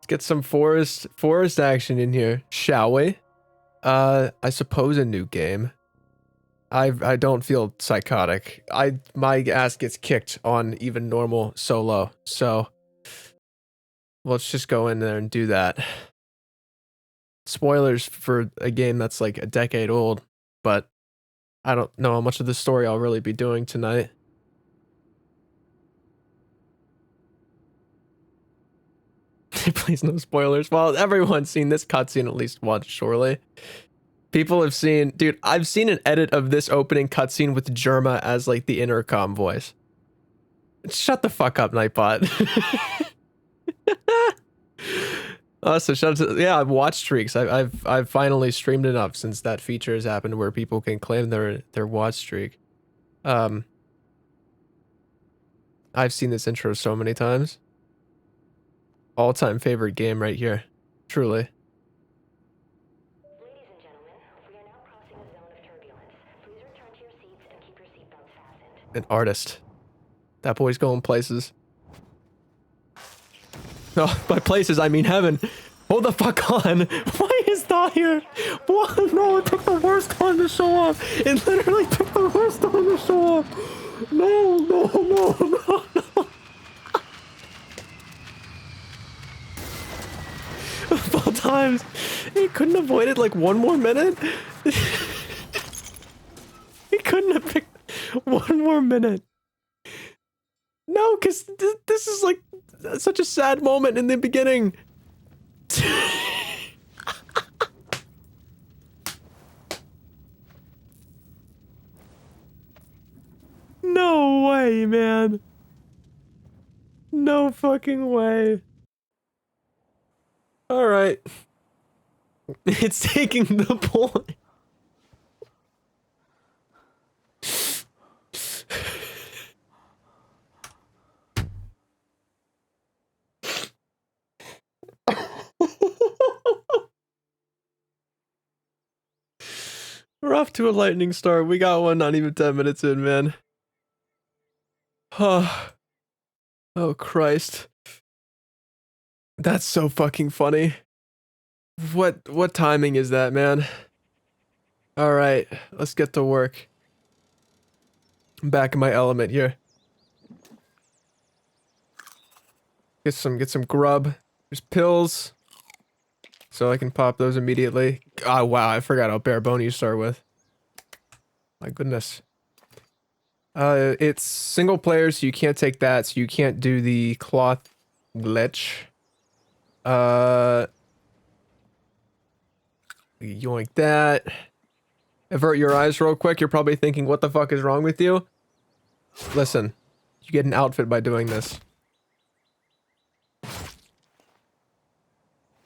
Let's get some forest action in here, shall we? I suppose a new game. I don't feel psychotic. My ass gets kicked on even normal solo, so let's just go in there and do that. Spoilers for a game that's like a decade old, but I don't know how much of the story I'll really be doing tonight. Please no spoilers. Well, everyone's seen this cutscene at least once, surely. People have seen, dude, I've seen an edit of this opening cutscene with Jerma as like the intercom voice. Shut the fuck up, Nightbot. Also, shout out to, yeah, I've watched streaks. I've finally streamed enough since that feature has happened where people can claim their watch streak. I've seen this intro so many times. All-time favorite game right here, truly. Ladies and gentlemen, we are now crossing a zone of turbulence. Please return to your seats and keep your seatbelts fastened. An artist. That boy's going places. Oh, by places, I mean heaven. Hold the fuck on. Why is that here? What? No, it took the worst time to show up. It literally took the worst time to show up. No, no, no, no, no. Of all times, he couldn't have waited like one more minute. He couldn't have picked one more minute. No, because this is like such a sad moment in the beginning. No way, man. No fucking way. All right. It's taking the point. We're off to a lightning start. We got one not even 10 minutes in, man. Oh, Christ. That's so fucking funny. What timing is that, man? All right, let's get to work. I'm back in my element here. Get some grub. There's pills. So I can pop those immediately. Oh wow, I forgot how bare bone you start with. My goodness. It's single player, so you can't take that, so you can't do the cloth glitch. Yoink that. Avert your eyes real quick. You're probably thinking, what the fuck is wrong with you? Listen, you get an outfit by doing this.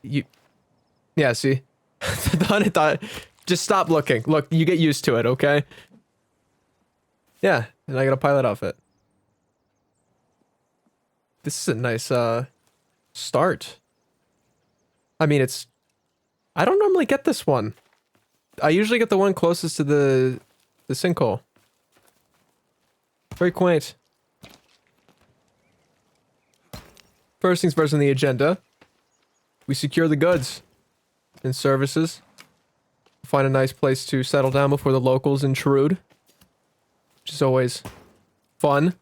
Yeah, see? I thought, just stop looking. Look, you get used to it, okay? Yeah, and I got a pilot outfit. This is a nice, start. I mean, I don't normally get this one. I usually get the one closest to the sinkhole. Very quaint. First things first on the agenda. We secure the goods and services. Find a nice place to settle down before the locals intrude. Which is always fun.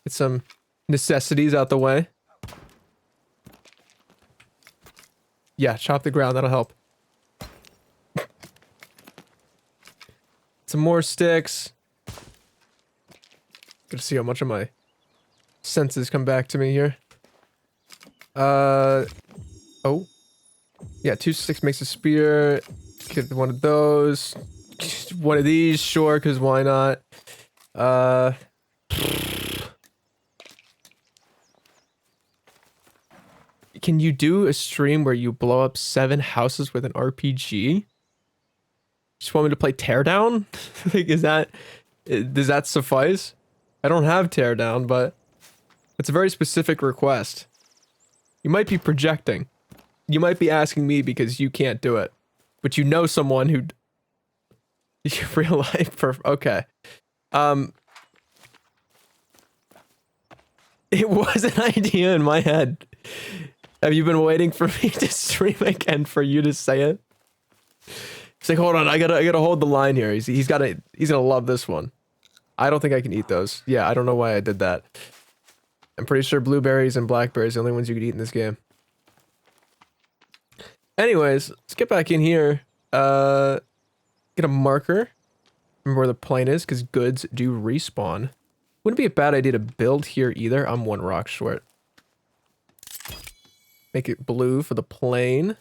Get some necessities out the way. Yeah, chop the ground, that'll help. Some more sticks. Good to see how much of my senses come back to me here. Oh. Yeah, 2 sticks makes a spear. Get one of those. One of these, sure, because why not? Can you do a stream where you blow up 7 houses with an RPG? Just want me to play Teardown? Like, does that suffice? I don't have Teardown, but it's a very specific request. You might be projecting. You might be asking me because you can't do it. But you know someone who... Real life, okay. It was an idea in my head. Have you been waiting for me to stream again for you to say it? He's like, hold on, I gotta hold the line here. He's gonna love this one. I don't think I can eat those. Yeah, I don't know why I did that. I'm pretty sure blueberries and blackberries are the only ones you could eat in this game. Anyways, let's get back in here. Get a marker. Remember where the plane is, because goods do respawn. Wouldn't be a bad idea to build here either. I'm 1 rock short. Make it blue for the plane.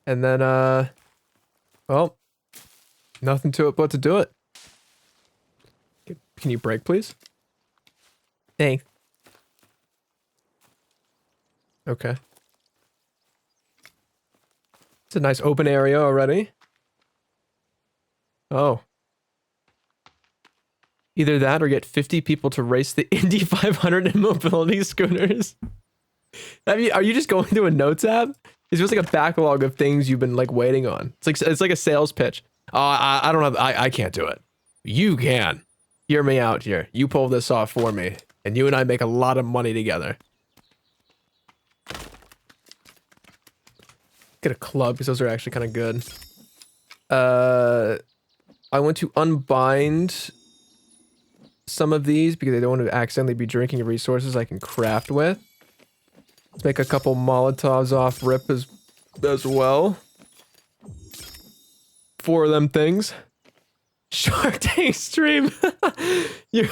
And then, well, nothing to it but to do it. Can you brake, please? Thanks. Okay. It's a nice open area already. Oh. Either that or get 50 people to race the Indy 500 in mobility scooters. Are you just going through a notes app? It's just like a backlog of things you've been like waiting on. It's like a sales pitch. I don't have, I can't do it. You can. Hear me out here. You pull this off for me, and you and I make a lot of money together. Get a club because those are actually kind of good. I want to unbind some of these because I don't want to accidentally be drinking resources I can craft with. Let's make a couple Molotovs off rip as well. 4 of them things. Shark Tank stream. you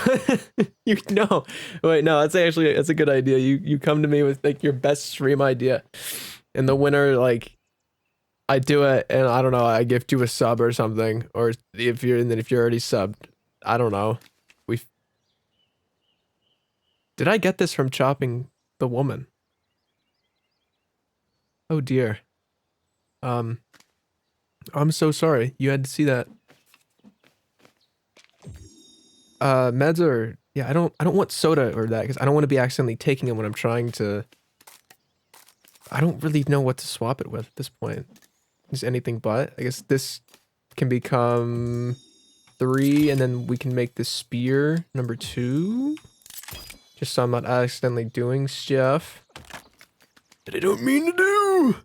no. Wait, no, that's a good idea. You come to me with like your best stream idea. And the winner, like, I do it and I don't know, I gift you a sub or something. Or if you're already subbed, I don't know. Did I get this from chopping the woman? Oh dear. I'm so sorry. You had to see that. Meds are, yeah, I don't want soda or that because I don't want to be accidentally taking them when I'm trying to. I don't really know what to swap it with at this point. Is anything but. I guess this can become 3 and then we can make the spear number 2. Just so I'm not accidentally doing stuff that I don't mean to do.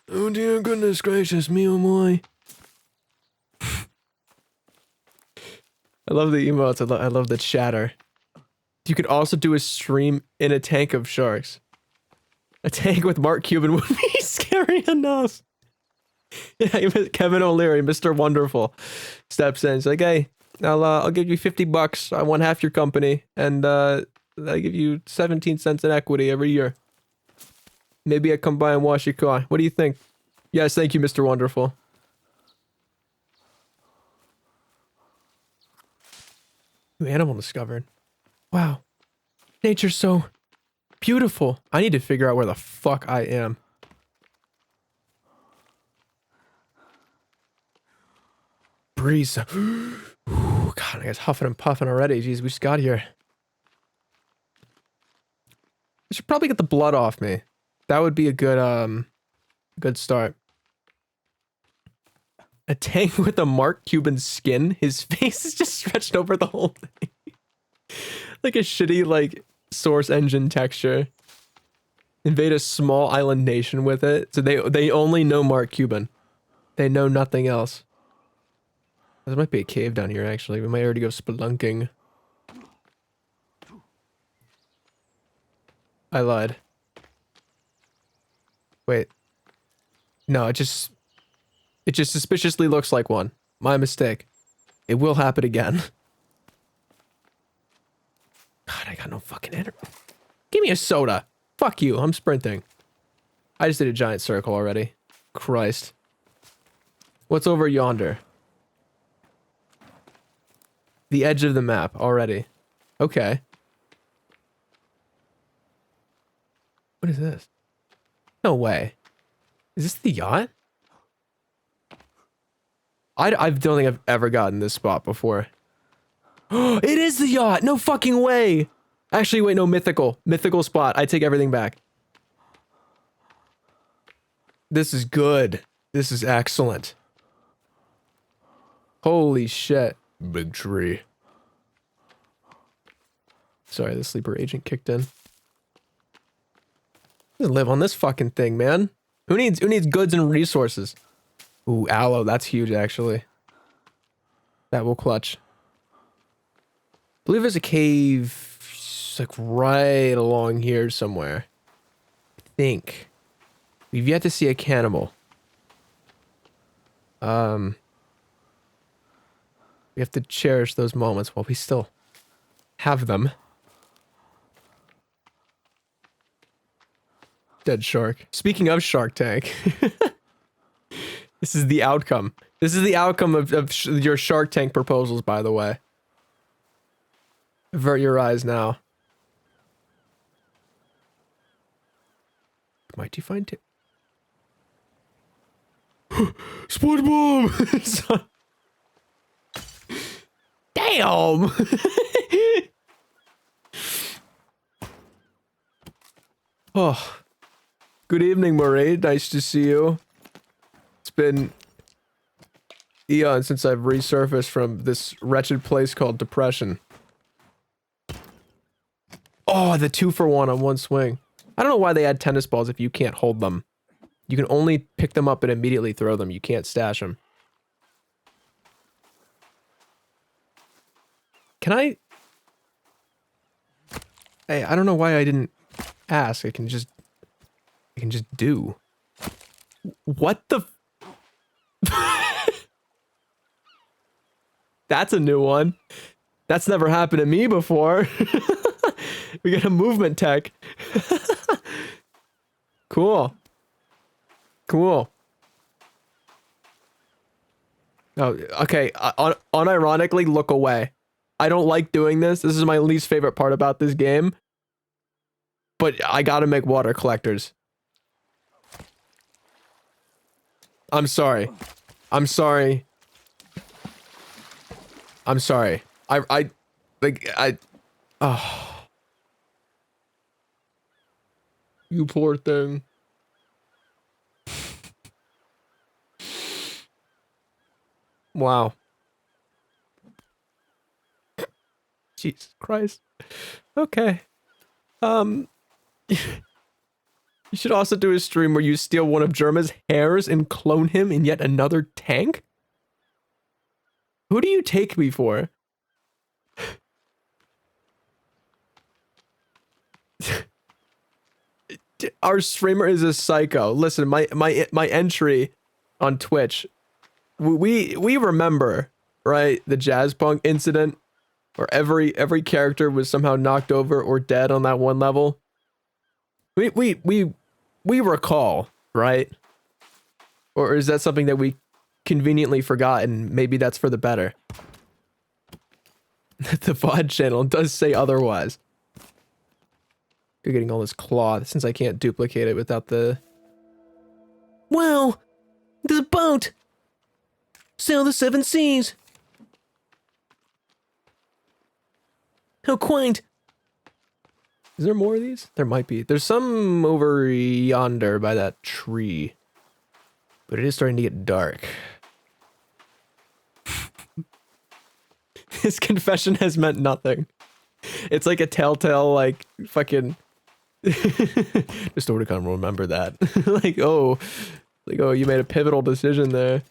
Oh dear goodness gracious me, oh my. I love the emotes. I love the chatter. You could also do a stream in a tank of sharks. A tank with Mark Cuban would be scary enough. Yeah, Kevin O'Leary, Mr. Wonderful, steps in. He's like, hey, I'll give you $50. I want half your company, and I give you 17 cents in equity every year. Maybe I come by and wash your car. What do you think? Yes, thank you, Mr. Wonderful. New animal discovered. Wow. Nature's so beautiful. I need to figure out where the fuck I am. Breeze. Ooh, God, I guess huffing and puffing already. Jeez, we just got here. I should probably get the blood off me. That would be a good start. A tank with a Mark Cuban skin. His face is just stretched over the whole thing. Like a shitty, like, source engine texture. Invade a small island nation with it. So they only know Mark Cuban. They know nothing else. There might be a cave down here, actually. We might already go spelunking. I lied. Wait. No, it just suspiciously looks like one. My mistake. It will happen again. God, I got no fucking energy. Give me a soda. Fuck you, I'm sprinting. I just did a giant circle already. Christ. What's over yonder? The edge of the map already. Okay. What is this? No way. Is this the yacht? I don't think I've ever gotten this spot before. It is the yacht! No fucking way! Actually, wait, no, mythical. Mythical spot. I take everything back. This is good. This is excellent. Holy shit. Big tree. Sorry, the sleeper agent kicked in. Live on this fucking thing, man. Who needs goods and resources? Ooh, aloe, that's huge actually. That will clutch. I believe there's a cave like right along here somewhere. I think. We've yet to see a cannibal. We have to cherish those moments while we still have them. Dead shark. Speaking of Shark Tank, this is the outcome. This is the outcome of your Shark Tank proposals, by the way. Avert your eyes now. Might you find it? SpongeBob! Damn! Oh. Good evening, Marie. Nice to see you. It's been eons since I've resurfaced from this wretched place called Depression. Oh, the 2-for-1 on one swing. I don't know why they add tennis balls if you can't hold them. You can only pick them up and immediately throw them. You can't stash them. Can I... Hey, I don't know why I didn't ask. I can just do. What the... That's a new one. That's never happened to me before. We got a movement tech. Cool. Cool. Oh, okay. Unironically, look away. I don't like doing this. This is my least favorite part about this game. But I gotta make water collectors. I'm sorry. I'm sorry. I'm sorry. Oh. You poor thing. Wow. Jesus Christ. Okay. You should also do a stream where you steal one of Germa's hairs and clone him in yet another tank? Who do you take me for? Our streamer is a psycho. Listen, my entry on Twitch, we remember, right, the jazz punk incident where every character was somehow knocked over or dead on that one level. We recall, right? Or is that something that we conveniently forgot, and maybe that's for the better? The VOD channel does say otherwise. You're getting all this cloth since I can't duplicate it without the... Wow! There's a boat! Sail the 7 seas! How quaint! Is there more of these? There might be. There's some over yonder by that tree. But it is starting to get dark. His confession has meant nothing. It's like a telltale, like, fucking... DISTORTICON will remember that. Like, oh, you made a pivotal decision there.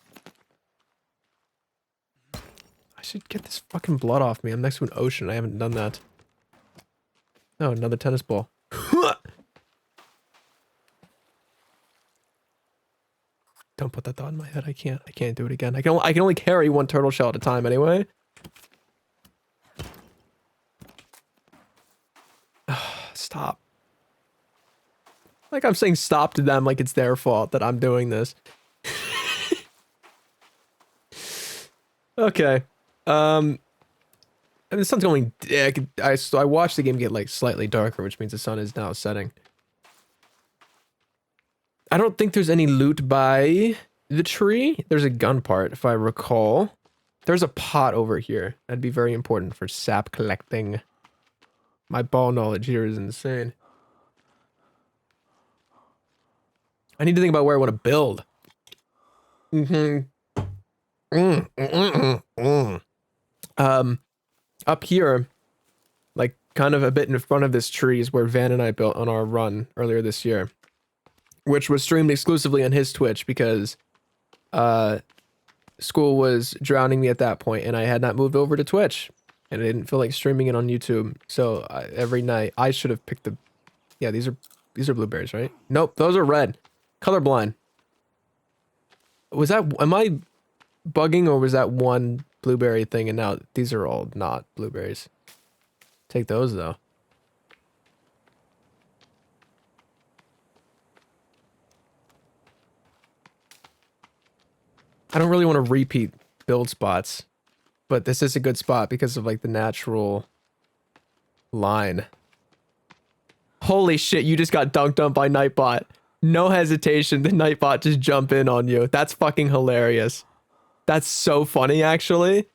I should get this fucking blood off me. I'm next to an ocean. I haven't done that. Oh, another tennis ball. Don't put that thought in my head. I can't do it again. I can only carry one turtle shell at a time anyway. Stop. Like I'm saying stop to them like it's their fault that I'm doing this. Okay. And the sun's going... I watched the game get like slightly darker, which means the sun is now setting. I don't think there's any loot by the tree. There's a gun part, if I recall. There's a pot over here. That'd be very important for sap collecting. My ball knowledge here is insane. I need to think about where I want to build. Up here, like kind of a bit in front of this tree is where Van and I built on our run earlier this year. which was streamed exclusively on his Twitch because school was drowning me at that point, and I had not moved over to Twitch, and I didn't feel like streaming it on YouTube. So every night I should have picked the. Yeah, these are blueberries, right? Nope, those are red. Colorblind. Was that? Am I bugging, or was that one blueberry thing? And now these are all not blueberries. Take those though. I don't really want to repeat build spots, but this is a good spot because of like the natural line. Holy shit, you just got dunked on by Nightbot. No hesitation, the Nightbot just jump in on you. That's fucking hilarious. That's so funny, actually.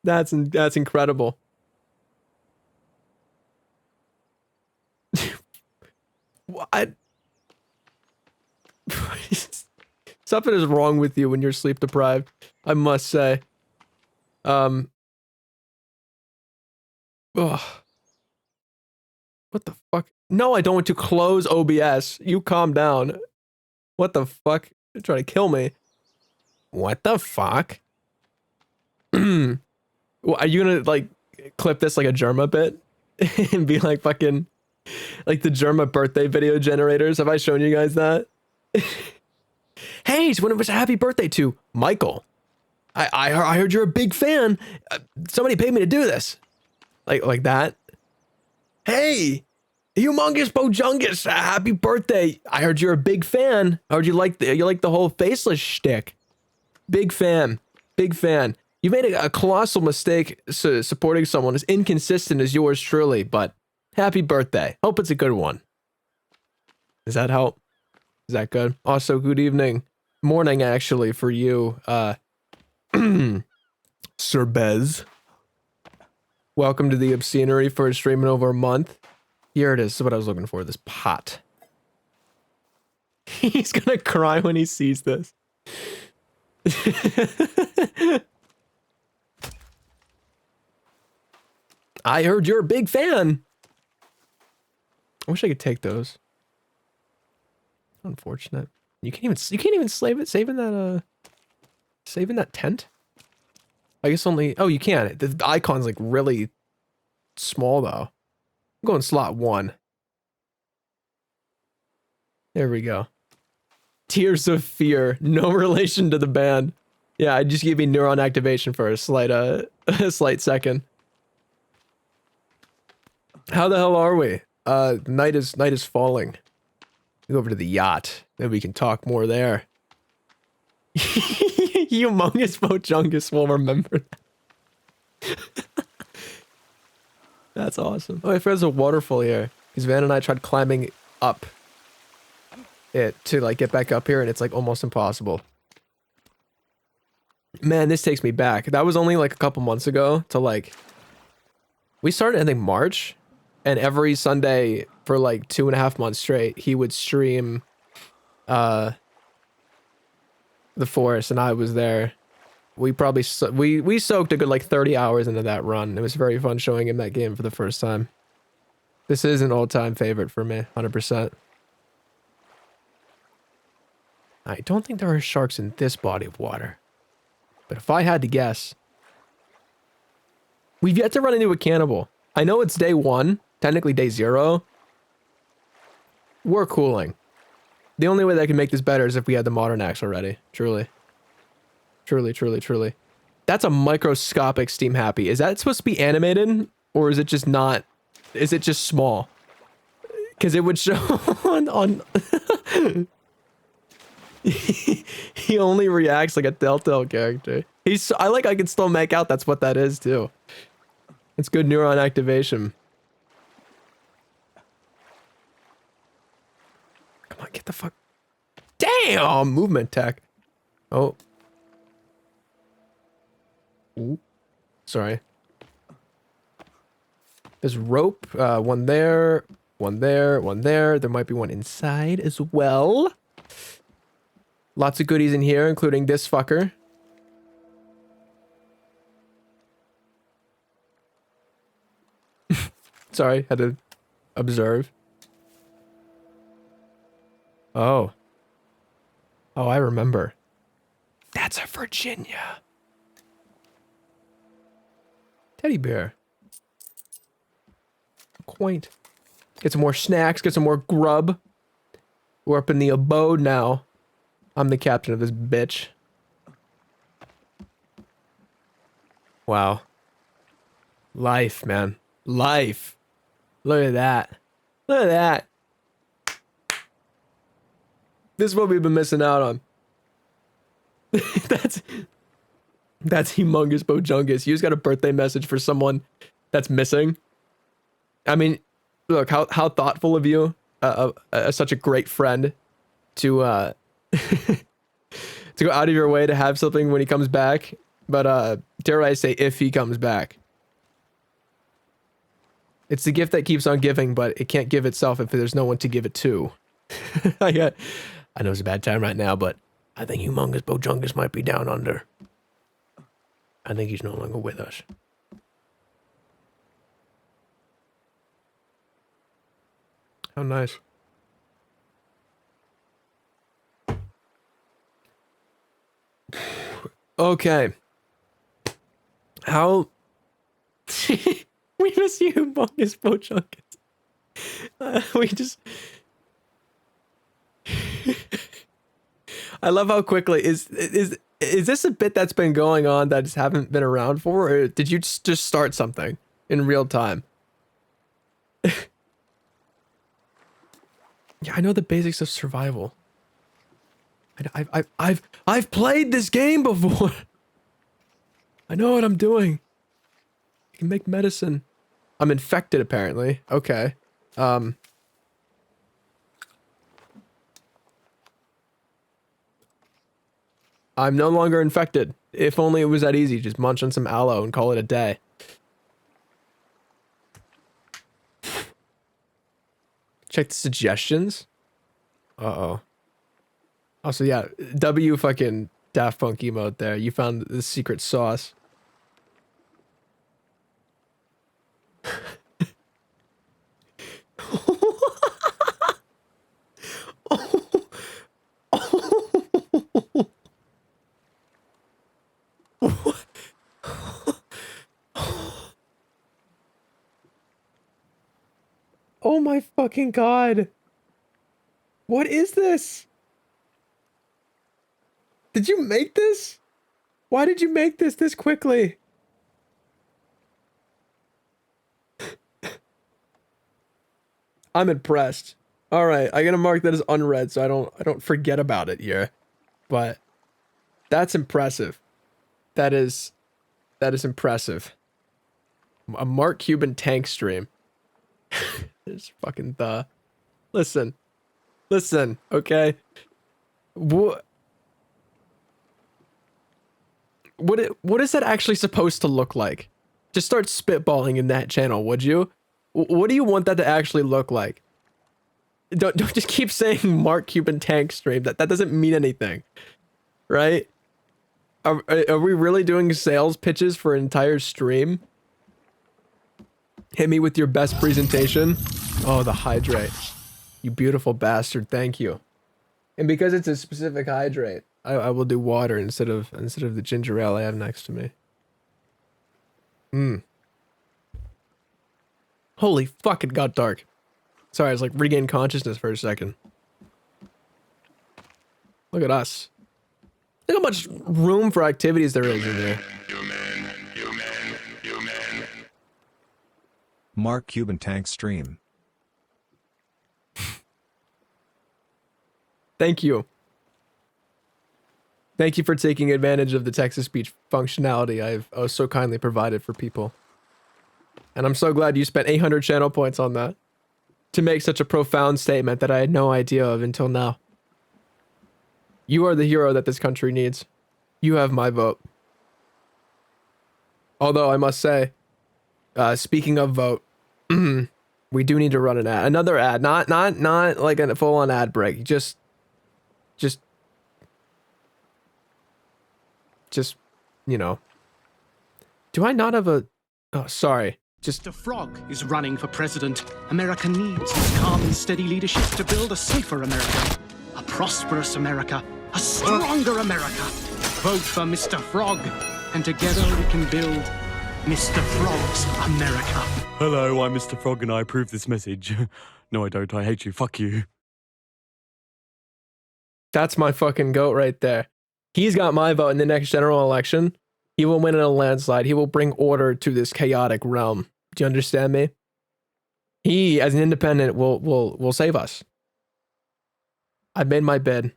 That's incredible. What? Something is wrong with you when you're sleep deprived, I must say. Ugh. What the fuck? No, I don't want to close OBS. You calm down. What the fuck? You're trying to kill me. What the fuck? Well, are you gonna like clip this like a Germa bit and be like fucking like the Germa birthday video generators? Have I shown you guys that? Hey, so when it was a happy birthday to Michael. I heard you're a big fan. Somebody paid me to do this. Like that. Hey, humongous Bojungus, happy birthday. I heard you're a big fan. I heard you like the whole faceless shtick. Big fan. Big fan. You made a colossal mistake supporting someone as inconsistent as yours truly, but happy birthday. Hope it's a good one. Does that help? Is that good? Also, good evening. Morning, actually, for you, Sir Bez. Welcome to the Obscenery for streaming over a month. Here it is. This is what I was looking for. This pot. He's gonna cry when he sees this. I heard you're a big fan. I wish I could take those. Unfortunate. You can't even save in that tent. I guess only. Oh, you can. The icon's like really small though. I'm going slot 1. There we go. Tears of Fear. No relation to the band. Yeah, I just gave me neuron activation for a slight a slight second. How the hell are we? Night is falling. Go over to the yacht. Maybe we can talk more there. Humongous Bojungus will remember that. That's awesome. Oh, if there's a waterfall here. Because Van and I tried climbing up it to like get back up here, and it's like almost impossible. Man, this takes me back. That was only like a couple months ago to like... We started, I think, March. And every Sunday for like 2.5 months straight, he would stream the forest, and I was there. We probably we soaked a good like 30 hours into that run. It was very fun showing him that game for the first time. This is an all-time favorite for me, 100%. I don't think there are sharks in this body of water. But if I had to guess... We've yet to run into a cannibal. I know it's day 1, technically day 0. We're cooling. The only way that I can make this better is if we had the modern axe already. Truly. Truly, truly, truly. That's a microscopic Steam Happy. Is that supposed to be animated? Or is it just not? Is it just small? Because it would show on he only reacts like a Telltale character. I can still make out that's what that is too. It's good neuron activation. Come on, get the fuck. Damn! Movement tech. Oh. Ooh. Sorry. There's rope. One there. One there. One there. There might be one inside as well. Lots of goodies in here, including this fucker. Sorry, had to observe. Oh. Oh, I remember. That's a Virginia. Teddy bear. Quaint. Get some more snacks, get some more grub. We're up in the abode now. I'm the captain of this bitch. Wow. Life, man. Life. Look at that. Look at that. This is what we've been missing out on. That's humongous Bojungus. You just got a birthday message for someone that's missing. I mean, look, how thoughtful of you, such a great friend, to to go out of your way to have something when he comes back. But dare I say, if he comes back. It's the gift that keeps on giving, but it can't give itself if there's no one to give it to. I know it's a bad time right now, but I think humongous Bojungus might be down under. I think he's no longer with us. How nice. Okay. How... We miss you, humongous Bojungus. We just... I love how quickly... Is this a bit that's been going on that just haven't been around for, or did you just start something in real time? Yeah, I know the basics of survival. I've played this game before. I know what I'm doing. I can make medicine. I'm infected, apparently. Okay. I'm no longer infected. If only it was that easy. Just munch on some aloe and call it a day. Check the suggestions. Uh-oh. Also, yeah, W fucking Daft Punk emote there. You found the secret sauce. Oh my fucking god. What is this? Did you make this? Why did you make this quickly? I'm impressed. All right, I gotta mark that as unread so I don't forget about it here. But that's impressive. That is impressive. A Mark Cuban tank stream. It's fucking the. Listen, okay. What is that actually supposed to look like? Just start spitballing in that channel, would you? What do you want that to actually look like? Don't just keep saying Mark Cuban tank stream. That doesn't mean anything, right? Are we really doing sales pitches for an entire stream? Hit me with your best presentation. Oh, the hydrate. You beautiful bastard. Thank you. And because it's a specific hydrate, I will do water instead of the ginger ale I have next to me. Holy fuck, it got dark. Sorry, I was like regained consciousness for a second. Look at us. Look how much room for activities there is in here. Mark Cuban tank stream. Thank you. Thank you for taking advantage of the text-to-speech functionality I've so kindly provided for people. And I'm so glad you spent 800 channel points on that to make such a profound statement that I had no idea of until now. You are the hero that this country needs. You have my vote. Although I must say, speaking of vote, we do need to run an ad. Another ad, not like a full-on ad break. Just, you know. Do I not have a... Oh, sorry. Mr. Frog is running for president. America needs his calm and steady leadership to build a safer America, a prosperous America, a stronger America. Vote for Mr. Frog, and together we can build Mr. Frog's America. Hello, I'm Mr. Frog and I approve this message. No, I don't. I hate you. Fuck you. That's my fucking goat right there. He's got my vote in the next general election. He will win in a landslide. He will bring order to this chaotic realm. Do you understand me? He, as an independent, will save us. I've made my bid.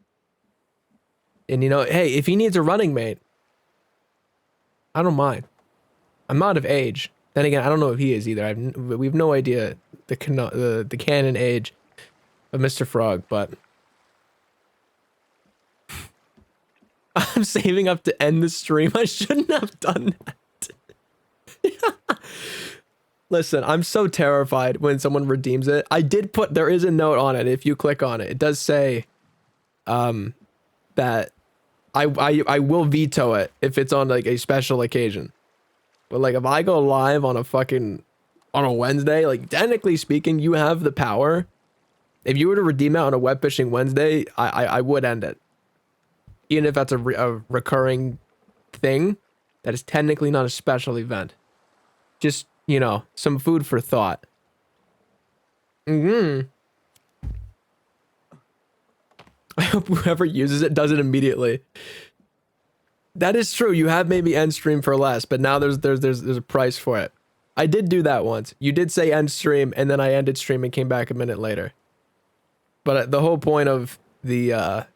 And you know, hey, if he needs a running mate, I don't mind. I'm not of age. Then again, I don't know if he is either. We have no idea the canon age of Mr. Frog, but I'm saving up to end the stream. I shouldn't have done that. Listen, I'm so terrified when someone redeems it. I did put, there is a note on it. If you click on it, it does say that I will veto it if it's on like a special occasion. But like if I go live on a Wednesday, like technically speaking, you have the power. If you were to redeem it on a web fishing Wednesday, I would end it. Even if that's a recurring thing, that is technically not a special event. Just, you know, some food for thought. I hope whoever uses it does it immediately. That is true. You have maybe end stream for less, but now there's a price for it. I did do that once. You did say end stream, and then I ended stream and came back a minute later. But the whole point of the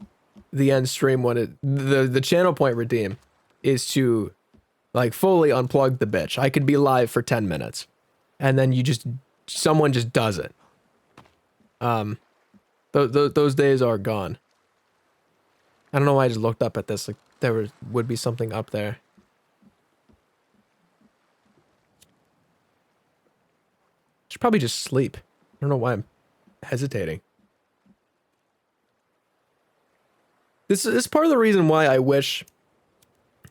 end stream, when the channel point redeem, is to like fully unplug the bitch. I could be live for 10 minutes, and then someone just does it. Those days are gone. I don't know why I just looked up at this. Like there would be something up there. Should probably just sleep. I don't know why I'm hesitating. This is part of the reason why I wish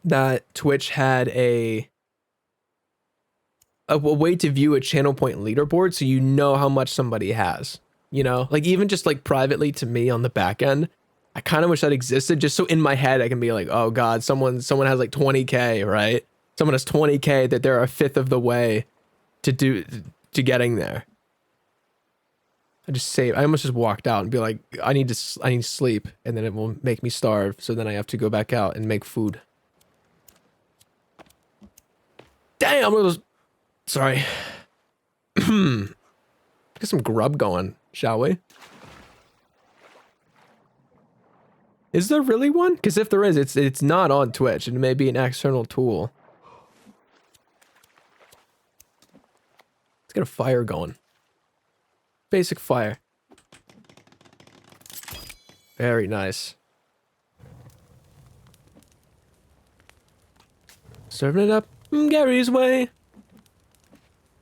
that Twitch had a way to view a channel point leaderboard so you know how much somebody has. You know, like even just like privately to me on the back end, I kind of wish that existed just so in my head I can be like, oh God, someone has like 20K, right? Someone has 20K that they're a fifth of the way to getting there. I almost just walked out and be like, I need to sleep, and then it will make me starve, so then I have to go back out and make food. Damn, sorry. Get some grub going, shall we? Is there really one? Because if there is, it's not on Twitch. It may be an external tool. Let's get a fire going. Basic fire. Very nice. Serving it up Gary's way.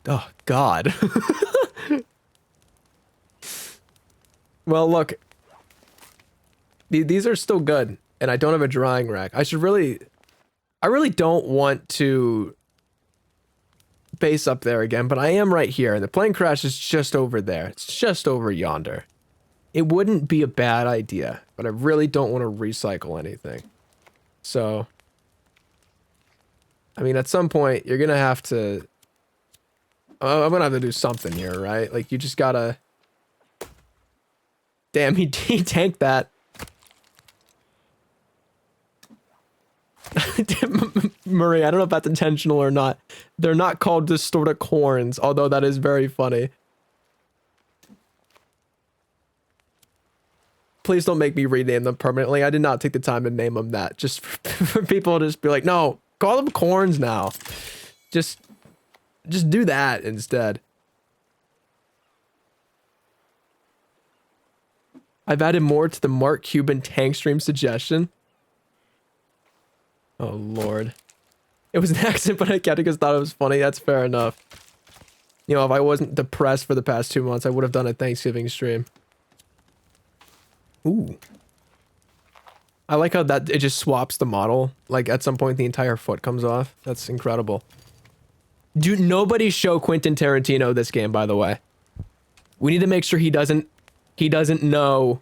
Oh, God. Well, look. These are still good, and I don't have a drying rack. I really don't want to base up there again, but I am right here, and the plane crash is just over there. It's just over yonder. It wouldn't be a bad idea, but I really don't want to recycle anything. So, I mean, at some point, you're gonna have to... I'm gonna have to do something here, right? Like, you just gotta... Damn, he tanked that. Murray, I don't know if that's intentional or not. They're not called DISTORTICORNs, although that is very funny. Please don't make me rename them permanently. I did not take the time to name them that. Just for people to just be like, no, call them corns now. Just do that instead. I've added more to the Mark Cuban tank stream suggestion. Oh, Lord. It was an accident, but I kept it because I thought it was funny. That's fair enough. You know, if I wasn't depressed for the past 2 months, I would have done a Thanksgiving stream. Ooh. I like how that it just swaps the model. Like, at some point, the entire foot comes off. That's incredible. Do nobody show Quentin Tarantino this game, by the way. We need to make sure he doesn't know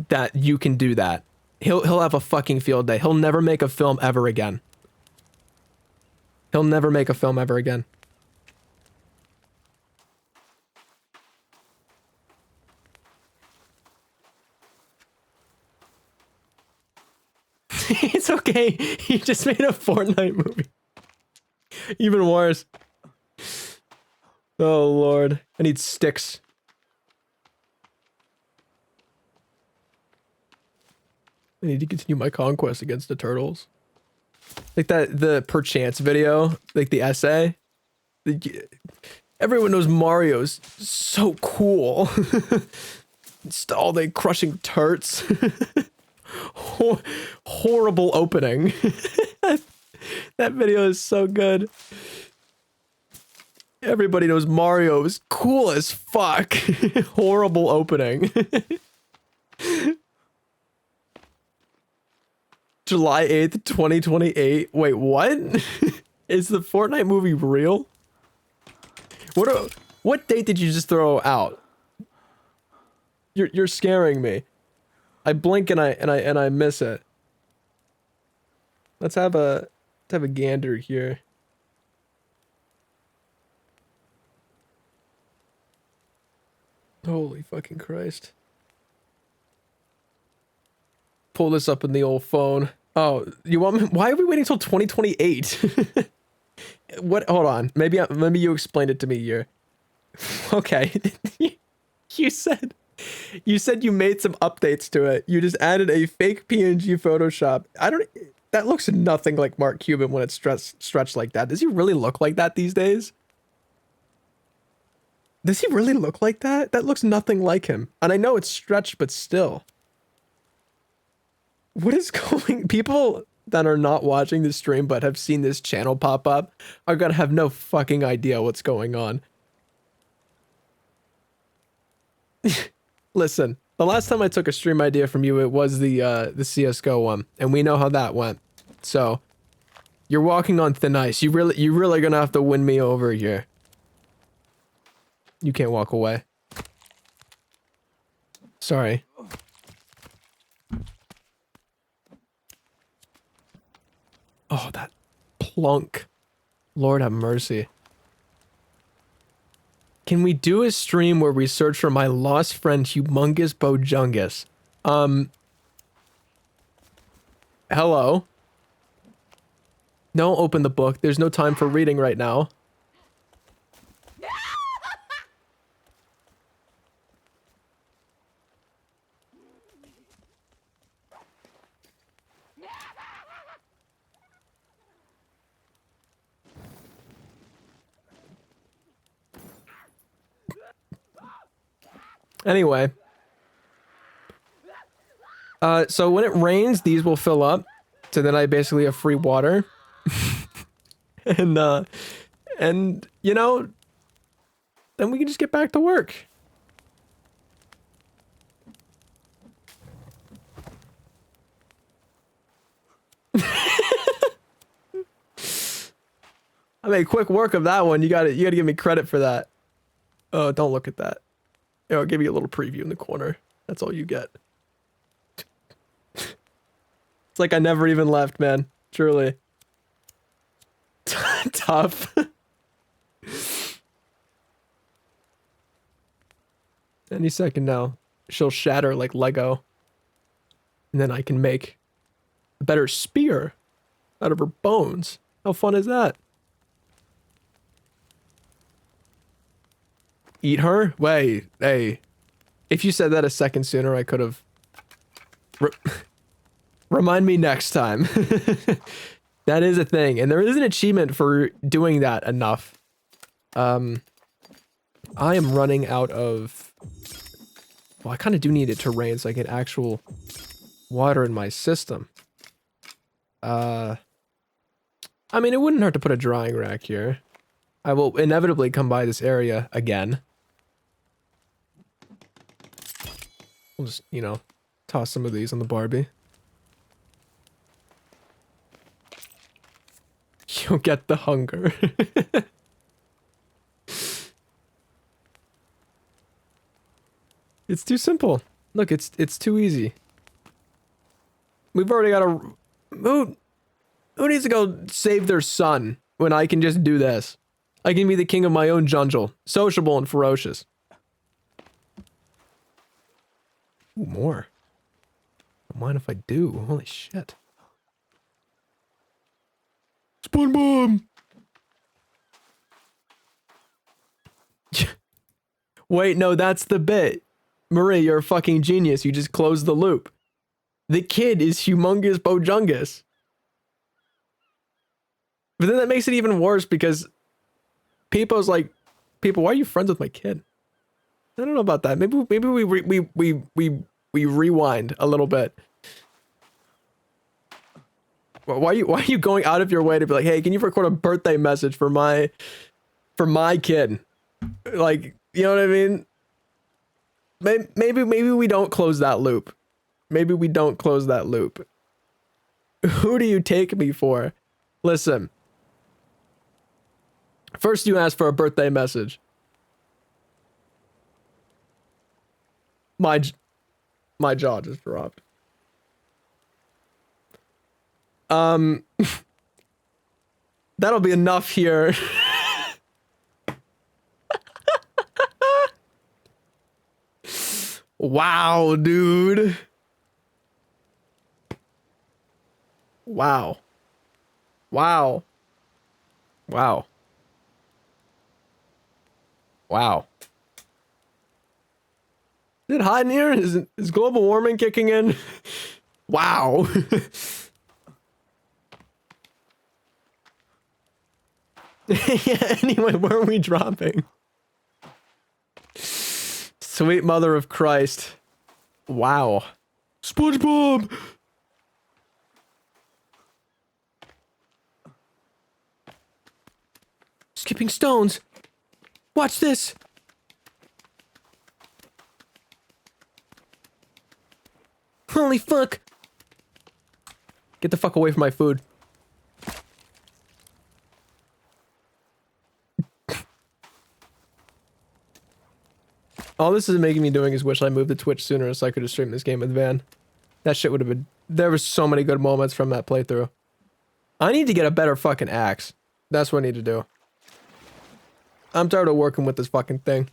that you can do that. He'll have a fucking field day. He'll never make a film ever again. He'll never make a film ever again. It's okay. He just made a Fortnite movie. Even worse. Oh Lord. I need sticks. I need to continue my conquest against the turtles. Like the perchance video, like the essay. Everyone knows Mario's so cool. Just all the crushing turts. Horrible opening. That video is so good. Everybody knows Mario is cool as fuck. Horrible opening. July 8th, 2028. Wait, what? Is the Fortnite movie real? What date did you just throw out? You're scaring me. I blink and I miss it. Let's have a gander here. Holy fucking Christ. Pull this up in the old phone. Oh, you want me? Why are we waiting till 2028? What? Hold on. Maybe you explained it to me here. Okay. You said you made some updates to it. You just added a fake PNG Photoshop. That looks nothing like Mark Cuban when it's stretched like that. Does he really look like that these days? Does he really look like that? That looks nothing like him. And I know it's stretched, but still. What is going... People that are not watching the stream but have seen this channel pop up are gonna have no fucking idea what's going on. Listen, the last time I took a stream idea from you, it was the CSGO one, and we know how that went. So, you're walking on thin ice. You really gonna have to win me over here. You can't walk away. Sorry. Oh, that plunk. Lord have mercy. Can we do a stream where we search for my lost friend Humongous Bojungus? Hello? Don't open the book. There's no time for reading right now. Anyway. So when it rains, these will fill up. So then I basically have free water. And you know, then we can just get back to work. I made quick work of that one. You gotta give me credit for that. Oh, don't look at that. Here, I'll give you a little preview in the corner. That's all you get. It's like I never even left, man. Truly. Tough. Any second now, she'll shatter like Lego. And then I can make a better spear out of her bones. How fun is that? Eat her? Wait, hey. If you said that a second sooner, I could have... Remind me next time. That is a thing. And there is an achievement for doing that enough. I am running out of... Well, I kind of do need it to rain so I get actual water in my system. I mean, it wouldn't hurt to put a drying rack here. I will inevitably come by this area again. We'll just, you know, toss some of these on the Barbie. You'll get the hunger. It's too simple. Look, it's too easy. We've already got a... Who needs to go save their son when I can just do this? I can be the king of my own jungle. Sociable and ferocious. Ooh, more. Don't mind if I do. Holy shit. SpongeBob! Wait, no, that's the bit. Marie, you're a fucking genius. You just closed the loop. The kid is Humongous Bojungus. But then that makes it even worse because Peepo's like, Peepo, why are you friends with my kid? I don't know about that. Maybe we rewind a little bit. Why are you going out of your way to be like, hey, can you record a birthday message for my kid? Like, you know what I mean? Maybe we don't close that loop. Maybe we don't close that loop. Who do you take me for? Listen. First you ask for a birthday message. My jaw just dropped. That'll be enough here. Wow, dude. Wow. Wow. Wow. Wow. Is it hot in here? Is global warming kicking in? Wow. Yeah, anyway, where are we dropping? Sweet mother of Christ. Wow. SpongeBob! Skipping stones. Watch this. Holy fuck. Get the fuck away from my food. All this is making me doing is wish I moved to Twitch sooner so I could have streamed this game with Van. That shit would have been... There were so many good moments from that playthrough. I need to get a better fucking axe. That's what I need to do. I'm tired of working with this fucking thing.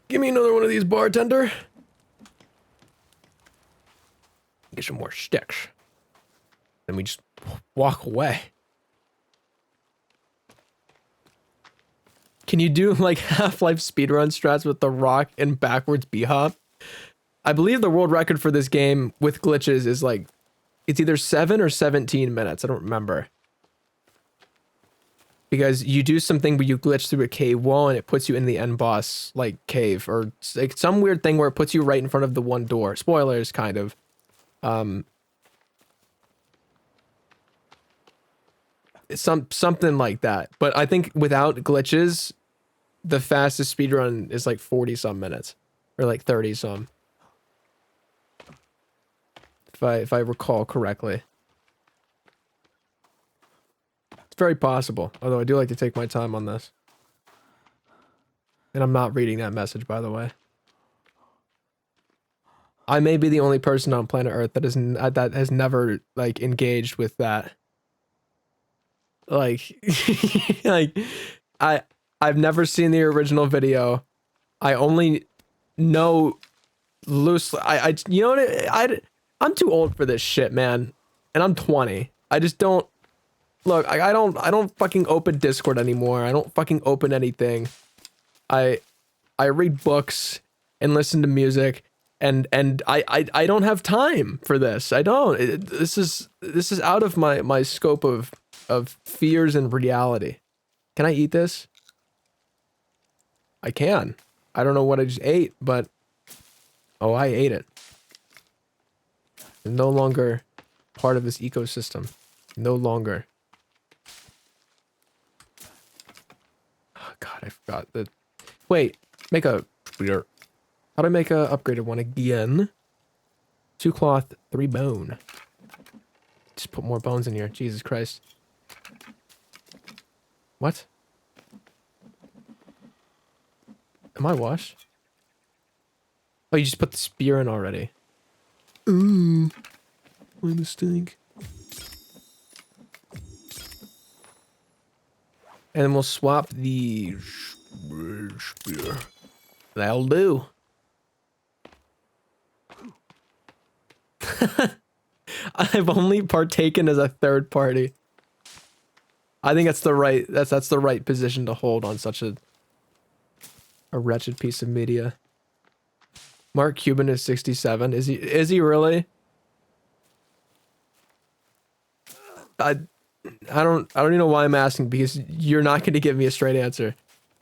Give me another one of these, bartender. Get some more sticks. Then we just walk away. Can you do like Half-Life speedrun strats with the rock and backwards B-hop? I believe the world record for this game with glitches is like, it's either 7 or 17 minutes. I don't remember. Because you do something where you glitch through a cave wall and it puts you in the end boss like cave, or like some weird thing where it puts you right in front of the one door. Spoilers, kind of. Something like that. But I think without glitches, the fastest speedrun is like 40 some minutes, or like 30 some. If I recall correctly. It's very possible, although I do like to take my time on this. And I'm not reading that message, by the way. I may be the only person on planet Earth that has never like engaged with that. Like, like I've never seen the original video. I only know loosely. You know what? I'm too old for this shit, man. And I'm 20. I just don't. Look, I don't fucking open Discord anymore. I don't fucking open anything. I read books and listen to music, and I don't have time for this. I don't. This is out of my scope of fears and reality. Can I eat this? I can. I don't know what I just ate, but oh, I ate it. I'm no longer part of this ecosystem. No longer. Oh god, I forgot that. Wait, make a how do I make a upgraded one again? 2 cloth, 3 bone. Just put more bones in here. Jesus Christ. What? Am I washed? Oh, you just put the spear in already. Ooh. My mistake. And then we'll swap the spear. That'll do. I've only partaken as a third party. I think that's the right that's the right position to hold on such a wretched piece of media. Mark Cuban is 67. Is he really? I don't even know why I'm asking, because you're not going to give me a straight answer.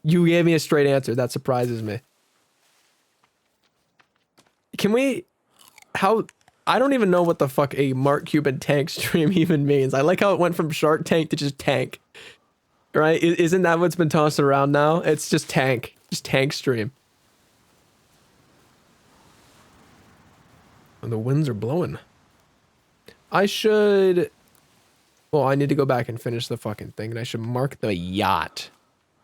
You gave me a straight answer. That surprises me. Can we... How... I don't even know what the fuck a Mark Cuban tank stream even means. I like how it went from Shark Tank to just tank. Right? Isn't that what's been tossed around now? It's just tank. Just tank stream. And the winds are blowing. I should... Well, I need to go back and finish the fucking thing, and I should mark the yacht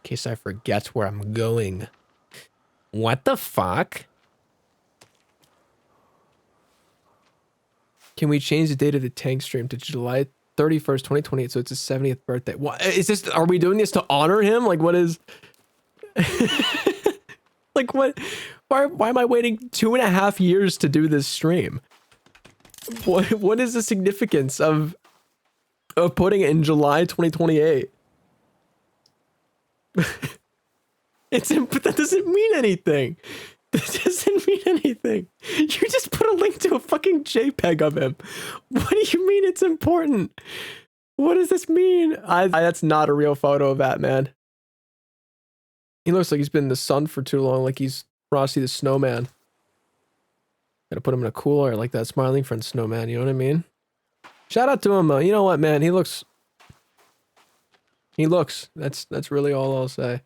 in case I forget where I'm going. What the fuck? Can we change the date of the tank stream to July 31st, 2028, so it's his 70th birthday? What is this? Are we doing this to honor him? Like, what is... Like, what? Why am I waiting 2.5 years to do this stream? What is the significance of putting it in July 2028? That doesn't mean anything. That doesn't mean anything. You just put a link to a fucking JPEG of him. What do you mean it's important? What does this mean? That's not a real photo of Batman. He looks like he's been in the sun for too long, like he's Frosty the Snowman. Gotta put him in a cooler like that Smiling Friend Snowman, you know what I mean? Shout out to him though. You know what, man? He looks. That's really all I'll say.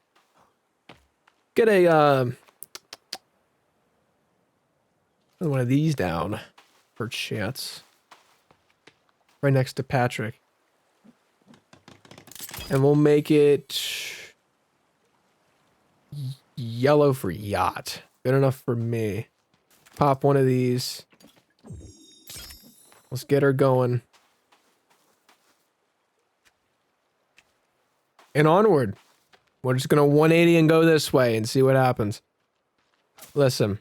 Get a one of these down for chance. Right next to Patrick. And we'll make it yellow for yacht. Good enough for me. Pop one of these. Let's get her going. And onward. We're just gonna 180 and go this way and see what happens. Listen.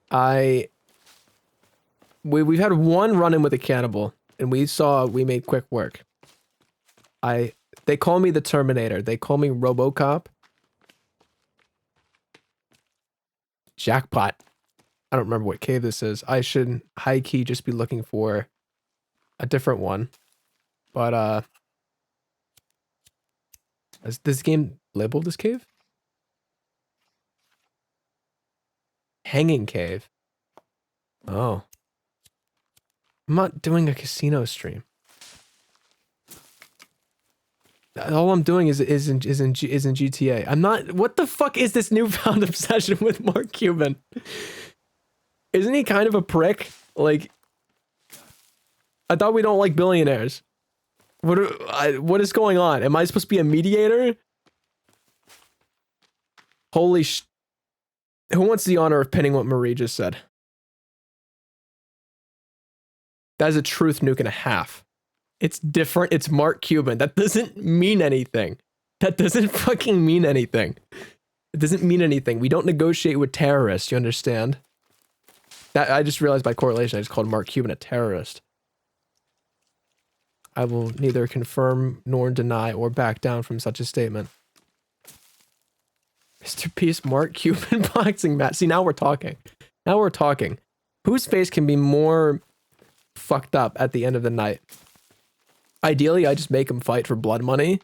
We've had one run-in with a cannibal, and we made quick work. They call me the Terminator. They call me RoboCop. Jackpot. I don't remember what cave this is. I should high-key just be looking for a different one. But, is this game labeled this cave? Hanging Cave. Oh. I'm not doing a casino stream. All I'm doing is in GTA. I'm not... What the fuck is this newfound obsession with Mark Cuban? Isn't he kind of a prick? Like... I thought we don't like billionaires. What is going on? Am I supposed to be a mediator? Holy sh... Who wants the honor of pinning what Marie just said? That is a truth nuke and a half. It's different. It's Mark Cuban. That doesn't mean anything. That doesn't fucking mean anything. It doesn't mean anything. We don't negotiate with terrorists, you understand? That I just realized by correlation I just called Mark Cuban a terrorist. I will neither confirm nor deny or back down from such a statement. Mr. Peace, Mark Cuban boxing match. See, now we're talking. Now we're talking. Whose face can be more fucked up at the end of the night? Ideally, I just make them fight for blood money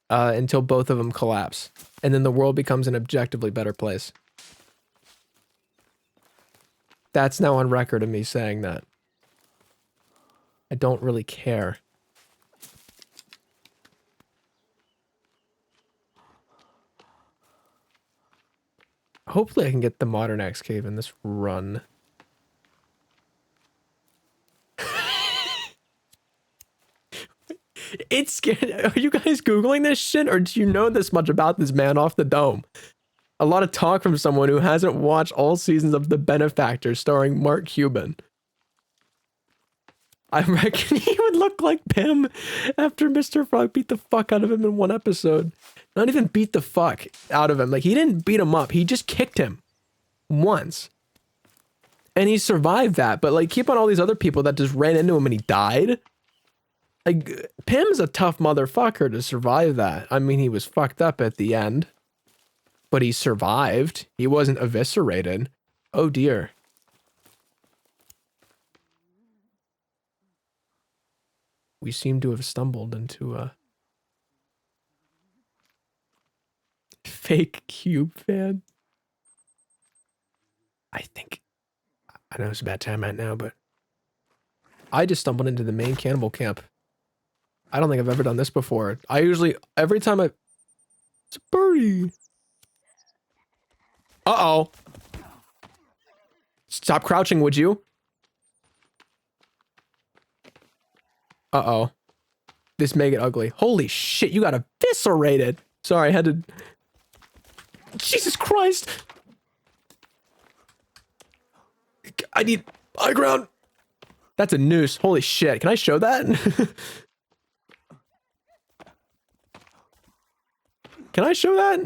until both of them collapse. And then the world becomes an objectively better place. That's now on record of me saying that. I don't really care. Hopefully I can get the Modern Axe Cave in this run. It's scary. Are you guys Googling this shit, or do you know this much about this man off the dome? A lot of talk from someone who hasn't watched all seasons of The Benefactor starring Mark Cuban. I reckon he would look like Pim after Mr. Frog beat the fuck out of him in one episode. Not even beat the fuck out of him. Like, he didn't beat him up. He just kicked him once. And he survived that. But, like, keep on all these other people that just ran into him and he died. Like, Pim's a tough motherfucker to survive that. I mean, he was fucked up at the end. But he survived. He wasn't eviscerated. Oh, dear. We seem to have stumbled into a fake Cube fan. I know it's a bad time right now, but I just stumbled into the main cannibal camp. I don't think I've ever done this before. Every time it's a birdie. Uh-oh. Stop crouching, would you? Uh-oh. This may get ugly. Holy shit, you got eviscerated. Sorry, I had to... Jesus Christ! I need high ground. That's a noose. Holy shit. Can I show that? Can I show that?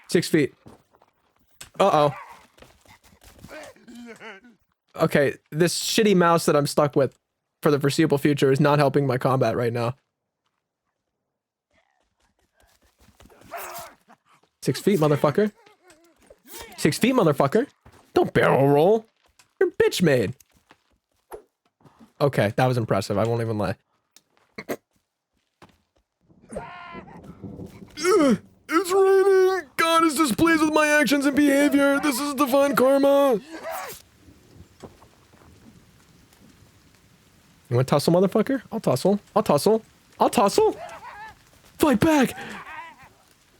6 feet. Uh-oh. Okay, this shitty mouse that I'm stuck with for the foreseeable future is not helping my combat right now. 6 feet, motherfucker. 6 feet, motherfucker. Don't barrel roll. You're bitch made. Okay, that was impressive. I won't even lie. It's raining. God is displeased with my actions and behavior. This is divine karma. You want to tussle, motherfucker? I'll tussle. I'll tussle. I'll tussle. Fight back.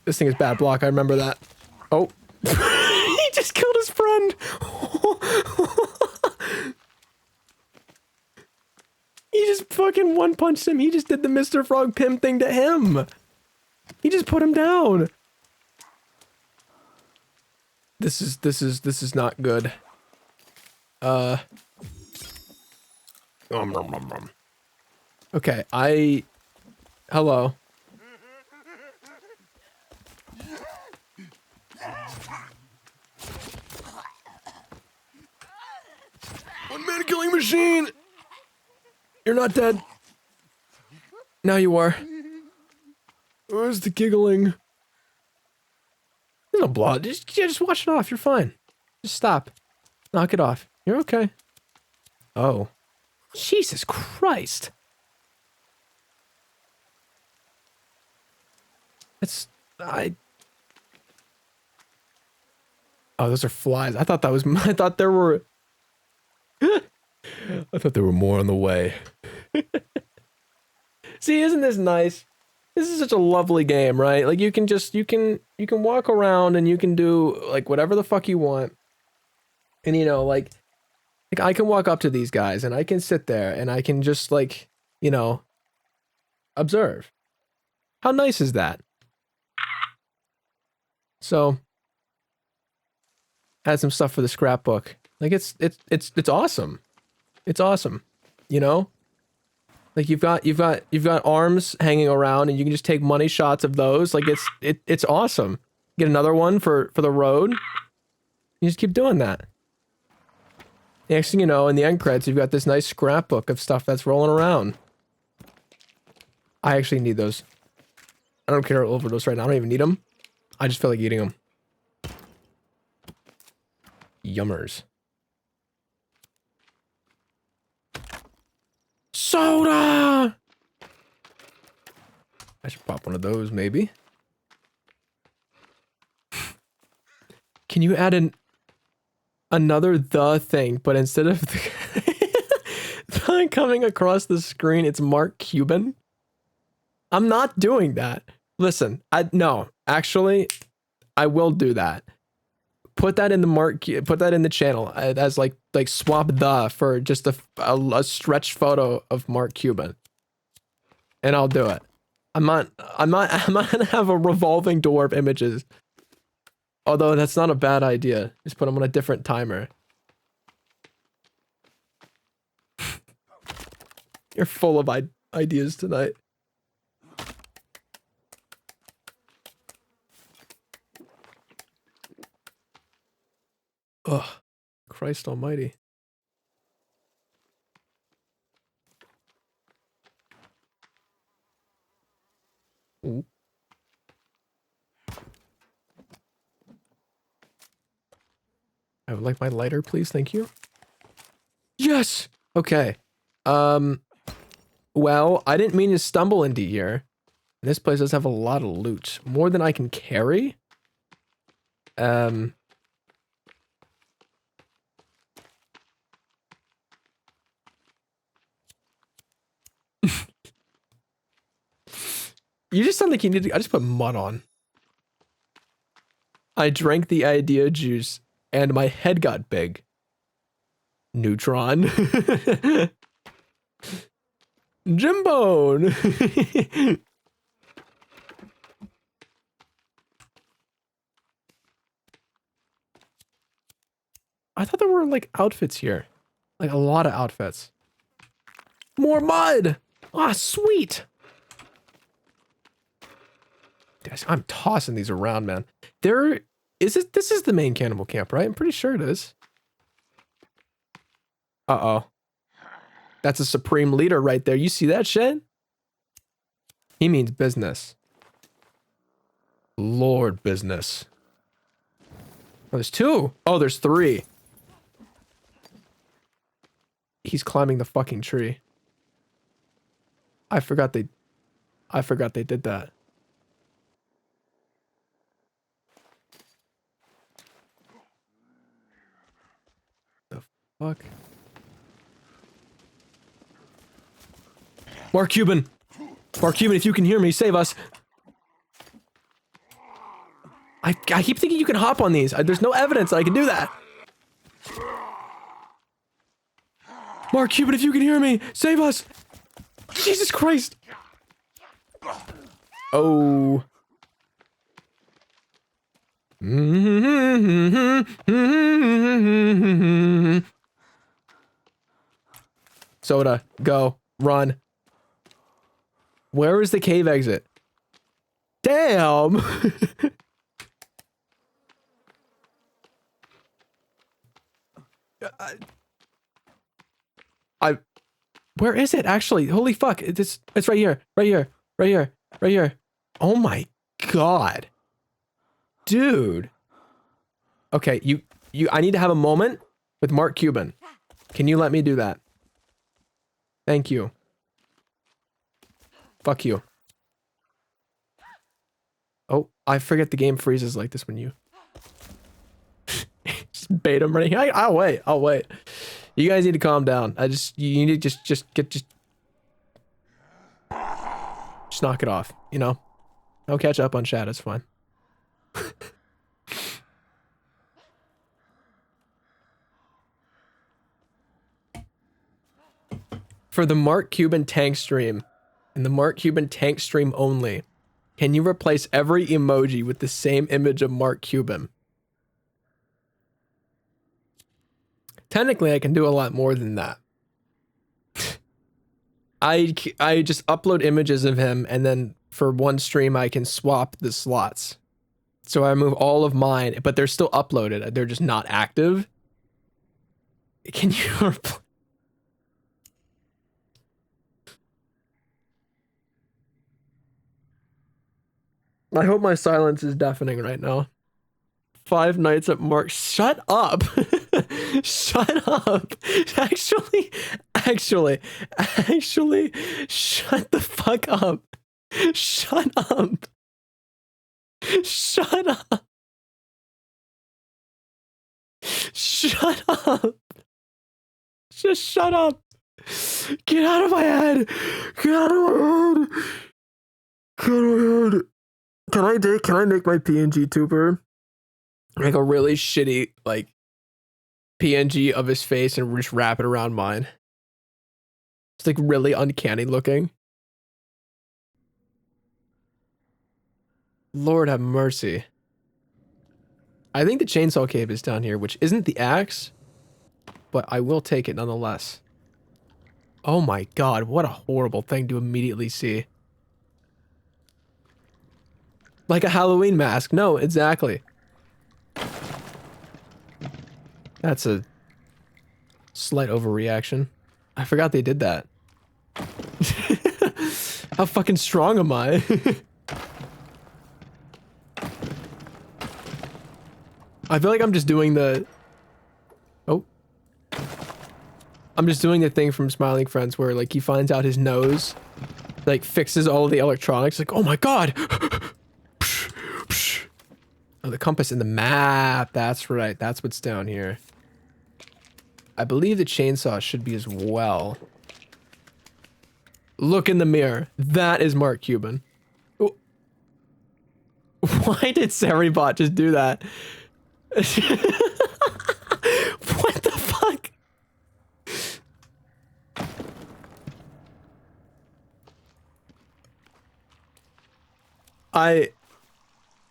This thing is bad block. I remember that. Oh. He just killed his friend. He just fucking one punched him. He just did the Mr. Frog Pim thing to him. He just put him down. This is not good. Okay, hello. One man killing machine. You're not dead. Now you are. Where's the giggling? There's no blood. Just wash it off. You're fine. Just stop. Knock it off. You're okay. Oh. Jesus Christ. Oh, those are flies. I thought there were more on the way. See, isn't this nice? This is such a lovely game, right? Like, you can walk around and you can do like whatever the fuck you want. And you know, like I can walk up to these guys and I can sit there and I can just like, you know, observe. How nice is that? So, add some stuff for the scrapbook. Like it's awesome. It's awesome. You know? Like you've got arms hanging around and you can just take money shots of those. Like it's awesome. Get another one for the road. You just keep doing that. Next thing you know, in the end credits, you've got this nice scrapbook of stuff that's rolling around. I actually need those. I don't care over those right now. I don't even need them. I just feel like eating them. Yummers. Soda! I should pop one of those, maybe. Can you add another the thing, but instead of the coming across the screen, it's Mark Cuban? I'm not doing that. Listen, no, actually, I will do that. Put that in the channel as like swap the for just a stretched photo of Mark Cuban. And I'll do it. I'm not gonna have a revolving door of images. Although that's not a bad idea. Just put them on a different timer. You're full of ideas tonight. Ugh. Christ almighty. Ooh. I would like my lighter, please. Thank you. Yes! Okay. Well, I didn't mean to stumble into here. This place does have a lot of loot. More than I can carry. You just sound like you need to... I just put mud on. I drank the idea juice, and my head got big. Neutron. Jimbone. I thought there were, like, outfits here. Like, a lot of outfits. More mud! Ah, sweet! Guys, I'm tossing these around, man. This is the main cannibal camp, right? I'm pretty sure it is. Uh-oh. That's a supreme leader right there. You see that shit? He means business. Lord business. Oh, there's two. Oh, there's three. He's climbing the fucking tree. I forgot they did that. The fuck? Mark Cuban! Mark Cuban, if you can hear me, save us! I keep thinking you can hop on these. There's no evidence that I can do that. Mark Cuban, if you can hear me, save us! Jesus Christ! Oh. Soda, go, run. Where is the cave exit? Damn! Where is it actually? Holy fuck! It's right here, right here, right here, right here. Oh my god, dude. Okay, I need to have a moment with Mark Cuban. Can you let me do that? Thank you. Fuck you. Oh, I forget the game freezes like this when you just bait him running. I'll wait. I'll wait. You guys need to calm down. You need to just knock it off. You know, don't catch up on chat. It's fine. For the Mark Cuban tank stream, and the Mark Cuban tank stream only, can you replace every emoji with the same image of Mark Cuban? Technically, I can do a lot more than that. I just upload images of him, and then for one stream, I can swap the slots. So I remove all of mine, but they're still uploaded. They're just not active. Can you... I hope my silence is deafening right now. 5 Nights at Mark. Shut up. Shut up. Actually, shut the fuck up. Shut up. Shut up. Shut up. Just shut up. Get out of my head. Get out of my head. Get out of my head. Can I make my PNG tuber? Make a really shitty, like, PNG of his face and just wrap it around mine. It's like really uncanny looking. Lord have mercy. I think the chainsaw cave is down here, which isn't the axe, but I will take it nonetheless. Oh my god, what a horrible thing to immediately see. Like a Halloween mask. No, exactly. That's a slight overreaction. I forgot they did that. How fucking strong am I? I feel like I'm just doing the... Oh. I'm just doing the thing from Smiling Friends where, like, he finds out his nose, like, fixes all of the electronics. Like, oh my god! Oh, the compass in the map. That's right. That's what's down here. I believe the chainsaw should be as well. Look in the mirror. That is Mark Cuban. Oh. Why did Seribot just do that? What the fuck?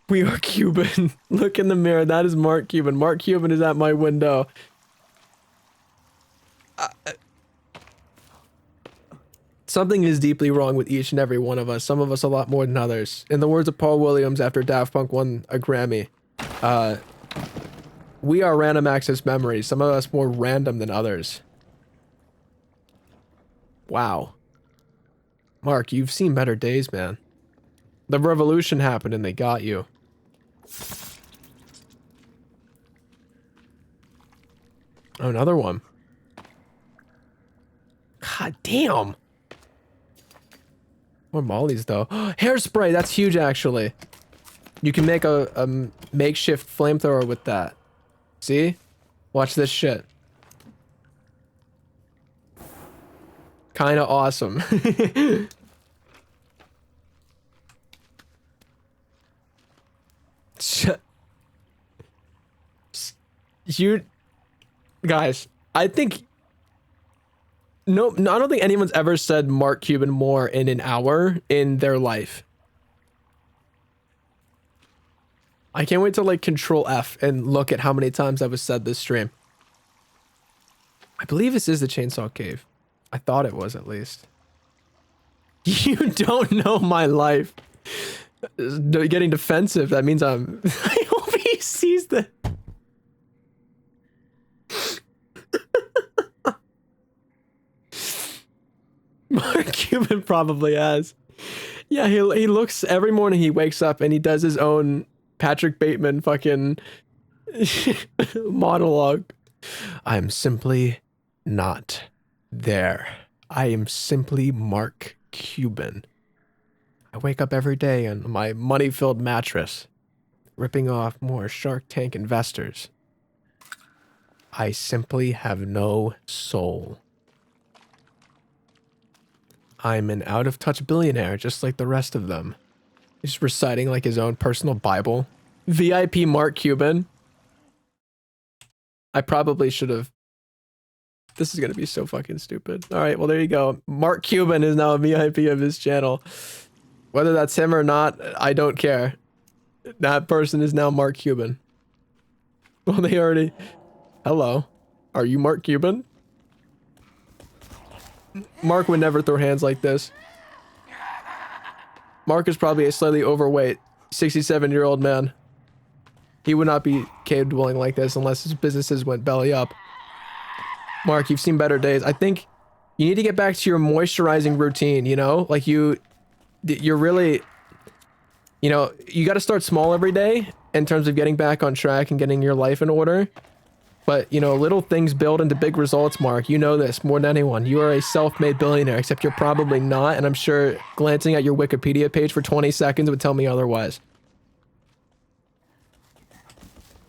We are Cuban. Look in the mirror. That is Mark Cuban. Mark Cuban is at my window. Something is deeply wrong with each and every one of us. Some of us a lot more than others. In the words of Paul Williams after Daft Punk won a Grammy, we are random access memories. Some of us more random than others. Wow. Mark, you've seen better days, man. The revolution happened and they got you. Oh, another one. God damn. More mollies, though. Hairspray, that's huge, actually. You can make a makeshift flamethrower with that. See? Watch this shit. Kinda awesome. You... Guys, I think... No, I don't think anyone's ever said Mark Cuban more in an hour in their life. I can't wait to like Control F and look at how many times I've said this stream. I believe this is the chainsaw cave. I thought it was at least. You don't know my life. Getting defensive, that means I'm... I hope he sees that. Mark Cuban probably has. Yeah, he looks every morning. He wakes up and he does his own Patrick Bateman fucking monologue. I'm simply not there. I am simply Mark Cuban. I wake up every day on my money-filled mattress, ripping off more Shark Tank investors. I simply have no soul. I'm an out-of-touch billionaire, just like the rest of them. He's reciting like his own personal Bible. VIP Mark Cuban. I probably should have... This is gonna be so fucking stupid. Alright, well there you go. Mark Cuban is now a VIP of his channel. Whether that's him or not, I don't care. That person is now Mark Cuban. Well, they already... Hello. Are you Mark Cuban? Mark would never throw hands like this. Mark is probably a slightly overweight 67-year-old man. He would not be cave dwelling like this unless his businesses went belly up. Mark, you've seen better days. I think you need to get back to your moisturizing routine, you know? Like you're really, you know, you got to start small every day in terms of getting back on track and getting your life in order. But, you know, little things build into big results, Mark. You know this more than anyone. You are a self-made billionaire, except you're probably not, and I'm sure glancing at your Wikipedia page for 20 seconds would tell me otherwise.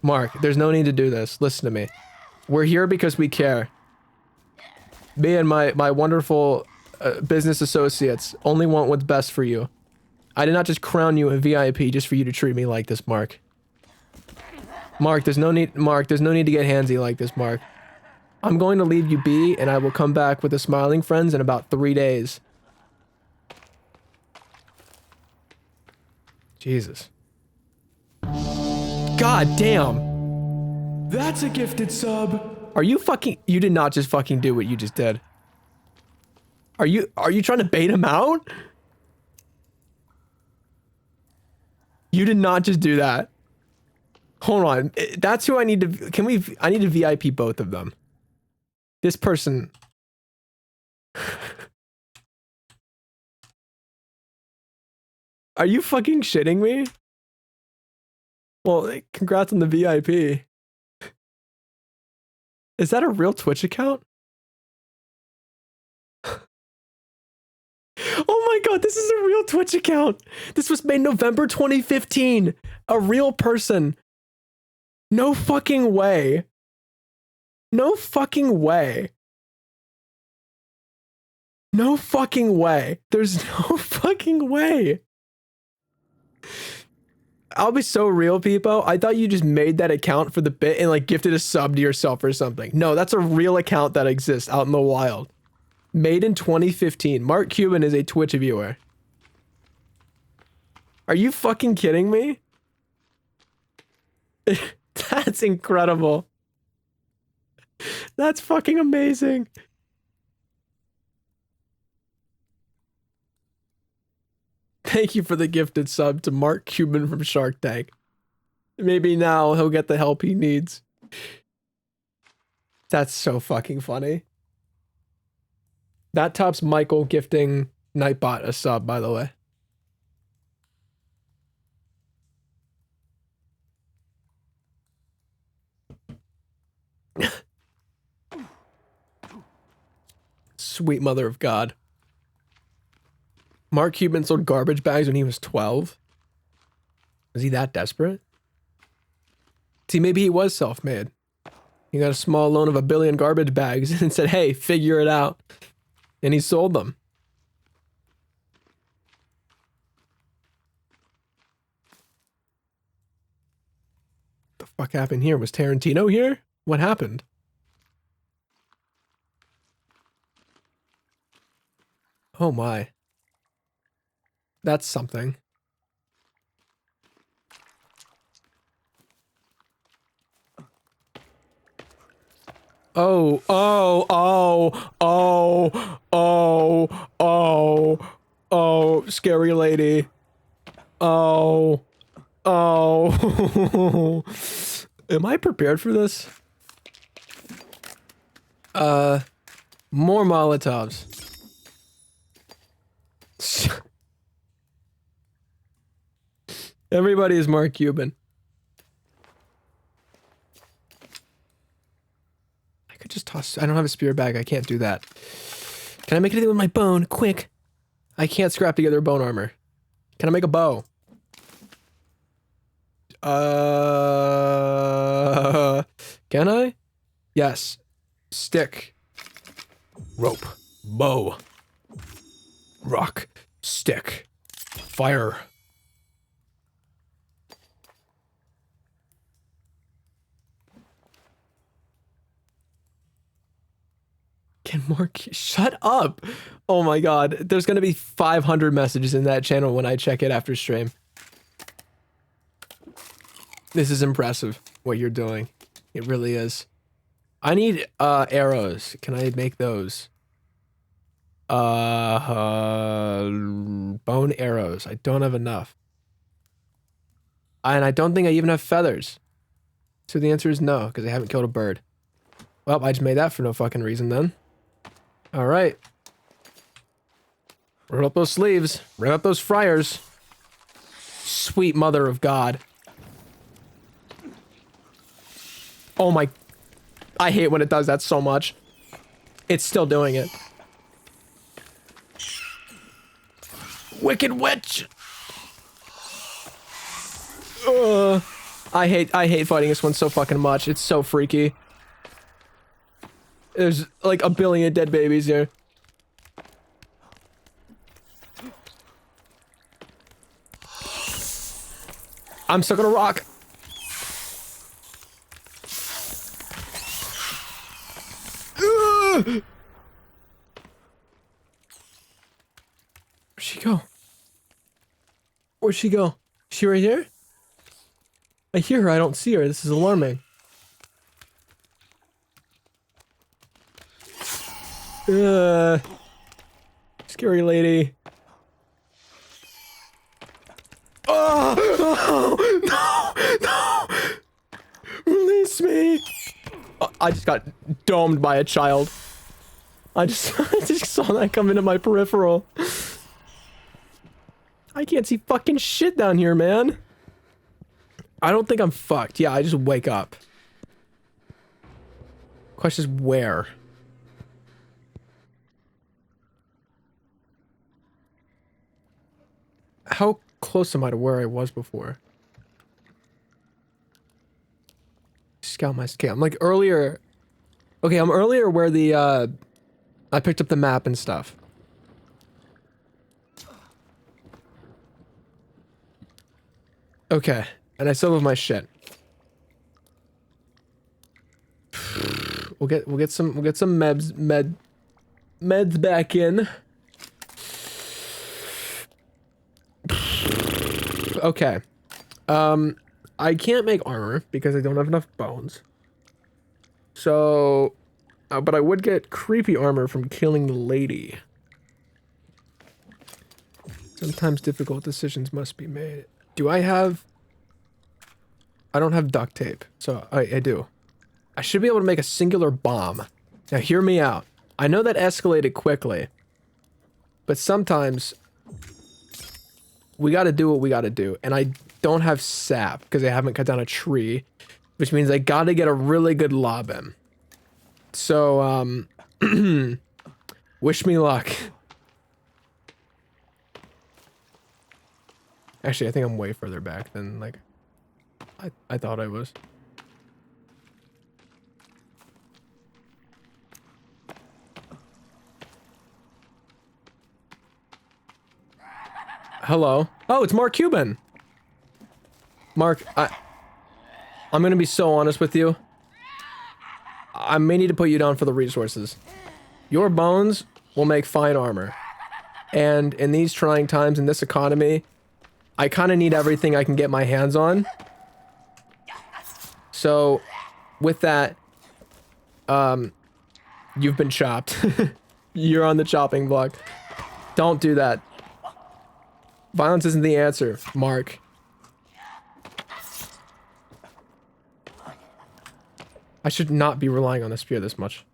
Mark, there's no need to do this. Listen to me. We're here because we care. Me and my wonderful business associates only want what's best for you. I did not just crown you a VIP just for you to treat me like this, Mark. Mark, there's no need to get handsy like this, Mark. I'm going to leave you be, and I will come back with the Smiling Friends in about 3 days. Jesus. God damn. That's a gifted sub. Are you fucking... You did not just fucking do what you just did. Are you trying to bait him out? You did not just do that. Hold on. That's who I need to... I need to VIP both of them. This person... Are you fucking shitting me? Well, congrats on the VIP. Is that a real Twitch account? Oh my god, this is a real Twitch account. This was made November 2015. A real person. No fucking way. No fucking way. No fucking way. There's no fucking way. I'll be so real, people. I thought you just made that account for the bit and like gifted a sub to yourself or something. No, that's a real account that exists out in the wild. Made in 2015. Mark Cuban is a Twitch viewer. Are you fucking kidding me? That's incredible. That's fucking amazing. Thank you for the gifted sub to Mark Cuban from Shark Tank. Maybe now he'll get the help he needs. That's so fucking funny. That tops Michael gifting Nightbot a sub, by the way. Sweet mother of God. Mark Cuban sold garbage bags when he was 12. Was he that desperate? See, maybe he was self-made. He got a small loan of 1 billion garbage bags and said, hey, figure it out. And he sold them. The fuck happened here? Was Tarantino here? What happened? Oh my. That's something. Oh, oh, oh, oh, oh, oh, oh, scary lady. Oh, oh. Am I prepared for this? More Molotovs. Everybody is Mark Cuban. I could just toss... I don't have a spear bag. I can't do that. Can I make anything with my bone? Quick. I can't scrap together bone armor. Can I make a bow? Can I? Yes. Stick. Rope. Bow. Rock. Stick. Fire. Can Mark... Shut up! Oh my god. There's gonna be 500 messages in that channel when I check it after stream. This is impressive, what you're doing. It really is. I need, arrows. Can I make those? Bone arrows. I don't have enough. And I don't think I even have feathers. So the answer is no, because I haven't killed a bird. Well, I just made that for no fucking reason then. Alright. Rip up those sleeves. Rip up those fryers. Sweet mother of God. Oh my... I hate when it does that so much. It's still doing it. Wicked witch! I hate fighting this one so fucking much. It's so freaky. There's like 1 billion dead babies here. I'm stuck on a rock. Where'd she go? Where'd she go? Is she right here? I hear her, I don't see her. This is alarming. Scary lady. Oh, no, release me. Oh, I just got domed by a child. I just saw that come into my peripheral. I can't see fucking shit down here, man. I don't think I'm fucked. Yeah, I just wake up. Question is where? How close am I to where I was before? Scout my scale. I'm like earlier. Okay, I'm earlier where the I picked up the map and stuff. Okay, and I still have my shit. We'll get some meds back in. Okay. I can't make armor because I don't have enough bones. So, but I would get creepy armor from killing the lady. Sometimes difficult decisions must be made. Do I have... I don't have duct tape, so I do. I should be able to make a singular bomb. Now hear me out. I know that escalated quickly, but sometimes we gotta do what we gotta do. And I don't have sap because I haven't cut down a tree, which means I gotta get a really good lob in. So, wish me luck. Actually, I think I'm way further back than, like, I thought I was. Hello. Oh, it's Mark Cuban. Mark, I'm gonna be so honest with you. I may need to put you down for the resources. Your bones will make fine armor. And in these trying times, in this economy, I kind of need everything I can get my hands on. So, with that, you've been chopped. You're on the chopping block. Don't do that. Violence isn't the answer, Mark. I should not be relying on the spear this much.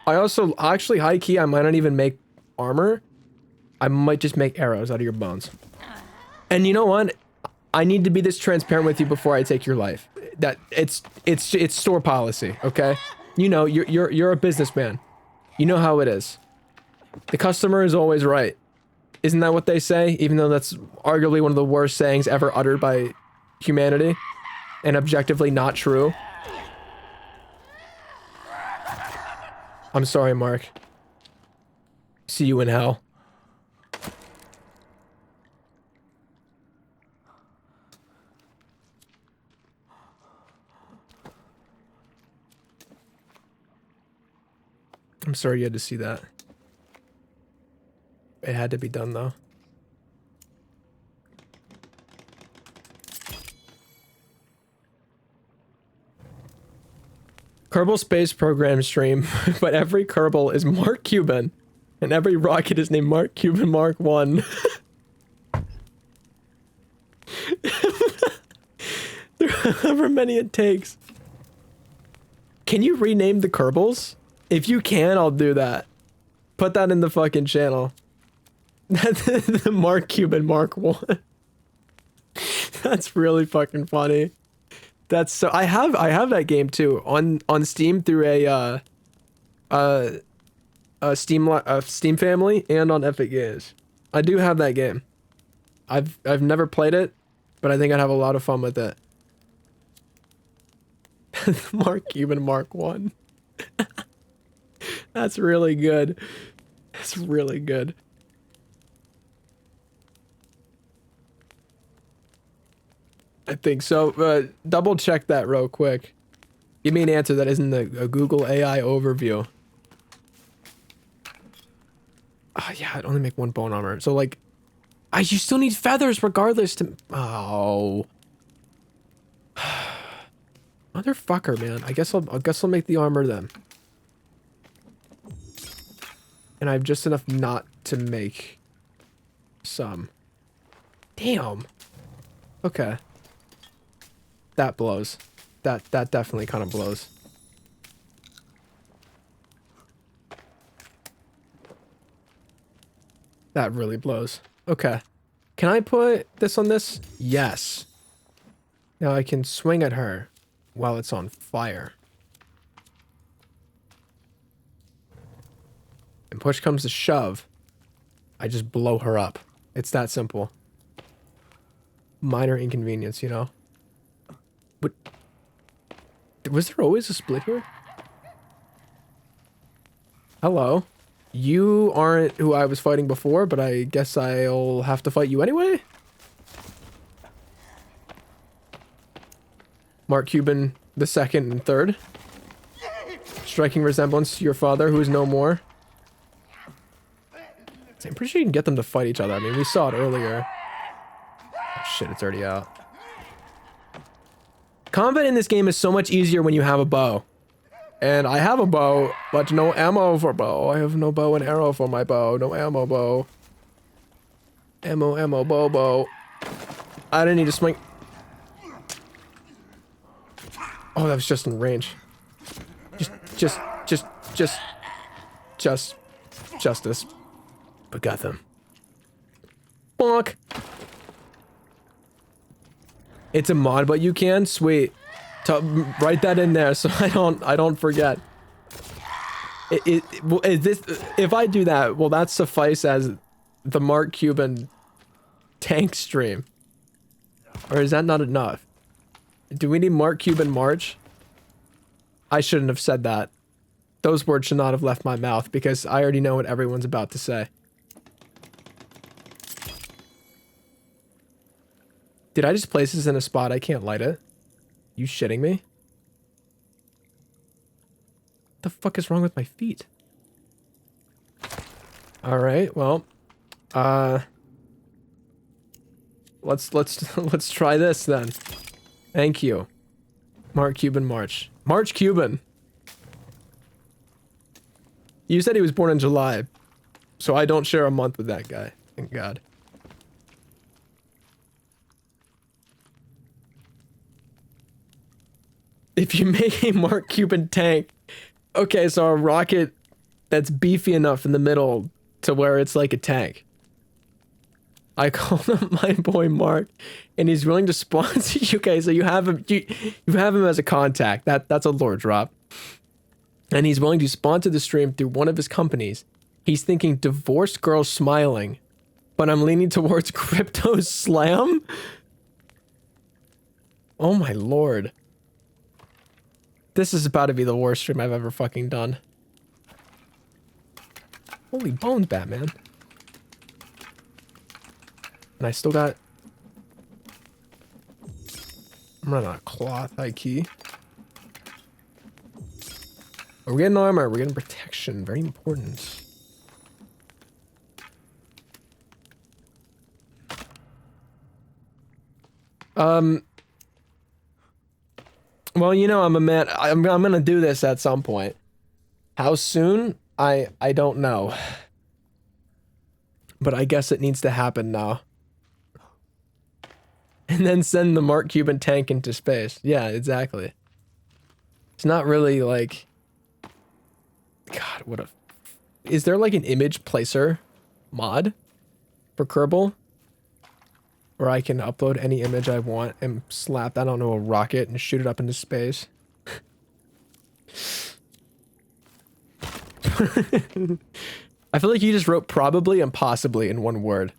I also, actually, high key, I might not even make armor. I might just make arrows out of your bones. And you know what? I need to be this transparent with you before I take your life. That it's store policy, okay? You know, you're a businessman. You know how it is. The customer is always right. Isn't that what they say? Even though that's arguably one of the worst sayings ever uttered by humanity and objectively not true. I'm sorry, Mark. See you in hell. I'm sorry you had to see that. It had to be done, though. Kerbal Space Program stream, but every Kerbal is Mark Cuban, and every rocket is named Mark Cuban Mark 1. However many it takes. Can you rename the Kerbals? If you can, I'll do that. Put that in the fucking channel. The Mark Cuban Mark 1. That's really fucking funny. That's so I have that game too on Steam through a Steam family and on Epic Games. I do have that game. I've never played it, but I think I'd have a lot of fun with it. Mark Cuban Mark 1. That's really good. That's really good. I think so. Double check that real quick. Give me an answer that isn't a Google AI overview. Oh, yeah, I'd only make 1 bone armor. So, like, you still need feathers regardless to... Oh. Motherfucker, man. I guess I'll make the armor then. And I have just enough not to make some. Damn. Okay. That blows. That definitely kind of blows. That really blows. Okay. Can I put this on this? Yes. Now I can swing at her while it's on fire. And push comes to shove, I just blow her up. It's that simple. Minor inconvenience, you know? But was there always a split here? Hello. You aren't who I was fighting before, but I guess I'll have to fight you anyway? Mark Cuban the second and third. Striking resemblance to your father, who is no more. I'm pretty sure you can get them to fight each other. I mean, we saw it earlier. Oh, shit, it's already out. Combat in this game is so much easier when you have a bow. And I have a bow, but no ammo for bow. I have no bow and arrow for my bow. No ammo bow. Ammo, bow. I didn't need to swing. Oh, that was just in range. Justice. But got them. Bonk. It's a mod, but you can? Sweet. Write that in there so I don't forget. If I do that, will that suffice as the Mark Cuban tank stream? Or is that not enough? Do we need Mark Cuban March? I shouldn't have said that. Those words should not have left my mouth because I already know what everyone's about to say. Did I just place this in a spot I can't light it? You shitting me? What the fuck is wrong with my feet? Alright, well. Let's try this then. Thank you. Mark Cuban March. March Cuban! You said he was born in July, so I don't share a month with that guy. Thank God. If you make a Mark Cuban tank, okay, so a rocket that's beefy enough in the middle to where it's like a tank. I call him my boy Mark, and he's willing to sponsor you guys. So you have him, you have him as a contact. That's a lore drop, and he's willing to sponsor the stream through one of his companies. He's thinking divorced girl smiling, but I'm leaning towards crypto slam. Oh my lord. This is about to be the worst stream I've ever fucking done. Holy bones, Batman. And I still got... I'm running out of cloth, high key. We're getting armor, we're getting protection. Very important. Well, you know, I'm a man. I'm gonna do this at some point. How soon? I don't know. But I guess it needs to happen now. And then send the Mark Cuban tank into space. Yeah, exactly. It's not really like... God, what a... Is there like an image placer mod for Kerbal? Where I can upload any image I want and slap that onto a rocket and shoot it up into space. I feel like you just wrote probably and possibly in one word.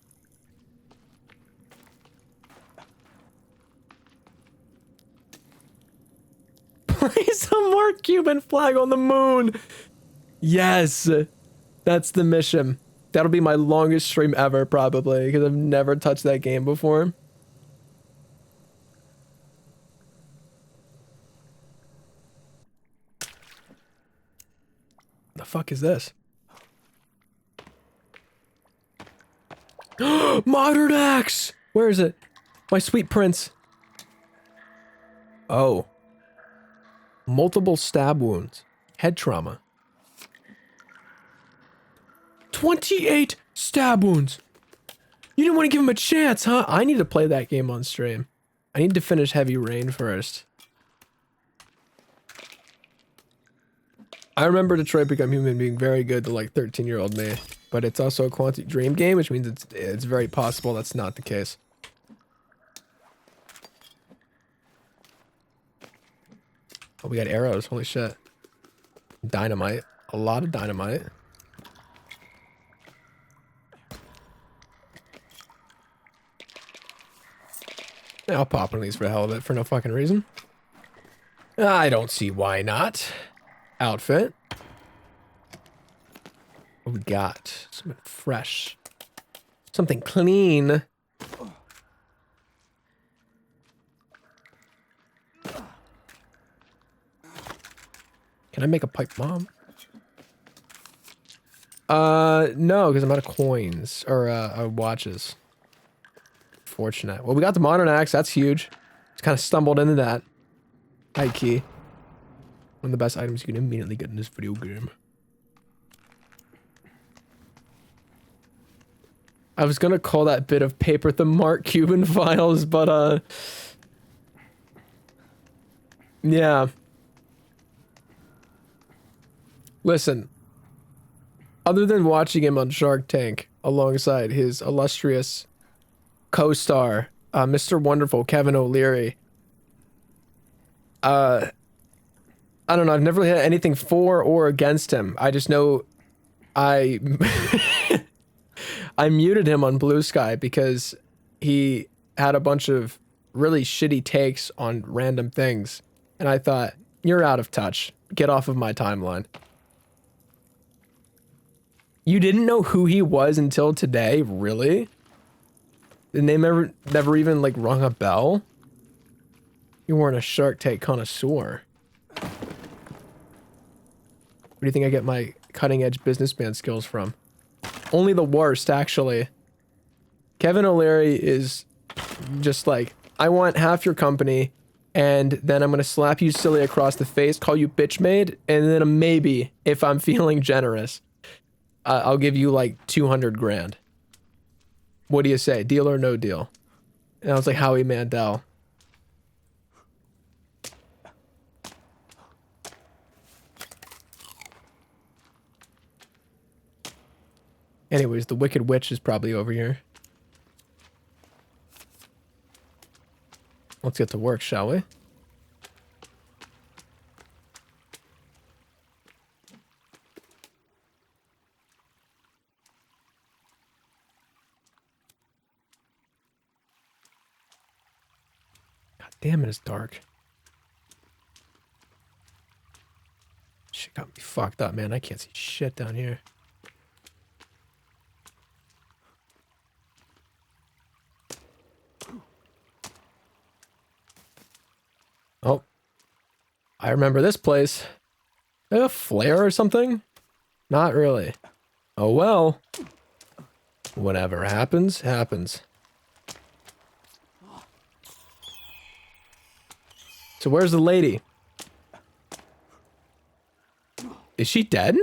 Place a Mark Cuban flag on the moon! Yes! That's the mission. That'll be my longest stream ever, probably, because I've never touched that game before. The fuck is this? Modern axe! Where is it? My sweet prince. Oh. Multiple stab wounds. Head trauma. 28 stab wounds! You didn't want to give him a chance, huh? I need to play that game on stream. I need to finish Heavy Rain first. I remember Detroit Become Human being very good to like 13-year-old me, but it's also a Quantic Dream game, which means it's very possible that's not the case. Oh, we got arrows. Holy shit. Dynamite. A lot of dynamite. Yeah, I'll pop one of these for the hell of it for no fucking reason. I don't see why not. Outfit. What we got? Something fresh. Something clean. Can I make a pipe bomb? No, because I'm out of coins. Or, watches. Fortunate. Well, we got the modern axe. That's huge. Just kind of stumbled into that. High key. One of the best items you can immediately get in this video game. I was gonna call that bit of paper the Mark Cuban Files, but, yeah. Listen. Other than watching him on Shark Tank alongside his illustrious co-star, Mr. Wonderful Kevin O'Leary, I don't know, I've never really had anything for or against him. I just know I I muted him on Blue Sky because he had a bunch of really shitty takes on random things. And I thought, you're out of touch. Get off of my timeline. You didn't know who he was until today? Really? The name never even, like, rung a bell? You weren't a Shark Tank connoisseur. Where do you think I get my cutting-edge businessman skills from? Only the worst, actually. Kevin O'Leary is just like, I want half your company, and then I'm gonna slap you silly across the face, call you bitch made, and then maybe, if I'm feeling generous, I'll give you like 200 grand. What do you say? Deal or no deal? And I was like, Howie Mandel. Anyways, the Wicked Witch is probably over here. Let's get to work, shall we? God damn it, it's dark. Shit got me fucked up, man. I can't see shit down here. Oh, I remember this place. Like a flare or something? Not really. Oh well. Whatever happens, happens. So where's the lady? Is she dead?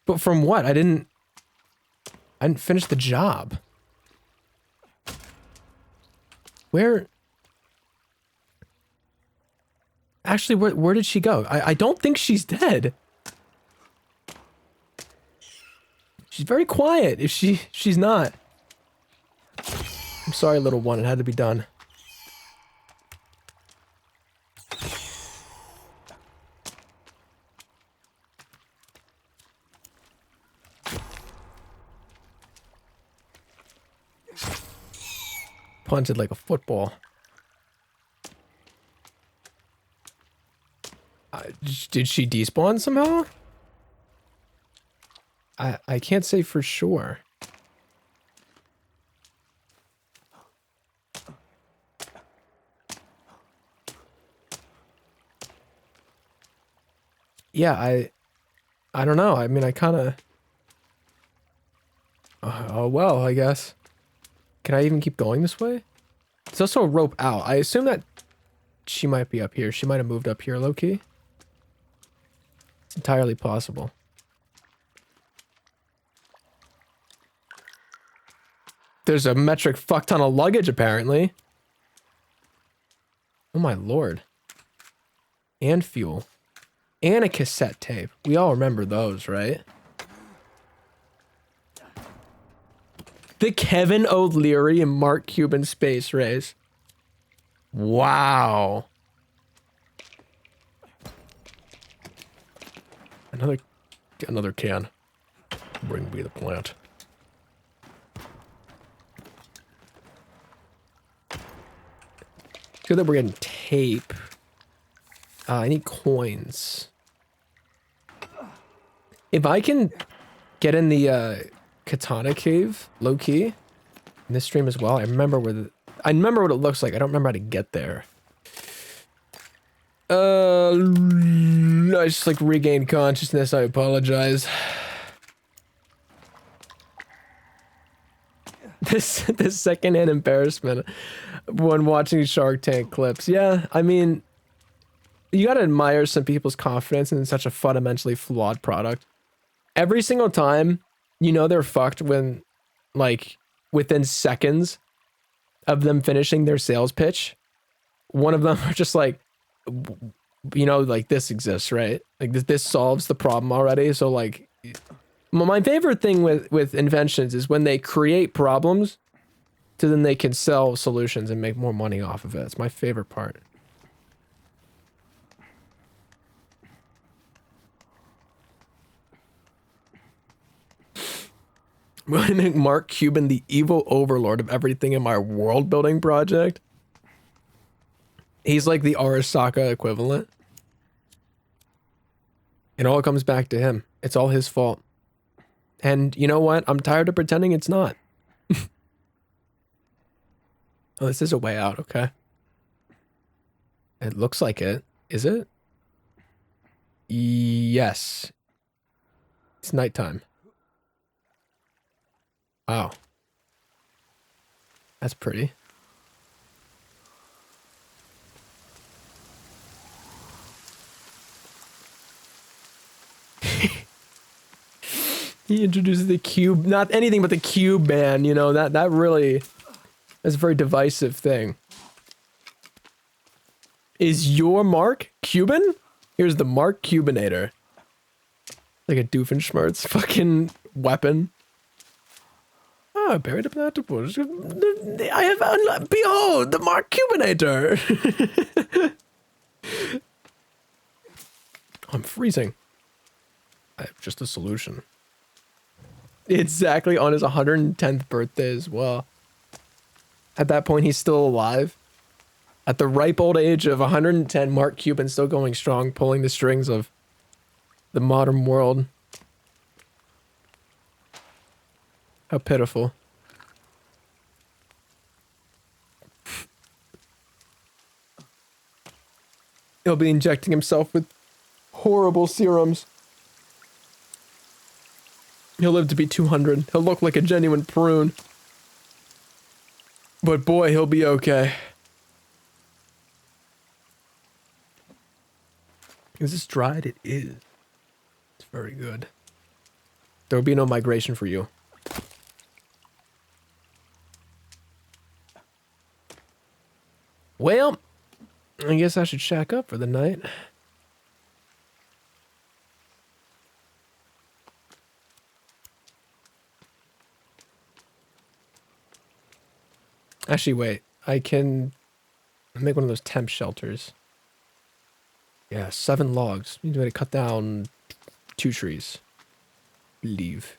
But from what? I didn't finish the job. Where? Actually, where did she go? I don't think she's dead. She's very quiet if she's not. I'm sorry, little one. It had to be done. Punted like a football. Did she despawn somehow? I can't say for sure. Yeah, I don't know. I mean, I kind of... oh, well, I guess. Can I even keep going this way? There's also a rope out. I assume that she might be up here. She might have moved up here, low-key. It's entirely possible. There's a metric fuck ton of luggage, apparently. Oh my lord. And fuel. And a cassette tape. We all remember those, right? The Kevin O'Leary and Mark Cuban space race. Wow. Another can. Bring me the plant. Good that we're getting tape. I need coins. If I can get in the Katana Cave, low key, in this stream as well. I remember what it looks like. I don't remember how to get there. I just like regained consciousness. I apologize. This secondhand embarrassment when watching Shark Tank clips. Yeah, I mean, you gotta admire some people's confidence in such a fundamentally flawed product. Every single time, you know they're fucked when, like, within seconds of them finishing their sales pitch, one of them are just like, you know, like, this exists, right? Like, this solves the problem already. So, like, my favorite thing with inventions is when they create problems, so then they can sell solutions and make more money off of it. It's my favorite part. I make Mark Cuban the evil overlord of everything in my world building project. He's like the Arasaka equivalent. It all comes back to him. It's all his fault. And you know what? I'm tired of pretending it's not. Oh, this is a way out, okay. It looks like it. Is it? Yes. It's nighttime. Wow. That's pretty. He introduces the cube, not anything but the cube man, you know, that really is a very divisive thing. Is your Mark Cuban? Here's the Mark Cubanator. Like a Doofenshmirtz fucking weapon. Ah, buried up that bush. I have behold the Mark Cubanator. I'm freezing. I have just a solution. Exactly on his 110th birthday as well. At that point, he's still alive. At the ripe old age of 110, Mark Cuban still going strong, pulling the strings of the modern world. How pitiful. He'll be injecting himself with horrible serums. He'll live to be 200. He'll look like a genuine prune. But boy, he'll be okay. Is this dried? It is. It's very good. There will be no migration for you. Well, I guess I should shack up for the night. Actually, wait. I can make one of those temp shelters. Yeah, 7 logs. Need to cut down 2 trees. Leave.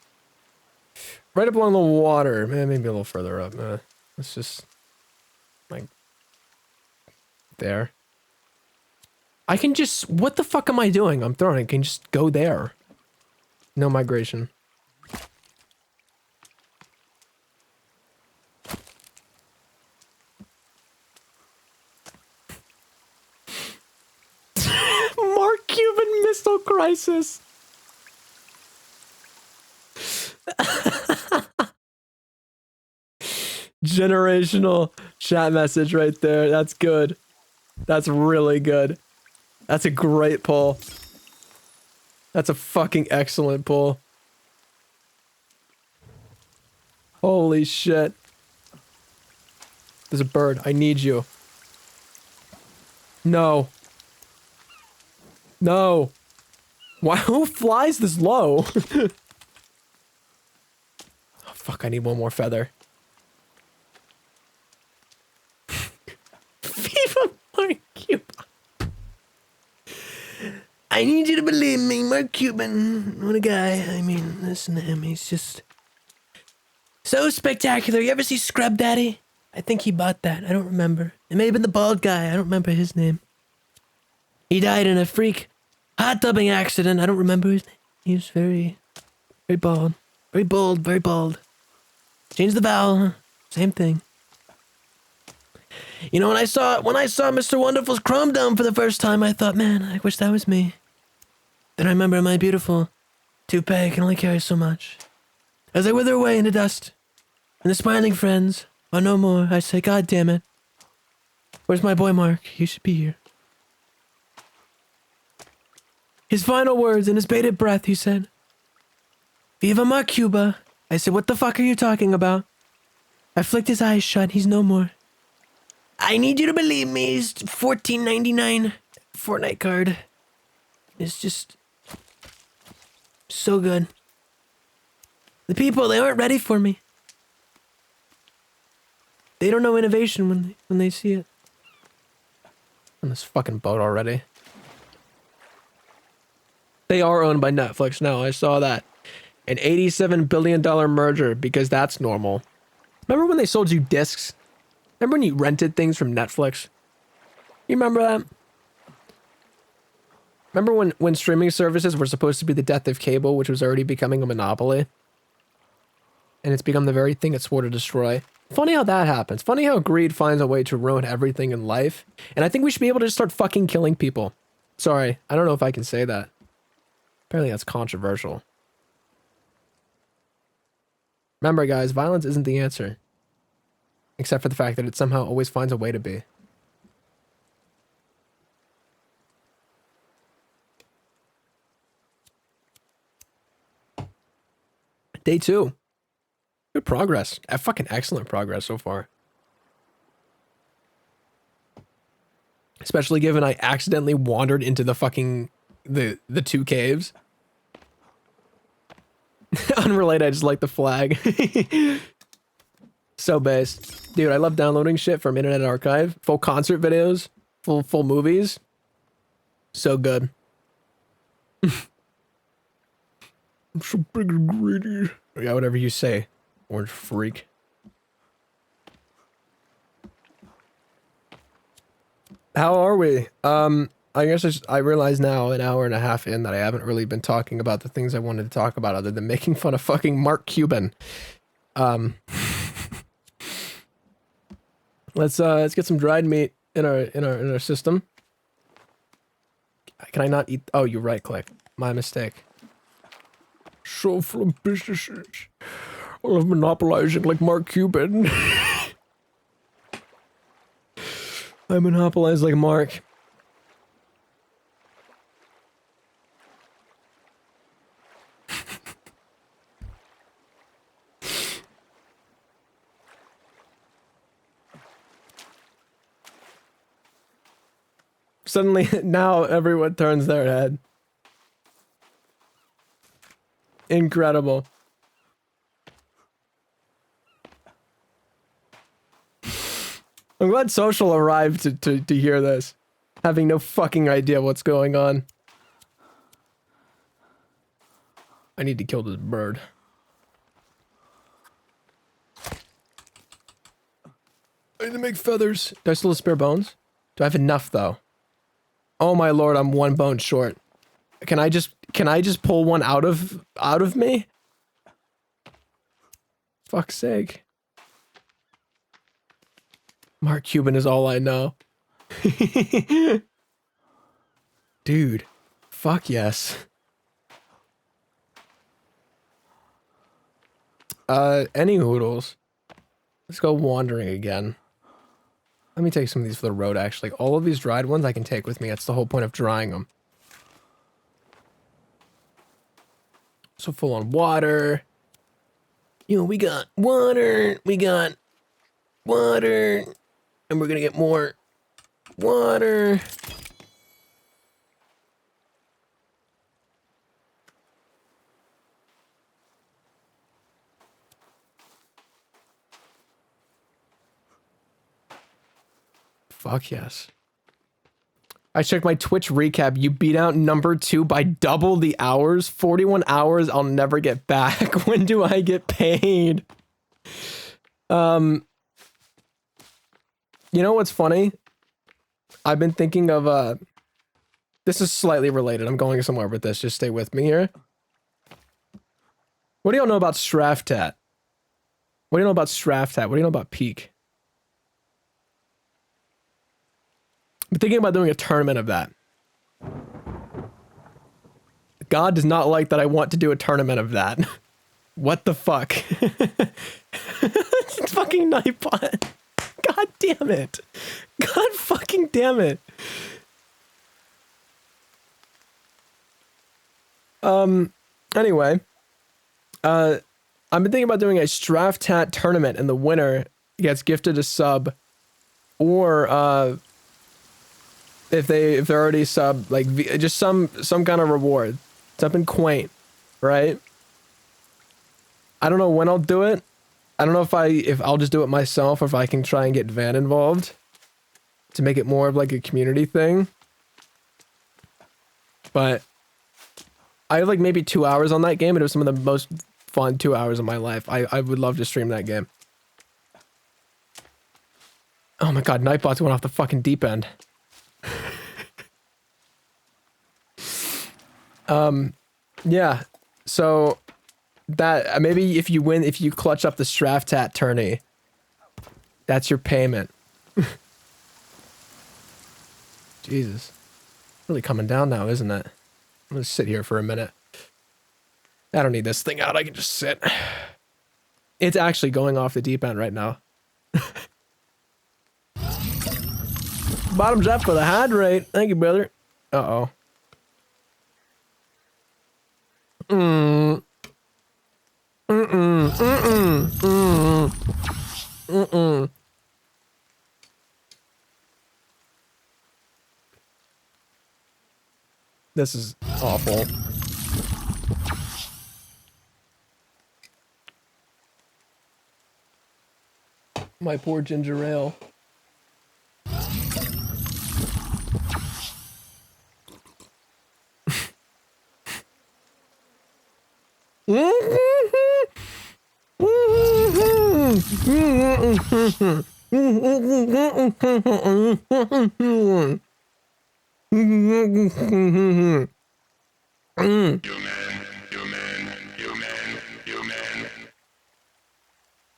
Right up along the water. Man, maybe a little further up. Let's just... like... there. I can just... what the fuck am I doing? I'm throwing. I can just go there. No migration. Mark Cuban Missile Crisis. Generational chat message right there. That's good. That's really good. That's a great pull. That's a fucking excellent pull. Holy shit. There's a bird. I need you. No. No. Why? Who flies this low? Oh, fuck, I need one more feather. Viva Mark Cuban. I need you to believe me, Mark Cuban. What a guy. I mean, listen to him. He's just so spectacular. You ever see Scrub Daddy? I think he bought that. I don't remember. It may have been the bald guy. I don't remember his name. He died in a freak hot tubbing accident. I don't remember his name. He was very bald. Very bold, very bald. Change the vowel. Same thing. You know, when I saw Mr. Wonderful's Chrome Dome for the first time, I thought, man, I wish that was me. Then I remember my beautiful toupee can only carry so much. As I wither away into dust, and the smiling friends are no more, I say, God damn it. Where's my boy Mark? He should be here. His final words in his bated breath, he said, Viva Mark Cuba. I said, what the fuck are you talking about? I flicked his eyes shut. He's no more. I need you to believe me. His $14.99 Fortnite card is just so good. The people, they aren't ready for me. They don't know innovation when they see it. On this fucking boat already. They are owned by Netflix now. I saw that. An $87 billion merger, because that's normal. Remember when they sold you discs? Remember when you rented things from Netflix? You remember that? Remember when streaming services were supposed to be the death of cable, which was already becoming a monopoly? And it's become the very thing it swore to destroy. Funny how that happens. Funny how greed finds a way to ruin everything in life. And I think we should be able to just start fucking killing people. Sorry, I don't know if I can say that. Apparently that's controversial. Remember, guys, violence isn't the answer. Except for the fact that it somehow always finds a way to be. Day 2. Good progress. Fucking excellent progress so far. Especially given I accidentally wandered into the fucking... the 2 caves. Unrelated, I just like the flag. So based. Dude, I love downloading shit from Internet Archive. Full concert videos. Full movies. So good. I'm so big and greedy. Yeah, whatever you say, orange freak. How are we? I guess I realize now, an hour and a half in, that I haven't really been talking about the things I wanted to talk about other than making fun of fucking Mark Cuban. Let's get some dried meat in our system. Can I not eat? Oh, you right click. My mistake. So full of businesses. I love monopolizing like Mark Cuban. I monopolize like Mark. Suddenly, now everyone turns their head. Incredible. I'm glad Social arrived to hear this, having no fucking idea what's going on. I need to kill this bird. I need to make feathers. Do I still have spare bones? Do I have enough though? Oh my lord, I'm 1 bone short. Can I just pull one out of me? Fuck's sake. Mark Cuban is all I know. Dude, fuck yes. Any hoodles. Let's go wandering again. Let me take some of these for the road, actually. All of these dried ones I can take with me. That's the whole point of drying them. So full on water. You know, we got water. We got water. And we're gonna get more water. Fuck yes. I checked my Twitch recap. You beat out number 2 by double the hours. 41 hours I'll never get back. When do I get paid? You know what's funny? I've been thinking of this is slightly related. I'm going somewhere with this. Just stay with me here. What do y'all know about Straftat? What do you know about Straftat? What do you know about Peak? I'm thinking about doing a tournament of that. God does not like that I want to do a tournament of that. What the fuck? It's fucking Nightbot. God damn it. God fucking damn it. Anyway. I've been thinking about doing a Straftat tournament, and the winner gets gifted a sub, or if they're already sub, like just some kind of reward, something quaint, right? I don't know when I'll do it. I don't know if I'll just do it myself, or if I can try and get Van involved to make it more of like a community thing. But I have like maybe 2 hours on that game, and it was some of the most fun 2 hours of my life. I would love to stream that game. Oh my god, Nightbots went off the fucking deep end. Yeah, so that maybe if you win, if you clutch up the Straftat tourney, that's your payment. Jesus, really coming down now, isn't it? I'm gonna sit here for a minute. I don't need this thing out. I can just sit. It's actually going off the deep end right now. Bottoms up for the hydrate. Thank you, brother. Uh-oh. This is awful. My poor ginger ale.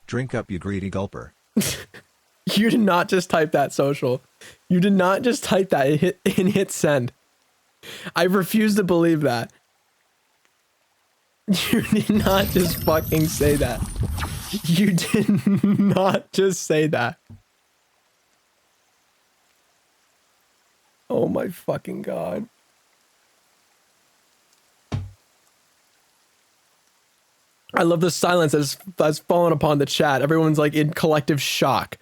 Drink up, you greedy gulper. You did not just type that, social. You did not just type that and hit send. I refuse to believe that. You did not just fucking say that. You did not just say that. Oh my fucking god. I love the silence that's fallen upon the chat. Everyone's like in collective shock.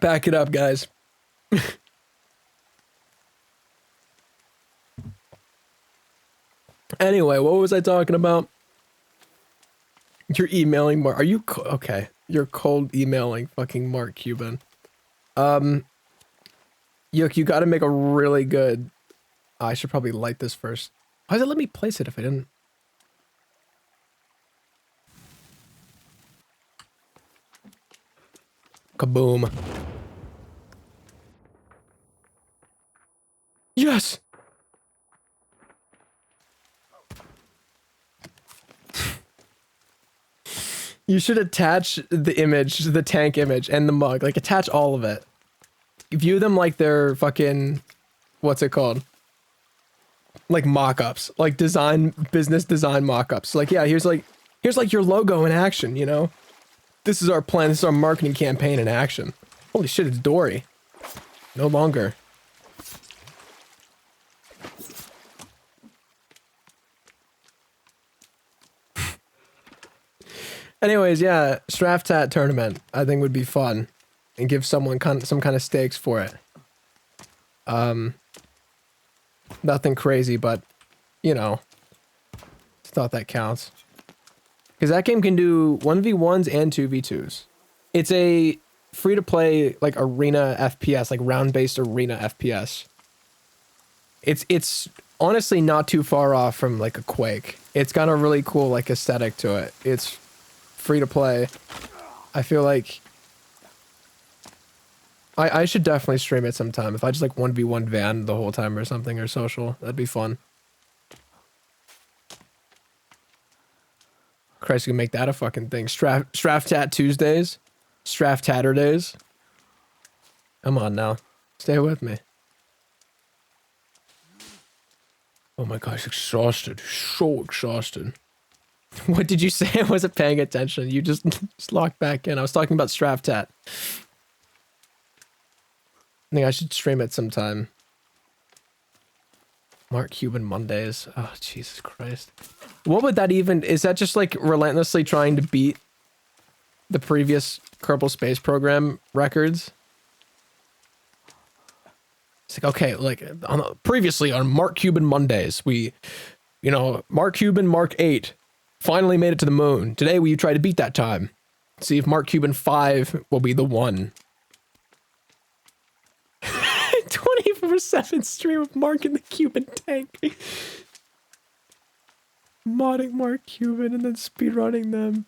Back it up, guys. Anyway, what was I talking about? You're emailing Mark. Are you okay? You're cold emailing fucking Mark Cuban. Yook, you got to make a really good. I should probably light this first. Why does it let me place it if I didn't? Kaboom. Yes. You should attach the image, the tank image, and the mug. Like, attach all of it. View them like they're fucking... What's it called? like mock-ups, like business design mock-ups. Like, yeah, here's like your logo in action, you know? This is our plan, this is our marketing campaign in action. Holy shit, it's Dory. No longer. Anyways, yeah, Straftat tournament I think would be fun, and give someone some kind of stakes for it. Nothing crazy, but you know, thought that counts. Because that game can do 1v1s and 2v2s. It's a free-to-play like arena FPS, like round-based arena FPS. It's honestly not too far off from like a Quake. It's got a really cool like aesthetic to it. It's free to play. I feel like I should definitely stream it sometime. If I just like 1v1 van the whole time or something, or social, that'd be fun. Christ, you can make that a fucking thing. Straftat Tuesdays, Straftatter days. Come on now, stay with me. Oh my gosh, exhausted, so exhausted. What did you say? I wasn't paying attention. You just locked back in. I was talking about Straftat. I think I should stream it sometime. Mark Cuban Mondays. Oh, Jesus Christ. What would that even... Is that just like relentlessly trying to beat the previous Kerbal Space Program records? It's like, okay, like previously on Mark Cuban Mondays, we, you know, Mark Cuban Mark 8 finally made it to the moon. Today we try to beat that time. See if Mark Cuban 5 will be the one. 24/7 stream of Mark in the Cuban tank. Modding Mark Cuban and then speedrunning them.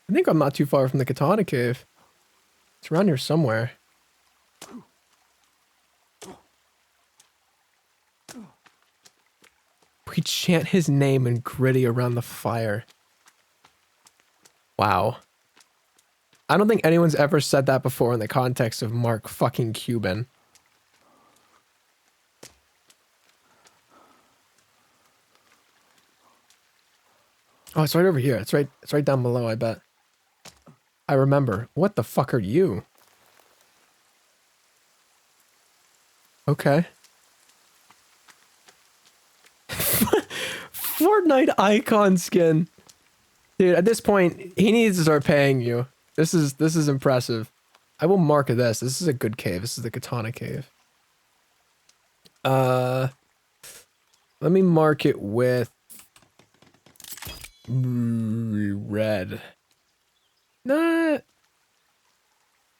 I think I'm not too far from the Katana Cave. It's around here somewhere. We chant his name and gritty around the fire. Wow. I don't think anyone's ever said that before in the context of Mark fucking Cuban. Oh, it's right over here. It's right down below, I bet. I remember. What the fuck are you? Okay. Fortnite icon skin. Dude, at this point, he needs to start paying you. This is impressive. I will mark this. This is a good cave. This is the Katana Cave. Let me mark it with red. Nah.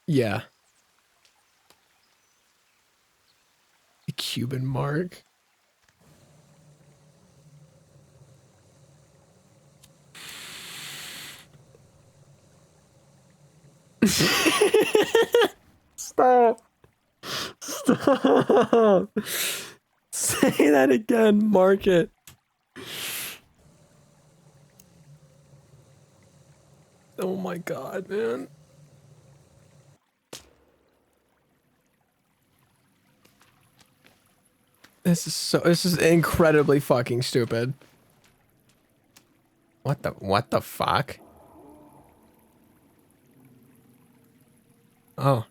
Yeah. The Cuban mark. Stop. Stop. Say that again. Mark it. Oh my god, man. This is incredibly fucking stupid. What the fuck? Oh.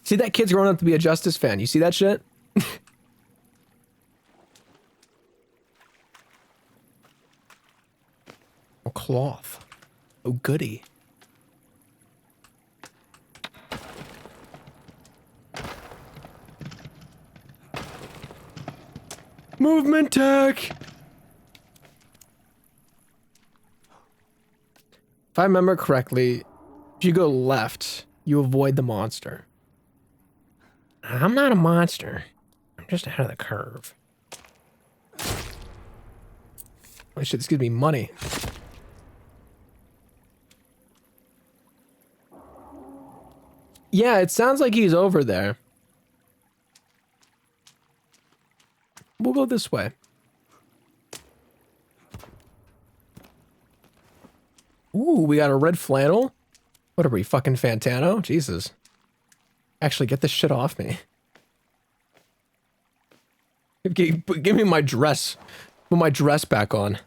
See, that kid's growing up to be a Justice fan. You see that shit? Oh, cloth. Oh, goody. Movement tech! If I remember correctly, if you go left, you avoid the monster. I'm not a monster. I'm just ahead of the curve. Holy shit, this gives me money. Yeah, it sounds like he's over there. We'll go this way. Ooh, we got a red flannel. What are we, fucking Fantano? Jesus. Actually, get this shit off me. Give me my dress. Put my dress back on.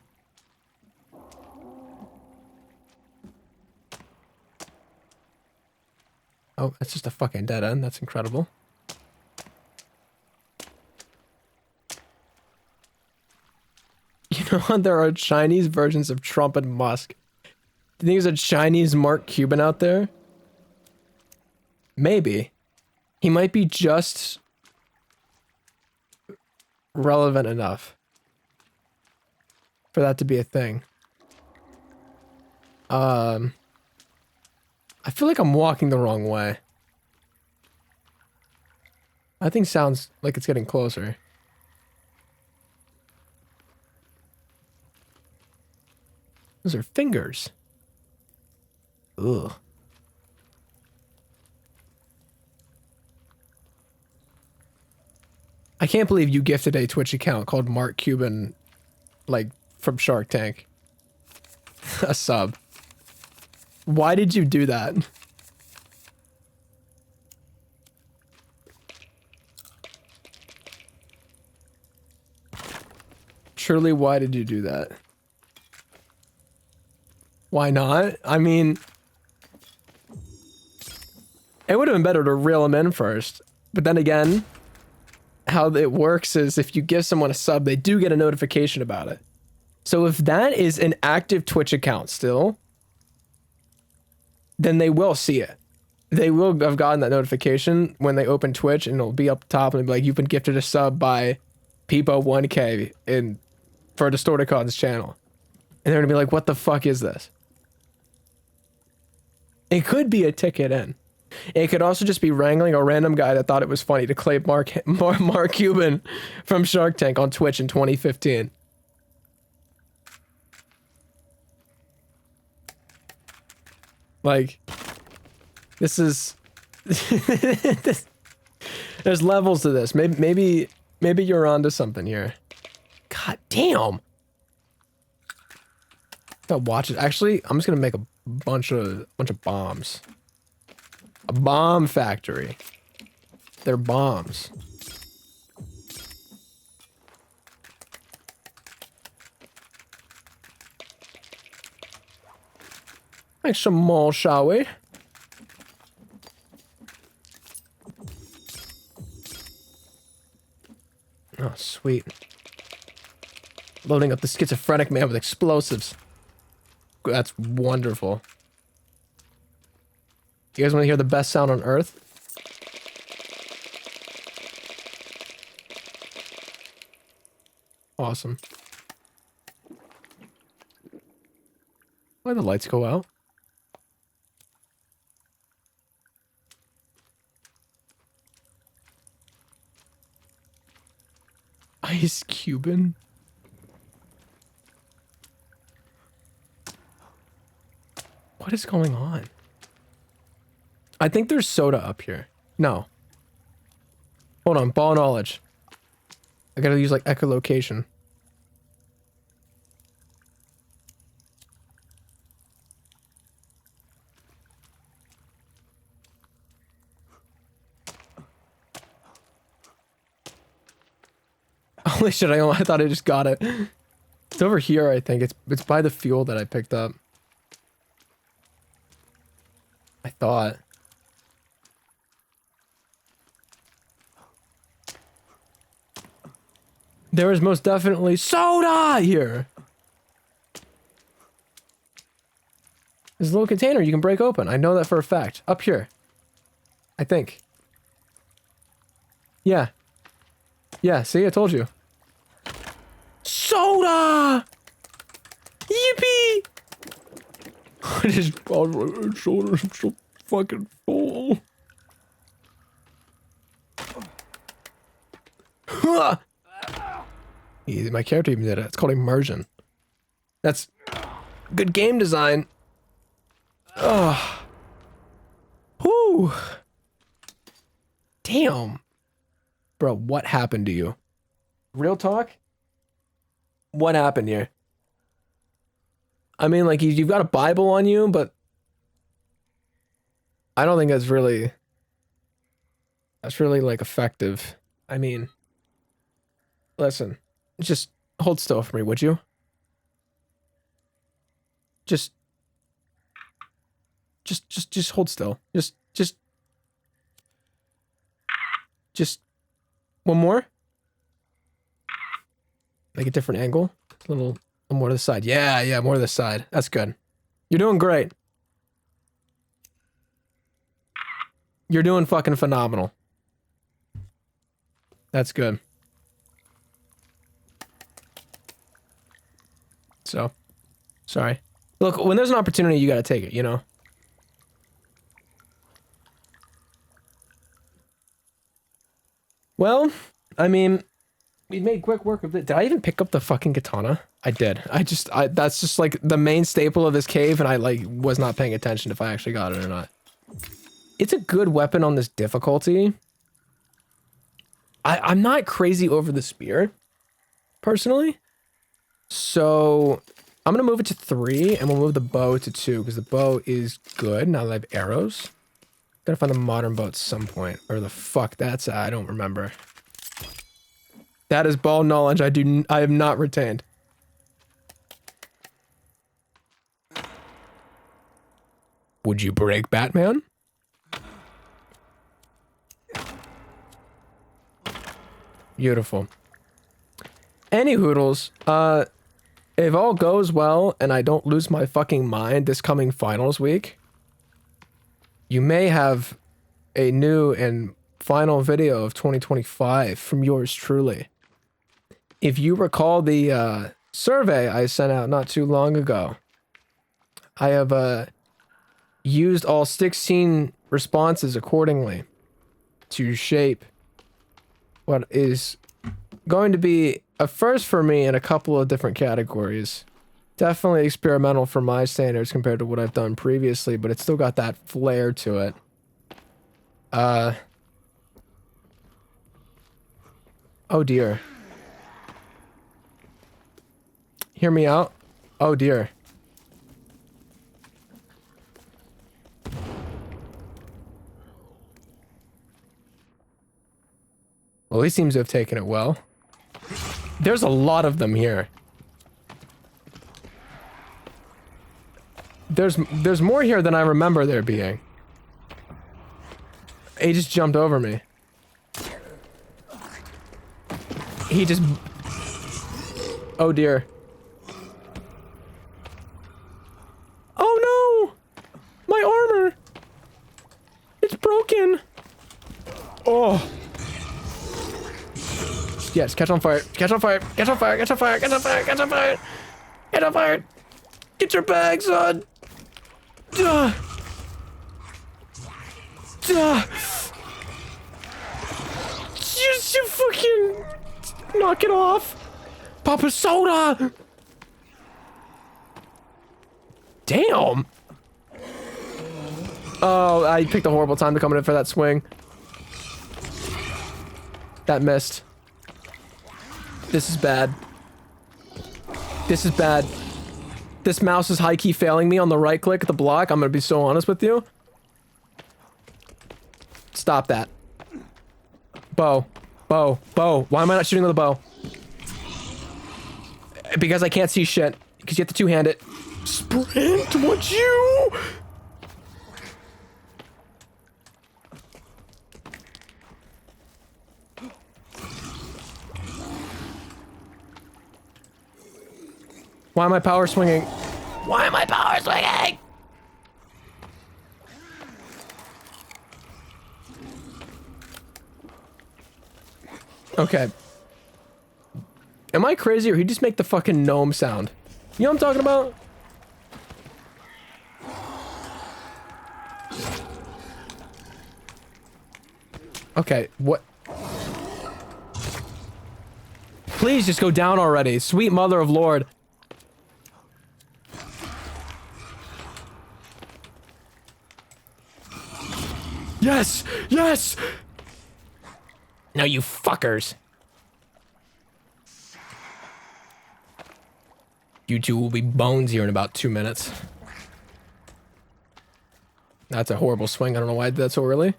Oh, that's just a fucking dead end. That's incredible. You know, there are Chinese versions of Trump and Musk. Do you think there's a Chinese Mark Cuban out there? Maybe. He might be just relevant enough for that to be a thing. I feel like I'm walking the wrong way. I think sounds like it's getting closer. Those are fingers. Ugh. I can't believe you gifted a Twitch account called Mark Cuban, like, from Shark Tank. A sub. Why did you do that? Truly, why did you do that? Why not? I mean, it would have been better to reel him in first. But then again, how it works is if you give someone a sub, they do get a notification about it. So if that is an active Twitch account still, then they will see it. They will have gotten that notification when they open Twitch, and it'll be up top and it'll be like, you've been gifted a sub by Peepo1K for DISTORTICON's channel. And they're gonna be like, what the fuck is this? It could be a ticket in. It could also just be wrangling a random guy that thought it was funny to claim Mark Cuban from Shark Tank on Twitch in 2015. Like, this is... There's levels to this. Maybe you're onto something here. God damn. That watch it. Actually, I'm just gonna make a bunch of bombs. A bomb factory. They're bombs. Make some more, shall we? Oh, sweet. Loading up the schizophrenic man with explosives. That's wonderful. You guys want to hear the best sound on Earth? Awesome. Why'd the lights go out? Ice Cuban? What is going on? I think there's soda up here. No. Hold on, ball knowledge. I gotta use like echolocation. Holy shit, I thought I just got it. It's over here, I think. It's by the fuel that I picked up. I thought. There is most definitely soda here. There's a little container you can break open. I know that for a fact. Up here. I think. Yeah. Yeah, see, I told you. Soda! Yippee! I just found my shoulders. I'm so fucking full. Huh! Easy, my character even did it. It's called immersion. That's good game design. Ugh. Whew. Damn. Bro, what happened to you? Real talk? What happened here? I mean, like, you've got a Bible on you, but I don't think that's really like effective. I mean, Listen, just hold still for me, would you? Just hold still. Just one more. Make a different angle. A little more to the side. Yeah, more to the side. That's good. You're doing great. You're doing fucking phenomenal. That's good. So, sorry. Look, when there's an opportunity, you gotta take it, you know? Well, I mean, we made quick work of it. Did I even pick up the fucking katana? I did. That's just like the main staple of this cave, and I like was not paying attention if I actually got it or not. It's a good weapon on this difficulty. I'm not crazy over the spear, personally. So I'm gonna move it to 3, and we'll move the bow to 2, because the bow is good now that I have arrows. Gotta find the modern bow at some point. Or the fuck that's at, I don't remember. That is ball knowledge I have not retained. Would you break Batman? Beautiful. Any hoodles, if all goes well and I don't lose my fucking mind this coming finals week, you may have a new and final video of 2025 from yours truly. If you recall the survey I sent out not too long ago, I have used all 16 responses accordingly to shape what is going to be a first for me in a couple of different categories. Definitely experimental for my standards compared to what I've done previously, but it's still got that flair to it. Oh dear. Hear me out? Oh dear. Well, he seems to have taken it well. There's a lot of them here. There's more here than I remember there being. He just jumped over me. He just... Oh dear. Oh no! My armor! It's broken! Oh. Yes, catch on fire. Catch on fire. Catch on fire. Catch on fire. Catch on fire. Catch on fire. Catch on fire. Get your bag, son. Duh. Duh. You fucking knock it off. Papa soda. Damn. Oh, I picked a horrible time to come in for that swing. That missed. This is bad. This is bad. This mouse is high-key failing me on the right click at the block. I'm gonna be so honest with you. Stop that. Bow. Bow. Bow. Why am I not shooting with a bow? Because I can't see shit. Because you have to two-hand it. Sprint, would you? Why am I power swinging? Why am I power swinging? Okay. Am I crazy or he just make the fucking gnome sound? You know what I'm talking about? Okay, what? Please just go down already. Sweet mother of Lord. Yes! Yes! Now you fuckers. You two will be bones here in about 2 minutes. That's a horrible swing. I don't know why I did that so early.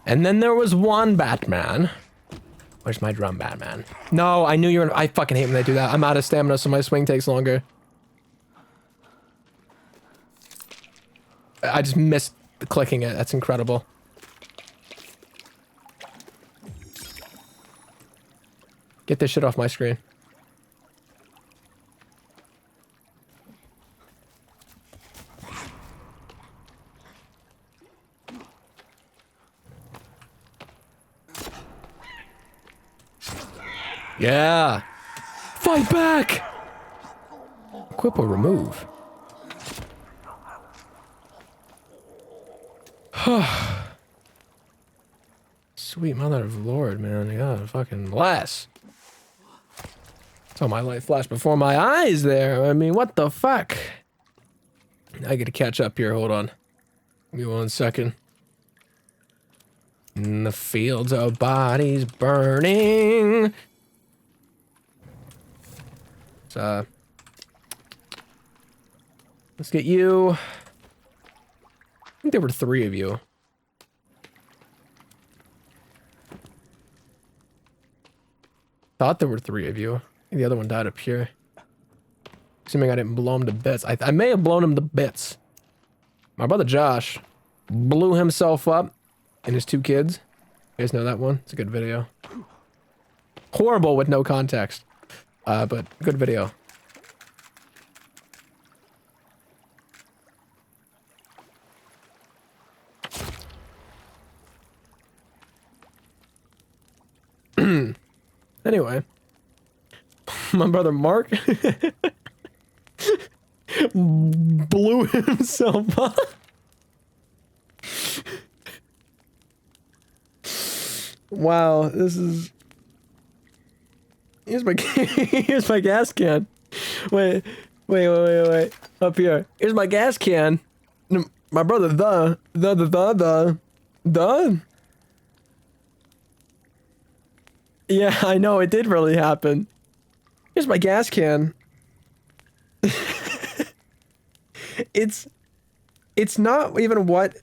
And then there was one Batman. Where's my drum, Batman? No, I knew you were. I fucking hate when they do that. I'm out of stamina, so my swing takes longer. I just missed clicking it. That's incredible. Get this shit off my screen. Yeah. Fight back. Equip or remove. Sweet mother of Lord, man. God, fucking bless. Saw my life flash before my eyes there. I mean, what the fuck? I gotta catch up here. Hold on. Give me 1 second. In the fields of bodies burning. So, let's get you. I think there were 3 of you. Thought there were 3 of you. I think the other one died up here. Assuming I didn't blow him to bits. I may have blown him to bits. My brother Josh blew himself up and his 2 kids. You guys know that one? It's a good video. Horrible with no context. But good video. Anyway, my brother Mark blew himself up. Wow, this is. Here's my here's my gas can. Wait. Up here. Here's my gas can. My brother, the. Yeah, I know, it did really happen. Here's my gas can. It's not even what...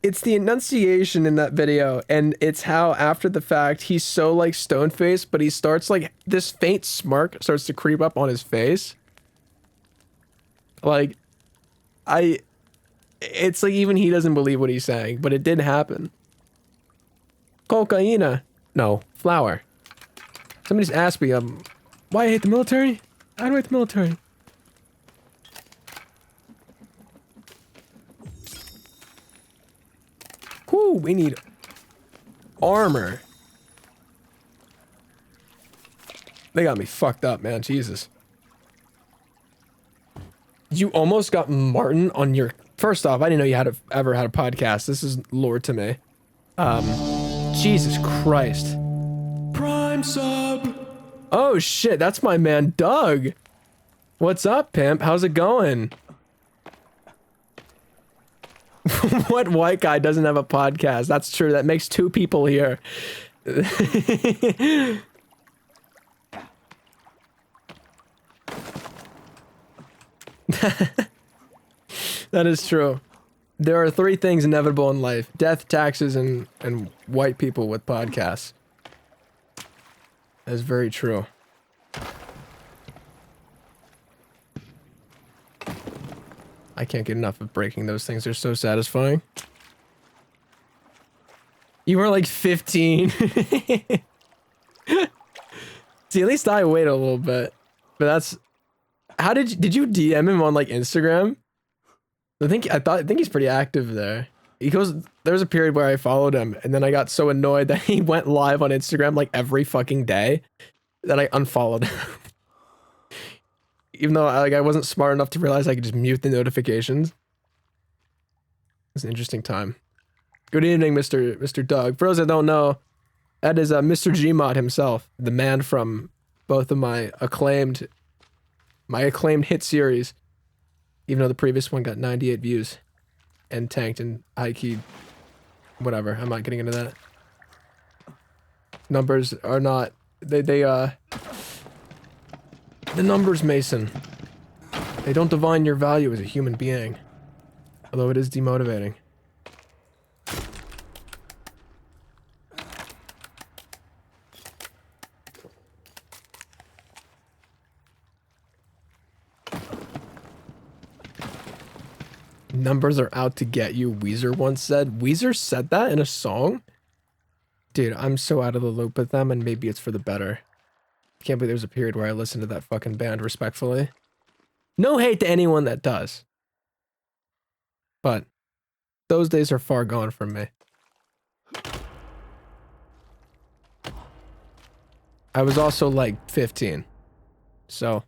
It's the enunciation in that video, and it's how, after the fact, he's so, like, stone-faced, but he starts, like, this faint smirk starts to creep up on his face. Like, it's like even he doesn't believe what he's saying, but it did happen. Cocaina. No, flour. Somebody just asked me, why I hate the military? I don't hate the military. Whew, we need armor. They got me fucked up, man. Jesus. You almost got Martin on your... First off, I didn't know you ever had a podcast. This is lore to me. Jesus Christ. Prime sub. Oh shit, that's my man Doug. What's up, pimp? How's it going? What white guy doesn't have a podcast? That's true. That makes 2 people here. That is true. There are 3 things inevitable in life: death, taxes, and white people with podcasts. That is very true. I can't get enough of breaking those things. They're so satisfying. You were like 15. See, at least I wait a little bit. But that's... How did you DM him on like Instagram? I think he's pretty active there. He goes, there was a period where I followed him, and then I got so annoyed that he went live on Instagram like every fucking day that I unfollowed him. Even though I wasn't smart enough to realize I could just mute the notifications. It's an interesting time. Good evening, Mr. Doug. For those that don't know, that is Mr. Gmod himself, the man from both of my acclaimed hit series. Even though the previous one got 98 views and tanked and high keyed. Whatever, I'm not getting into that. Numbers are not, the numbers, Mason. They don't divine your value as a human being. Although it is demotivating. Numbers are out to get you, Weezer once said. Weezer said that in a song? Dude, I'm so out of the loop with them, and maybe it's for the better. Can't believe there's a period where I listened to that fucking band respectfully. No hate to anyone that does. But those days are far gone from me. I was also like 15. So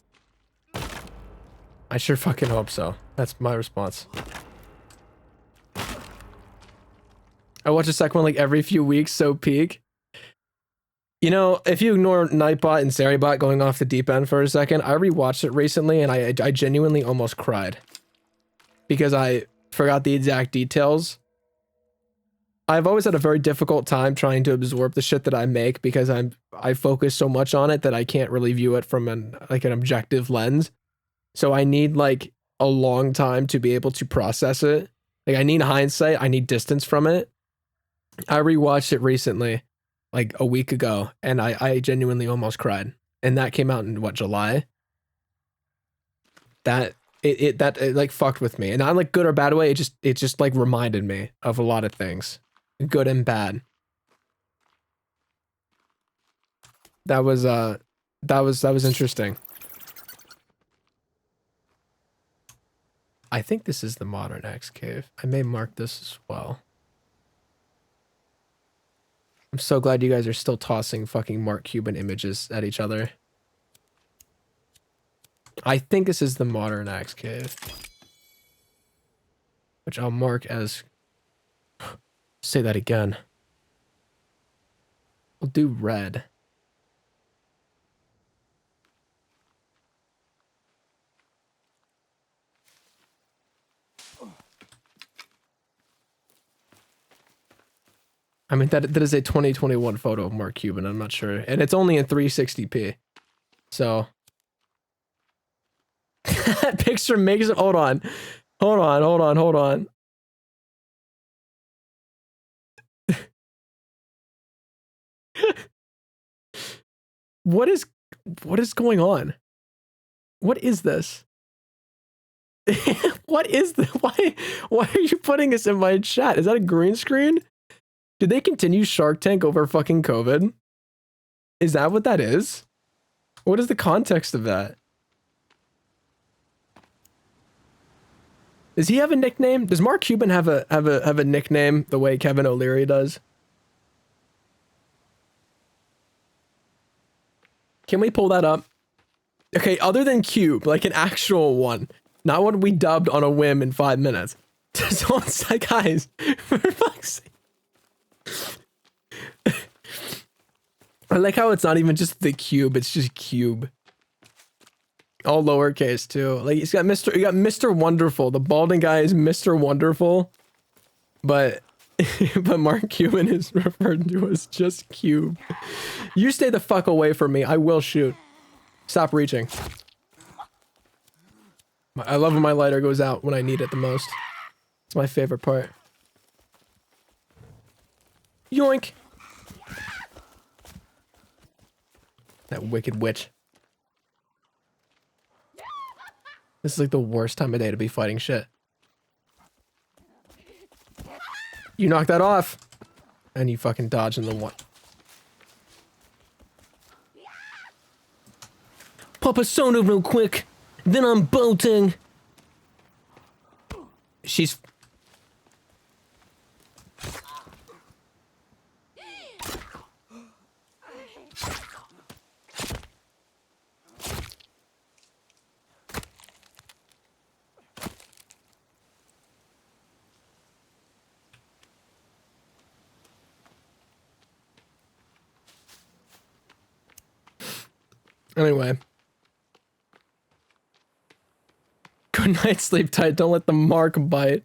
I sure fucking hope so. That's my response. I watch a second one like every few weeks, so peak. You know, if you ignore Nightbot and Seribot going off the deep end for a second, I rewatched it recently and I genuinely almost cried. Because I forgot the exact details. I've always had a very difficult time trying to absorb the shit that I make because I focus so much on it that I can't really view it from an objective lens. So I need like a long time to be able to process it. Like I need hindsight, I need distance from it. I rewatched it recently, like a week ago, and I genuinely almost cried. And that came out in what, July? That it like fucked with me. And not like good or bad way, it just like reminded me of a lot of things. Good and bad. That was interesting. I think this is the modern X cave. I may mark this as well. I'm so glad you guys are still tossing fucking Mark Cuban images at each other. I think this is the modern Axe Cave. Which I'll mark as... Say that again. We'll do red. I mean, that is a 2021 photo of Mark Cuban, I'm not sure. And it's only in 360p. So... That picture makes it... Hold on. Hold on. What is going on? What is this? What is this? Why are you putting this in my chat? Is that a green screen? Did they continue Shark Tank over fucking COVID? Is that what that is? What is the context of that? Does he have a nickname? Does Mark Cuban have a nickname the way Kevin O'Leary does? Can we pull that up? Okay, other than Cube, like an actual one. Not what we dubbed on a whim in 5 minutes. So it's like, guys, for fuck's sake. I like how it's not even just the cube, it's just Cube. All lowercase too. Like you got Mr. Wonderful. The balding guy is Mr. Wonderful. But Mark Cuban is referred to as just Cube. You stay the fuck away from me. I will shoot. Stop reaching. I love when my lighter goes out when I need it the most. It's my favorite part. Yoink! That wicked witch. This is like the worst time of day to be fighting shit. You knock that off! And you fucking dodge in the one. Pop a soda real quick, then I'm bolting. She's... Anyway. Good night, sleep tight. Don't let the mark bite.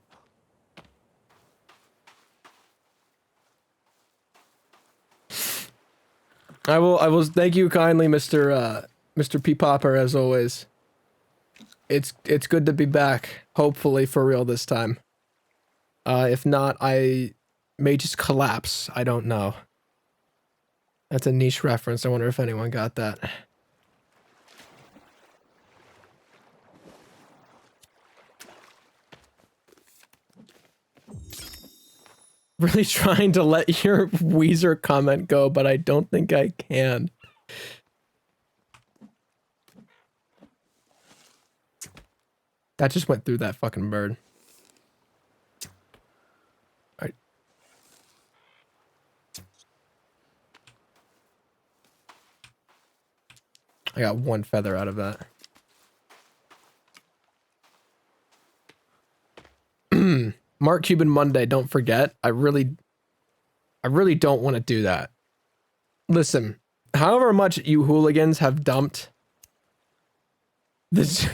I will thank you kindly, Mr. P. Popper, as always. It's good to be back. Hopefully for real this time. If not, I may just collapse. I don't know. That's a niche reference. I wonder if anyone got that. Really trying to let your Weezer comment go, but I don't think I can. That just went through that fucking bird. Alright. I got one feather out of that. Mark Cuban Monday, don't forget. I really don't want to do that. Listen, however much you hooligans have dumped this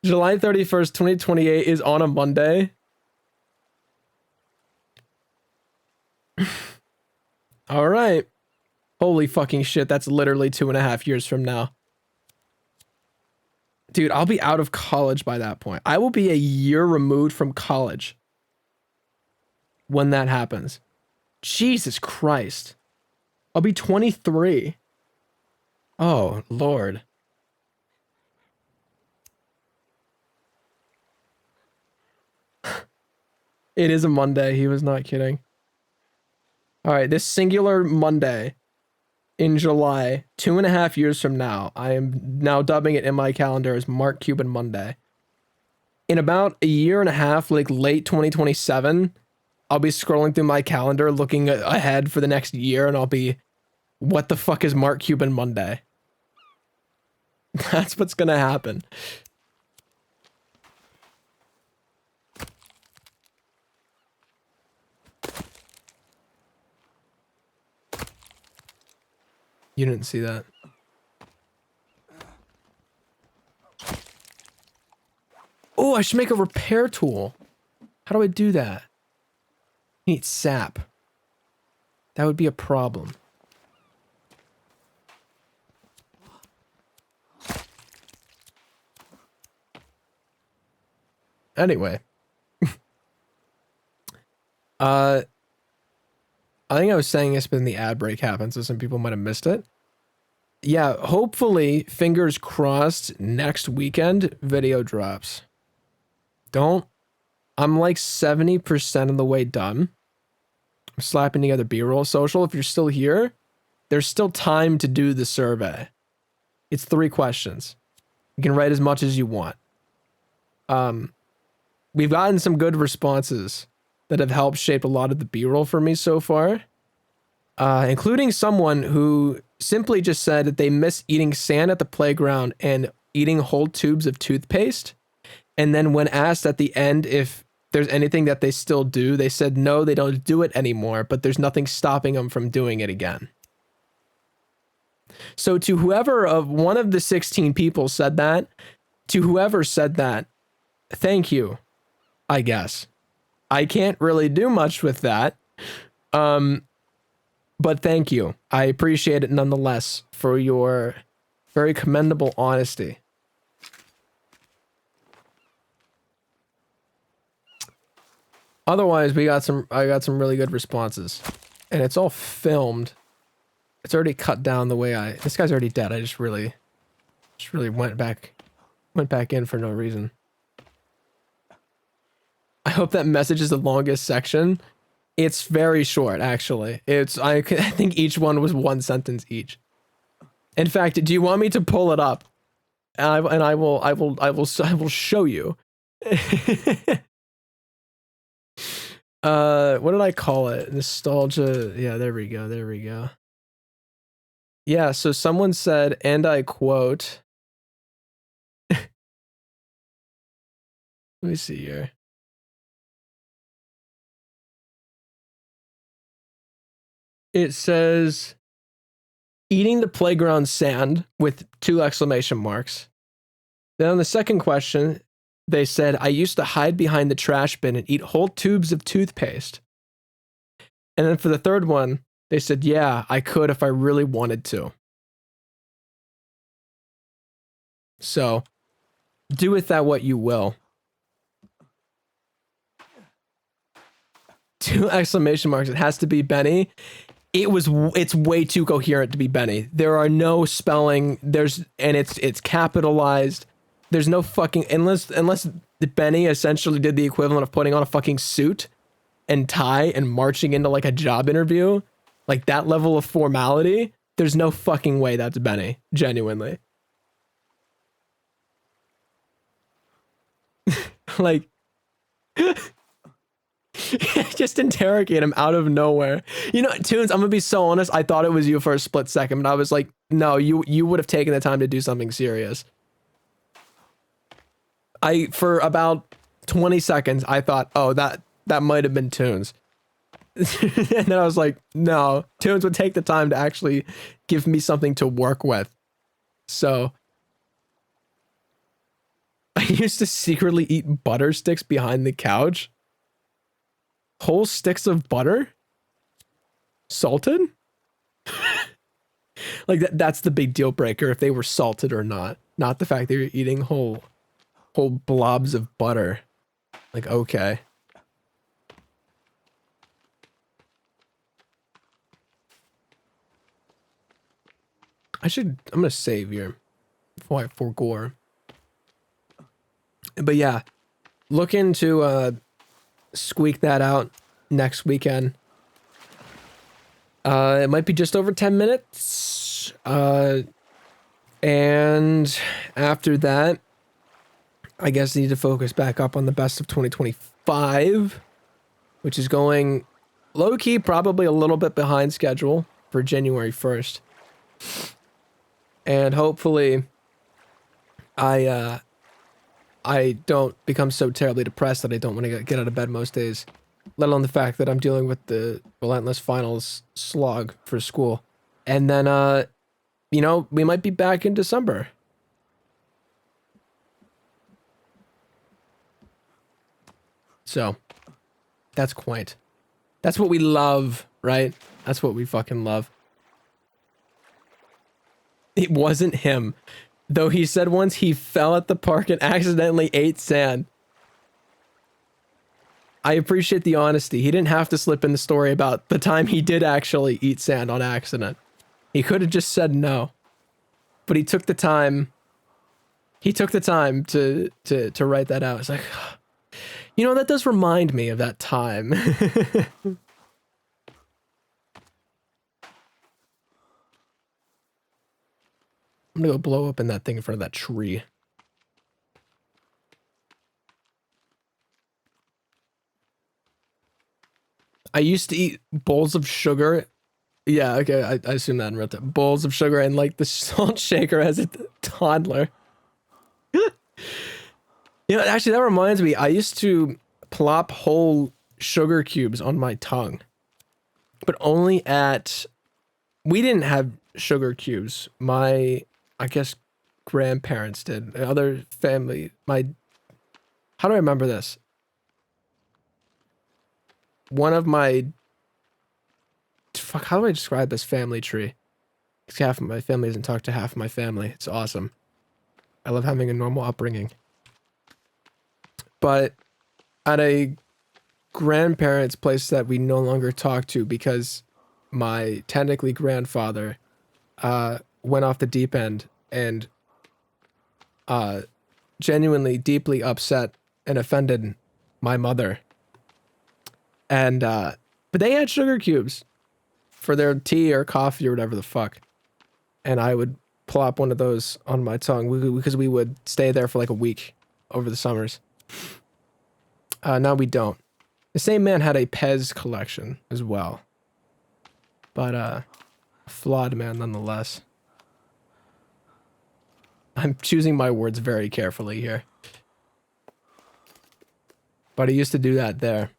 July 31st, 2028 is on a Monday. All right. Holy fucking shit, that's literally 2.5 years from now. Dude, I'll be out of college by that point. I will be a year removed from college when that happens. Jesus Christ. I'll be 23. Oh, Lord. It is a Monday. He was not kidding. All right, this singular Monday in July, 2.5 years from now, I am now dubbing it in my calendar as Mark Cuban Monday. In about a year and a half, like late 2027, I'll be scrolling through my calendar looking ahead for the next year, and I'll be, what the fuck is Mark Cuban Monday? That's what's gonna happen. You didn't see that. Oh, I should make a repair tool. How do I do that? I need sap. That would be a problem. Anyway. I think I was saying this, but then the ad break happened, so some people might have missed it. Yeah, hopefully, fingers crossed, next weekend, video drops. I'm like 70% of the way done. I'm slapping together B-roll. Social, if you're still here, there's still time to do the survey. It's 3 questions. You can write as much as you want. We've gotten some good responses that have helped shape a lot of the B-roll for me so far, including someone who simply just said that they miss eating sand at the playground and eating whole tubes of toothpaste. And then when asked at the end if there's anything that they still do, they said no, they don't do it anymore, but there's nothing stopping them from doing it again. So to whoever of one of the 16 people said that, to whoever said that, thank you, I guess. I can't really do much with that. But thank you. I appreciate it nonetheless for your very commendable honesty. Otherwise, I got some really good responses. And it's all filmed. It's already cut down the way this guy's already dead. I just really went back in for no reason. I hope that message is the longest section. It's very short, actually. I think each one was 1 sentence each. In fact, do you want me to pull it up? And I will show you. What did I call it? Nostalgia. Yeah, there we go. Yeah, so someone said, and I quote. Let me see here. It says, eating the playground sand with 2 exclamation marks. Then on the second question, they said, I used to hide behind the trash bin and eat whole tubes of toothpaste. And then for the third one, they said, yeah, I could if I really wanted to. So, do with that what you will. 2 exclamation marks. It has to be Benny. It's way too coherent to be Benny. There are no spelling. It's capitalized. There's no fucking, unless Benny essentially did the equivalent of putting on a fucking suit and tie and marching into like a job interview, like that level of formality, there's no fucking way that's Benny. Genuinely. Like, just interrogate him out of nowhere. You know, Tunes, I'm gonna be so honest. I thought it was you for a split second, but I was like, no, you would have taken the time to do something serious. For about 20 seconds, I thought, oh, that might have been Tunes. And then I was like, no, Tunes would take the time to actually give me something to work with. So I used to secretly eat butter sticks behind the couch. Whole sticks of butter? Salted? Like that's the big deal breaker, if they were salted or not. Not the fact that you're eating whole blobs of butter. Like, okay. I'm gonna save here for gore. But yeah, looking to squeak that out next weekend. It might be just over 10 minutes. And after that, I guess I need to focus back up on the best of 2025, which is going low-key, probably a little bit behind schedule for January 1st. And hopefully I don't become so terribly depressed that I don't want to get out of bed most days, let alone the fact that I'm dealing with the relentless finals slog for school. And then, you know, we might be back in December. So, that's quaint. That's what we love, right? That's what we fucking love. It wasn't him. Though he said once he fell at the park and accidentally ate sand. I appreciate the honesty. He didn't have to slip in the story about the time he did actually eat sand on accident. He could have just said no. But he took the time. He took the time to write that out. It's like, you know, that does remind me of that time. I'm gonna go blow up in that thing in front of that tree. I used to eat bowls of sugar. Yeah, okay, I assume that in real time. Bowls of sugar and like the salt shaker as a toddler. You know, actually, that reminds me. I used to plop whole sugar cubes on my tongue, but only at. We didn't have sugar cubes. I guess grandparents did. Other family. How do I remember this? One of my. Fuck, how do I describe this family tree? Because half of my family doesn't talk to half of my family. It's awesome. I love having a normal upbringing. But at a grandparents' place that we no longer talk to because my technically grandfather went off the deep end and genuinely deeply upset and offended my mother. And but they had sugar cubes for their tea or coffee or whatever the fuck. And I would plop one of those on my tongue because we would stay there for like a week over the summers. Now we don't. The same man had a Pez collection as well. But a flawed man nonetheless. I'm choosing my words very carefully here. But I used to do that there.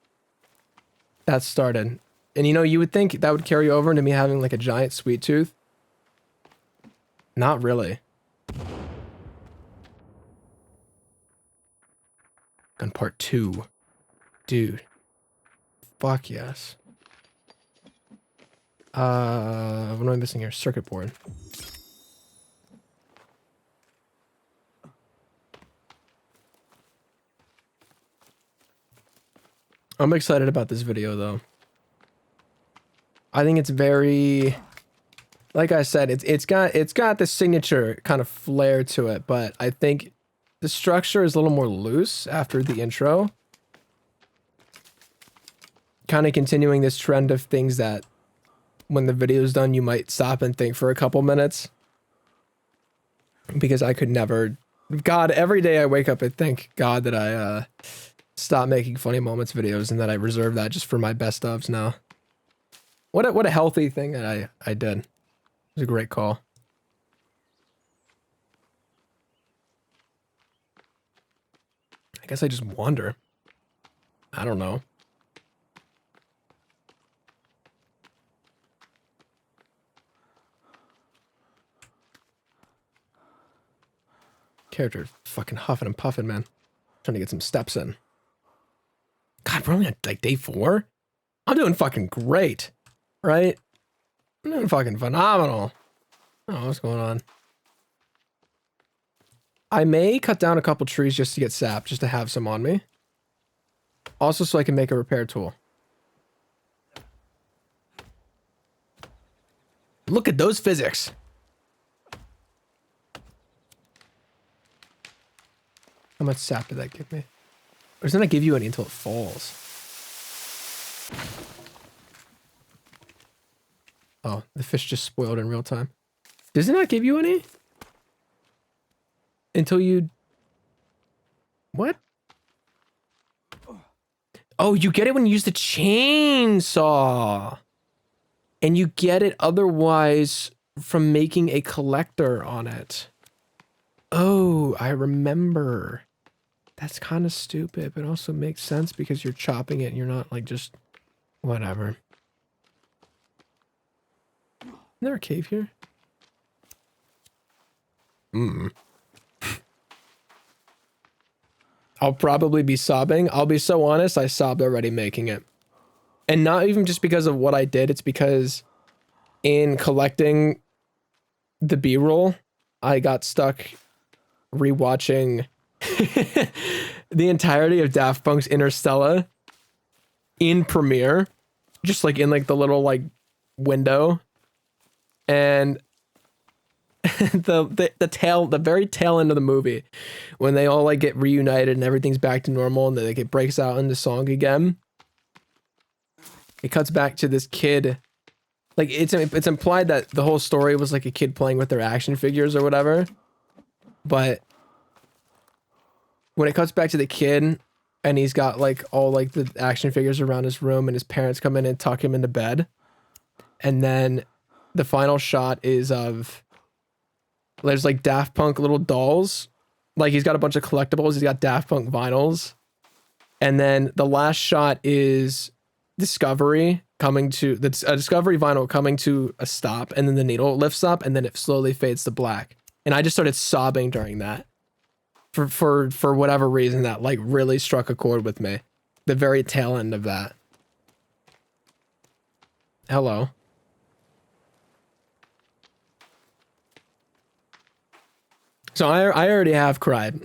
That started. And you know, you would think that would carry over into me having like a giant sweet tooth. Not really. Gun part 2. Dude. Fuck yes. What am I missing here? Circuit board. I'm excited about this video though. I think it's very, like I said, it's got the signature kind of flair to it, but I think the structure is a little more loose after the intro. kind of continuing this trend of things that when the video's done, you might stop and think for a couple minutes. Because I could never, God, every day I wake up and thank God that I stop making funny moments videos and that I reserve that just for my best ofs now. What a healthy thing that I did. It was a great call. I guess I just wonder. I don't know. Character fucking huffing and puffing, man. Trying to get some steps in. God, we're only on like day 4? I'm doing fucking great, right? I'm doing fucking phenomenal. Oh, what's going on? I may cut down a couple trees just to get sap, just to have some on me. Also so I can make a repair tool. Look at those physics. How much sap did that give me? Or doesn't that give you any until it falls? Oh, the fish just spoiled in real time. Does it not give you any? Until you... What? Oh, you get it when you use the chainsaw. And you get it otherwise from making a collector on it. Oh, I remember. That's kind of stupid, but also makes sense because you're chopping it and you're not like just... Whatever. Isn't there a cave here? I'll probably be sobbing. I'll be so honest, I sobbed already making it. And not even just because of what I did, it's because in collecting the B-roll, I got stuck rewatching the entirety of Daft Punk's Interstellar in Premiere, just like in like the little like window. And the very tail end of the movie, when they all like get reunited and everything's back to normal and like it breaks out into song again, it cuts back to this kid. Like it's implied that the whole story was like a kid playing with their action figures or whatever, but when it cuts back to the kid and he's got like all like the action figures around his room and his parents come in and tuck him into bed, and then the final shot is of there's like Daft Punk little dolls. Like he's got a bunch of collectibles. He's got Daft Punk vinyls. And then the last shot is Discovery coming to a Discovery vinyl coming to a stop. And then the needle lifts up and then it slowly fades to black. And I just started sobbing during that for whatever reason that like really struck a chord with me. The very tail end of that. Hello. So I already have cried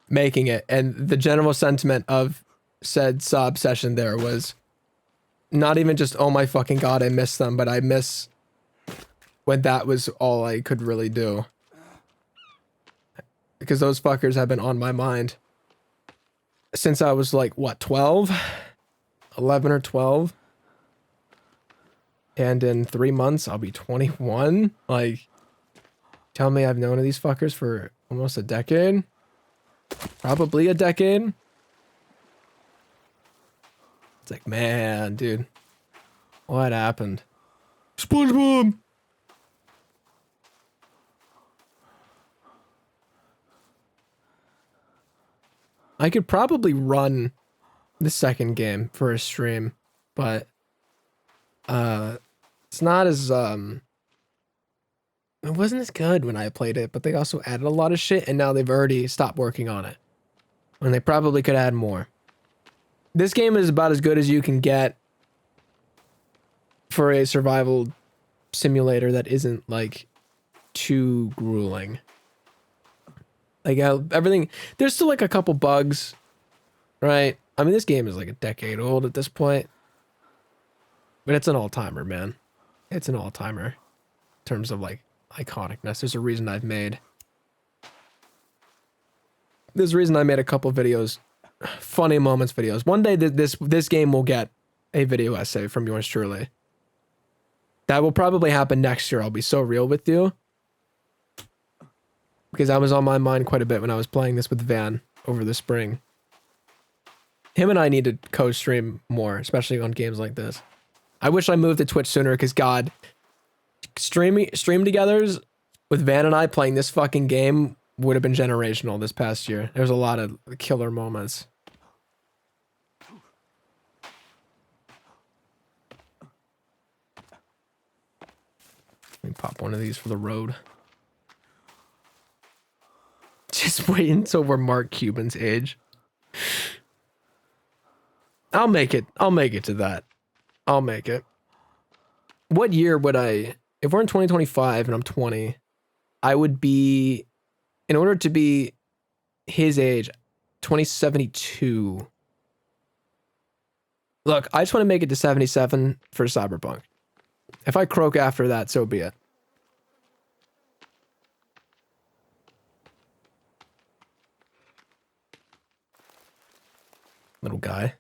making it, and the general sentiment of said sob session there was not even just, oh my fucking God, I miss them, but I miss when that was all I could really do. Because those fuckers have been on my mind since I was like, what, 12? 11 or 12? And in 3 months, I'll be 21? Like... Tell me I've known of these fuckers for almost a decade? Probably a decade? It's like, man, dude. What happened? SpongeBob! I could probably run the second game for a stream, but it's not as it wasn't as good when I played it, but they also added a lot of shit, and now they've already stopped working on it. And they probably could add more. This game is about as good as you can get for a survival simulator that isn't, like, too grueling. Like, everything... There's still, like, a couple bugs, right? I mean, this game is, like, a decade old at this point. But it's an all-timer, man. It's an all-timer. In terms of, like, iconicness. There's a reason I made a couple videos funny moments videos. One day this game will get a video essay from yours truly. That will probably happen next year. I'll be so real with you. Because that was on my mind quite a bit when I was playing this with Van over the spring. Him and I need to co-stream more, especially on games like this. I wish I moved to Twitch sooner because God, stream togethers with Van and I playing this fucking game would have been generational this past year. There's a lot of killer moments. Let me pop one of these for the road. Just wait until we're Mark Cuban's age. I'll make it. I'll make it to that. I'll make it. What year would I... If we're in 2025 and I'm 20, I would be... In order to be his age, 2072. Look, I just want to make it to 77 for Cyberpunk. If I croak after that, so be it. Little guy.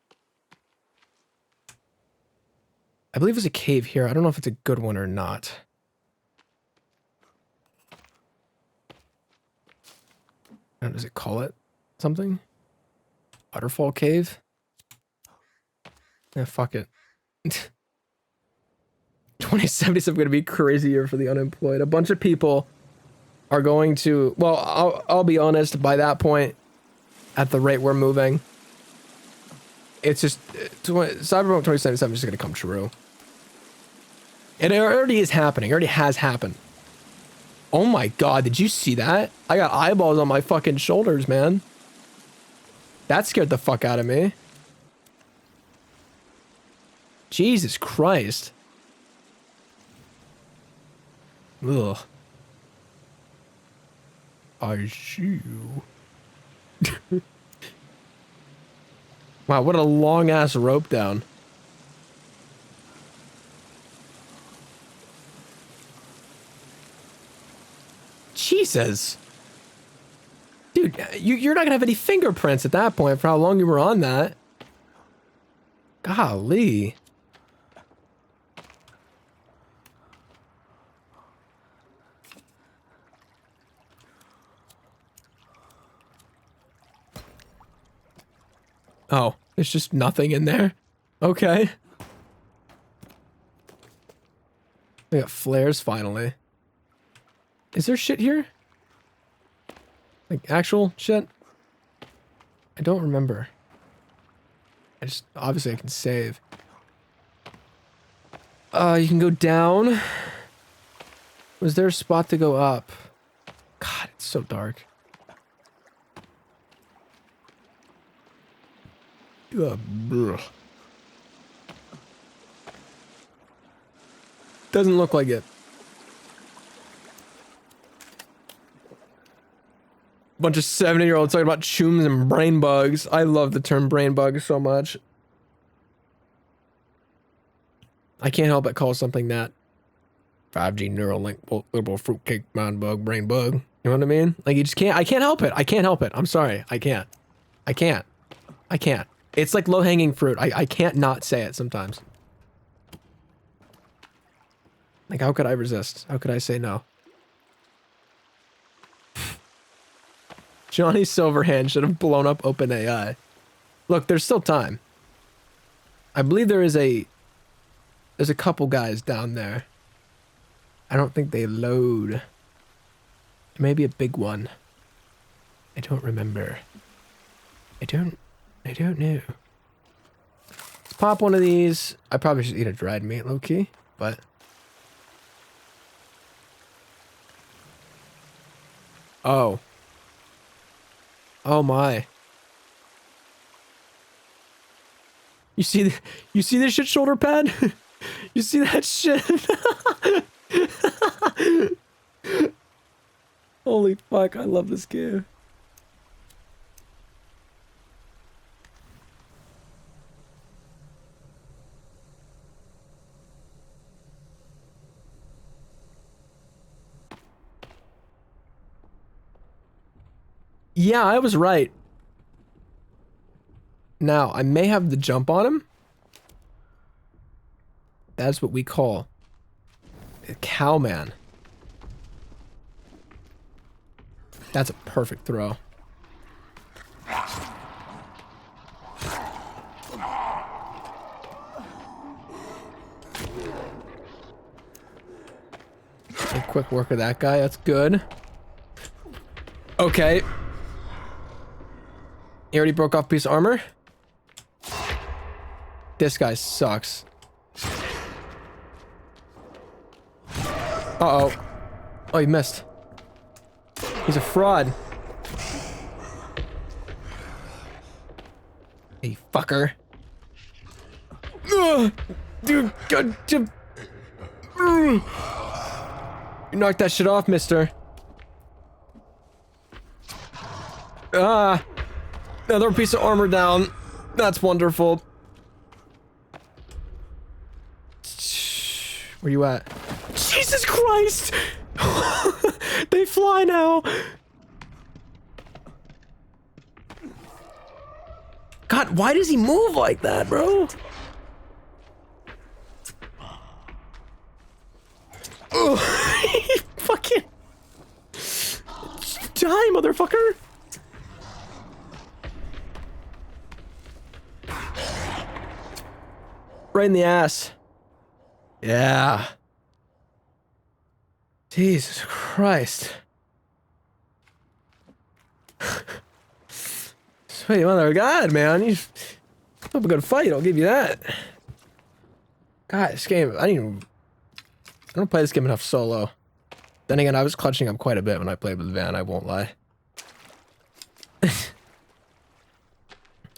I believe there's a cave here. I don't know if it's a good one or not. Does it call it something? Waterfall cave? Yeah, fuck it. 2070 is going to be a crazy year for the unemployed. A bunch of people are going to... Well, I'll be honest, by that point, at the rate we're moving, it's just... Cyberpunk 2077 is just going to come true. And it already is happening. It already has happened. Oh my god, did you see that? I got eyeballs on my fucking shoulders, man. That scared the fuck out of me. Jesus Christ. Ugh. I see you. Wow, what a long ass rope down. Jesus. Dude, you're not gonna have any fingerprints at that point for how long you were on that. Golly. Oh, there's just nothing in there. Okay. We got flares finally. Is there shit here? Like actual shit? I don't remember. Obviously I can save. You can go down. Was there a spot to go up? God, it's so dark. Doesn't look like it. Bunch of 70-year-olds talking about chooms and brain bugs. I love the term brain bug so much. I can't help but call something that 5G neural link little fruitcake mind bug brain bug. You know what I mean? Like you just can't. I can't help it. I can't help it. I'm sorry. I can't. I can't. I can't. It's like low-hanging fruit. I can't not say it sometimes. Like how could I resist? How could I say no? Johnny Silverhand should have blown up OpenAI. Look, there's still time. I believe there's a couple guys down there. I don't think they load. Maybe a big one. I don't remember. I don't know. Let's pop one of these. I probably should eat a dried meat, low-key, but... Oh. Oh my. You see this shit shoulder pad? You see that shit? Holy fuck, I love this game. Yeah, I was right. Now, I may have the jump on him. That's what we call a cowman. That's a perfect throw. A quick work of that guy. That's good. Okay. He already broke off a piece of armor. This guy sucks. Uh-oh. Oh, he missed. He's a fraud. Hey, fucker. Ugh! Dude, God, you knocked that shit off, mister. Ah! Another piece of armor down. That's wonderful. Where you at? Jesus Christ! They fly now! God, why does he move like that, bro? Oh, fucking die, motherfucker! Right in the ass. Yeah. Jesus Christ. Sweet mother of God, man. You hope a good fight, I'll give you that. God, this game, I don't play this game enough solo. Then again, I was clutching up quite a bit when I played with Van, I won't lie.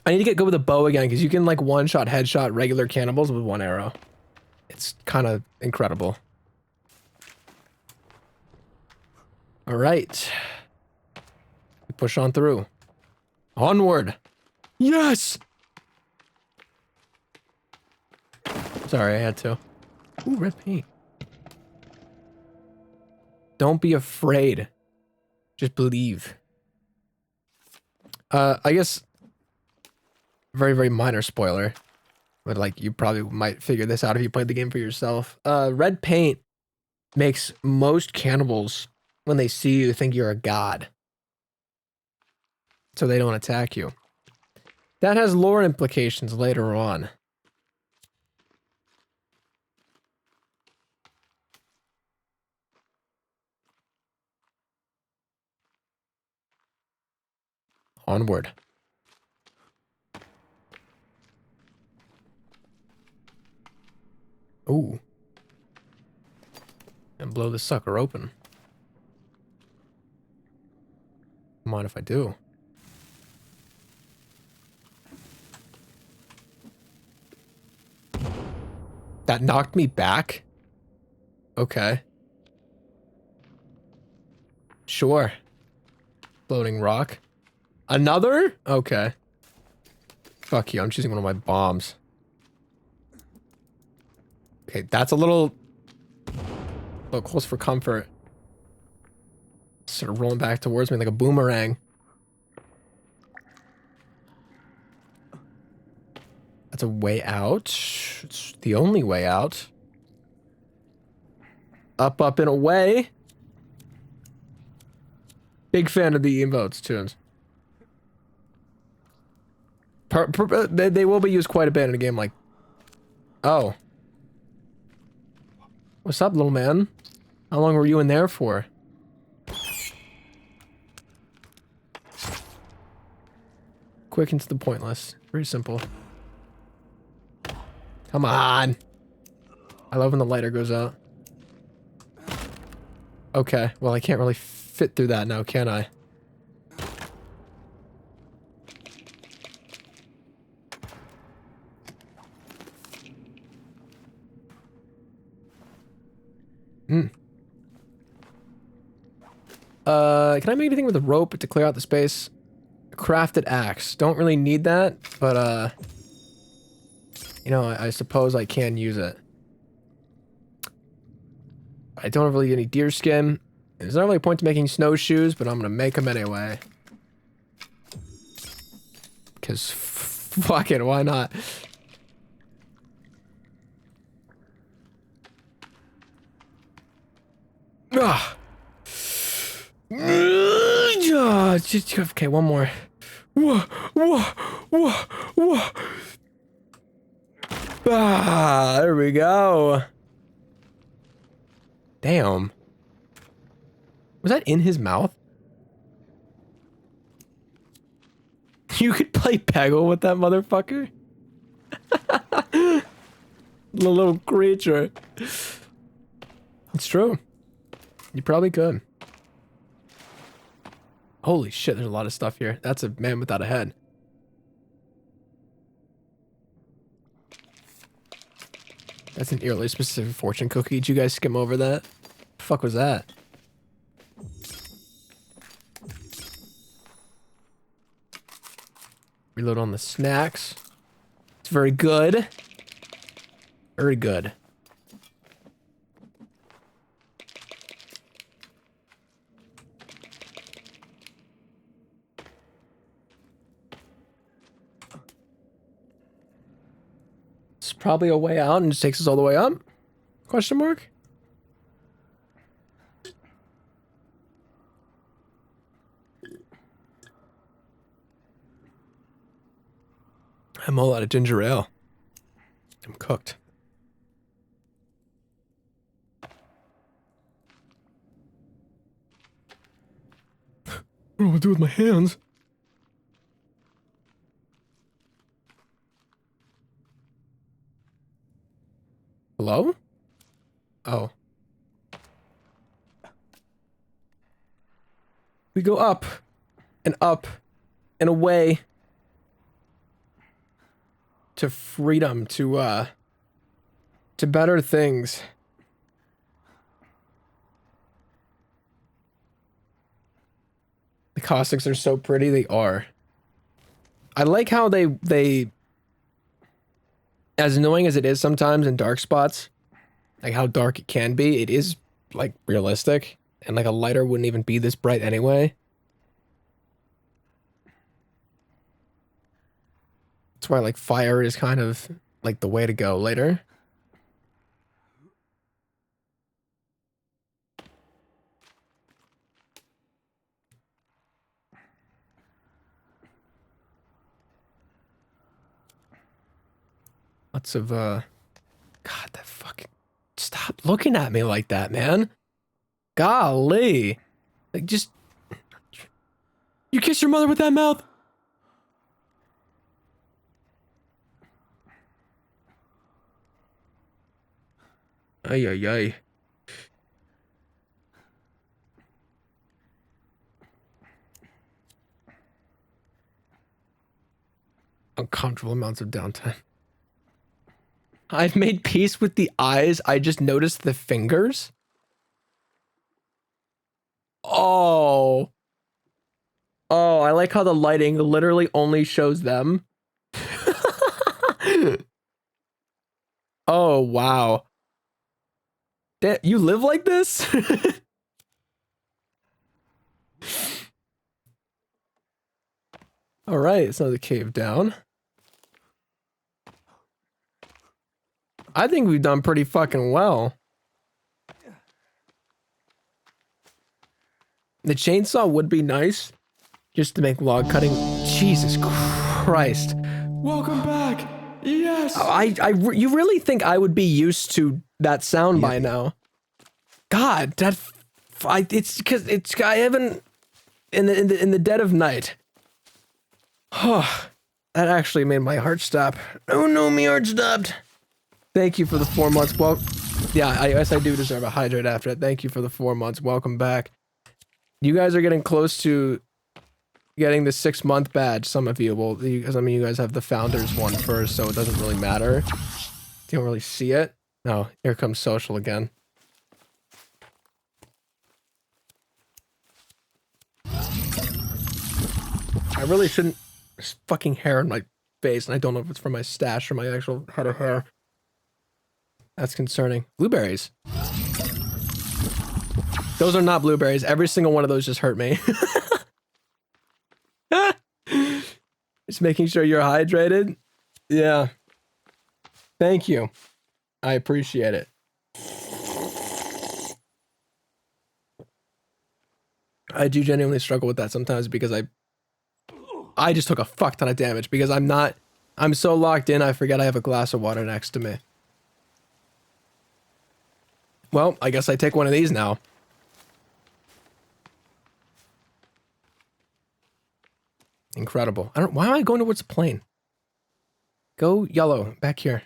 I need to get good with a bow again, because you can like one-shot, headshot regular cannibals with one arrow. It's kind of incredible. All right. We push on through. Onward. Yes! Sorry, I had to. Ooh, red paint. Don't be afraid. Just believe. I guess... Very, very minor spoiler. But, like, you probably might figure this out if you played the game for yourself. Red paint makes most cannibals, when they see you, think you're a god. So they don't attack you. That has lore implications later on. Onward. Ooh. And blow this sucker open. Mind if I do? That knocked me back? Okay. Sure. Floating rock. Another? Okay. Fuck you, I'm choosing one of my bombs. Okay, that's a little close for comfort. Sort of rolling back towards me like a boomerang. That's a way out. It's the only way out. Up, up, and away. Big fan of the emotes, tunes. They will be used quite a bit in a game like... Oh. What's up, little man? How long were you in there for? Quick and to the pointless. Very simple. Come on. I love when the lighter goes out. Okay, well I can't really fit through that now, can I? Can I make anything with a rope to clear out the space? A crafted axe. Don't really need that, but, you know, I suppose I can use it. I don't have really any deer skin. There's not really a point to making snowshoes, but I'm gonna make them anyway. Because Fuck it, why not? Ah. Okay, one more. Whoa, whoa, whoa, whoa. Ah, there we go. Damn. Was that in his mouth? You could play Peggle with that motherfucker? The little creature. It's true. You probably could. Holy shit, there's a lot of stuff here. That's a man without a head. That's an eerily specific fortune cookie. Did you guys skim over that? The fuck was that? Reload on the snacks. It's very good. Very good. It's probably a way out and just takes us all the way up? Question mark? I'm all out of ginger ale. I'm cooked. I don't know what to do with my hands. Hello? Oh. We go up and away to freedom, to better things. The caustics are so pretty, they are. I like how they as annoying as it is sometimes in dark spots, like how dark it can be, it is like realistic, and like a lighter wouldn't even be this bright anyway. That's why like fire is kind of like the way to go later. Lots of God, that fucking, stop looking at me like that, man. Golly. Like, just, you kiss your mother with that mouth? Ay, ay, ay. Uncomfortable amounts of downtime. I've made peace with the eyes. I just noticed the fingers. Oh. Oh, I like how the lighting literally only shows them. Oh, wow. You live like this? All right, it's another cave down. I think we've done pretty fucking well. The chainsaw would be nice, just to make log cutting. Jesus Christ! Welcome back. Yes. You really think I would be used to that sound by now? God, it's because I haven't in the dead of night. Oh, that actually made my heart stop. Oh no, my heart stopped. Thank you for the 4 months. Well, yeah, I guess I do deserve a hydrate after it. Thank you for the 4 months. Welcome back. You guys are getting close to getting the 6-month badge. Some of you will, because I mean, you guys have the founders one first, so it doesn't really matter. You don't really see it. No, here comes social again. I really shouldn't. There's fucking hair on my face, and I don't know if it's from my stash or my actual head of hair. That's concerning. Blueberries. Those are not blueberries. Every single one of those just hurt me. It's Just making sure you're hydrated. Yeah. Thank you. I appreciate it. I do genuinely struggle with that sometimes because I just took a fuck ton of damage because I'm so locked in I forget I have a glass of water next to me. Well, I guess I take one of these now. Incredible. Why am I going towards the plane? Go yellow. Back here.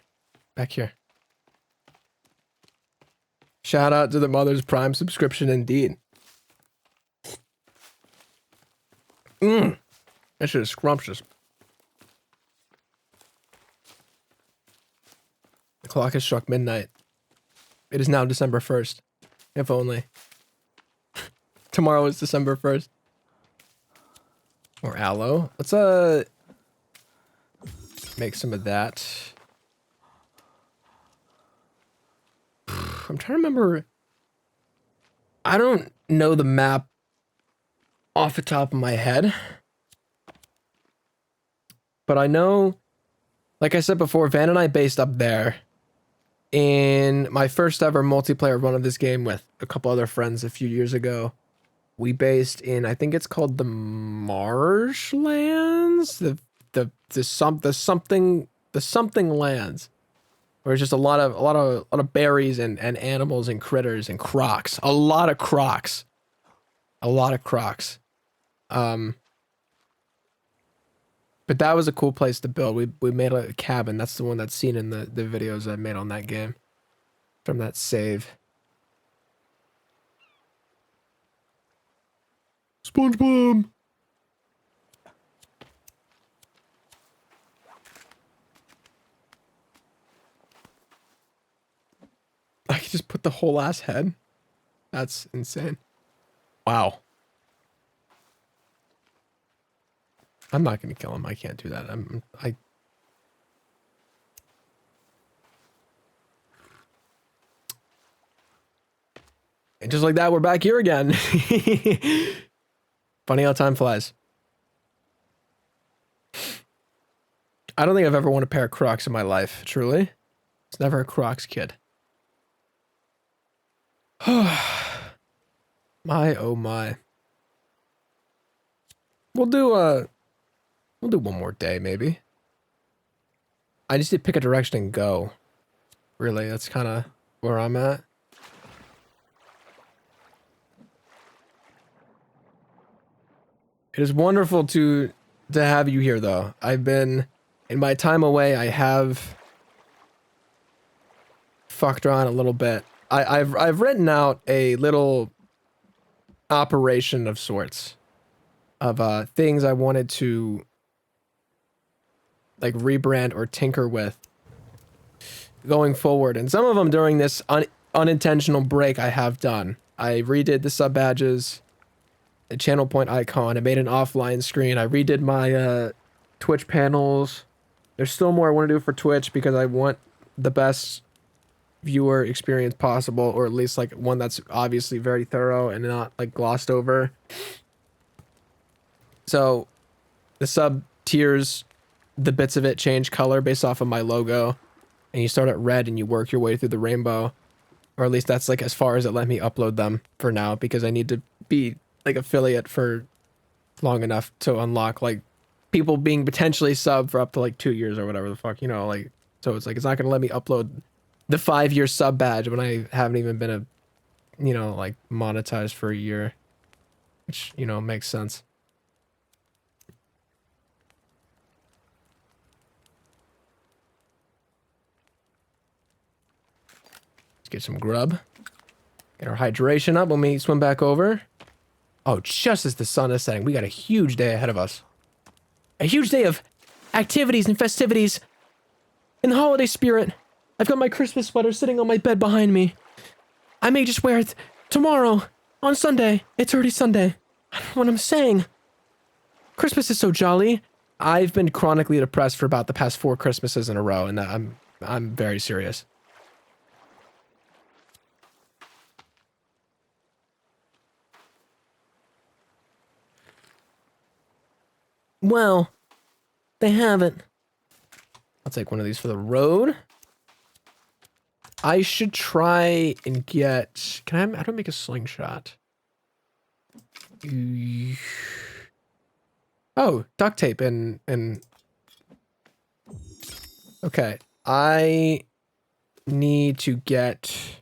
Back here. Shout out to the Mother's Prime subscription indeed. That shit is scrumptious. The clock has struck midnight. It is now December 1st. If only. Tomorrow is December 1st. Or aloe. Let's make some of that. I'm trying to remember. I don't know the map off the top of my head. But I know, like I said before, Van and I based up there. In my first ever multiplayer run of this game with a couple other friends a few years ago, we based in, I think it's called the Marshlands, the something lands, where it's just a lot of berries and animals and critters and crocs, a lot of crocs. But that was a cool place to build. We made a cabin. That's the one that's seen in the videos I made on that game from that save. SpongeBob. I could just put the whole ass head. That's insane. Wow. I'm not gonna kill him. I can't do that. And just like that, we're back here again. Funny how time flies. I don't think I've ever worn a pair of Crocs in my life, truly. It's never a Crocs kid. My, oh my. We'll do one more day, maybe. I just need to pick a direction and go. Really, that's kind of where I'm at. It is wonderful to have you here, though. I've been, in my time away, I have fucked around a little bit. I've written out a little operation of sorts of things I wanted to like rebrand or tinker with going forward, and some of them during this unintentional break I have done. I redid the sub badges, the channel point icon. I made an offline screen. I redid my Twitch panels. There's still more I want to do for Twitch because I want the best viewer experience possible, or at least like one that's obviously very thorough and not like glossed over. So the sub tiers, the bits of it change color based off of my logo, and you start at red and you work your way through the rainbow, or at least that's like as far as it let me upload them for now, because I need to be like affiliate for long enough to unlock like people being potentially sub for up to like 2 years or whatever the fuck, you know, like, so it's like it's not gonna let me upload the 5-year sub badge when I haven't even been you know, like monetized for a year, which, you know, makes sense. Let's get some grub. Get our hydration up when we swim back over. Oh, just as the sun is setting, we got a huge day ahead of us. A huge day of activities and festivities in the holiday spirit. I've got my Christmas sweater sitting on my bed behind me. I may just wear it tomorrow on Sunday. It's already Sunday. I don't know what I'm saying. Christmas is so jolly. I've been chronically depressed for about the past 4 Christmases in a row, and I'm very serious. Well, They haven't. I'll take one of these for the road. I should try and get... Can I... How do I make a slingshot? Oh, duct tape and... Okay. I need to get...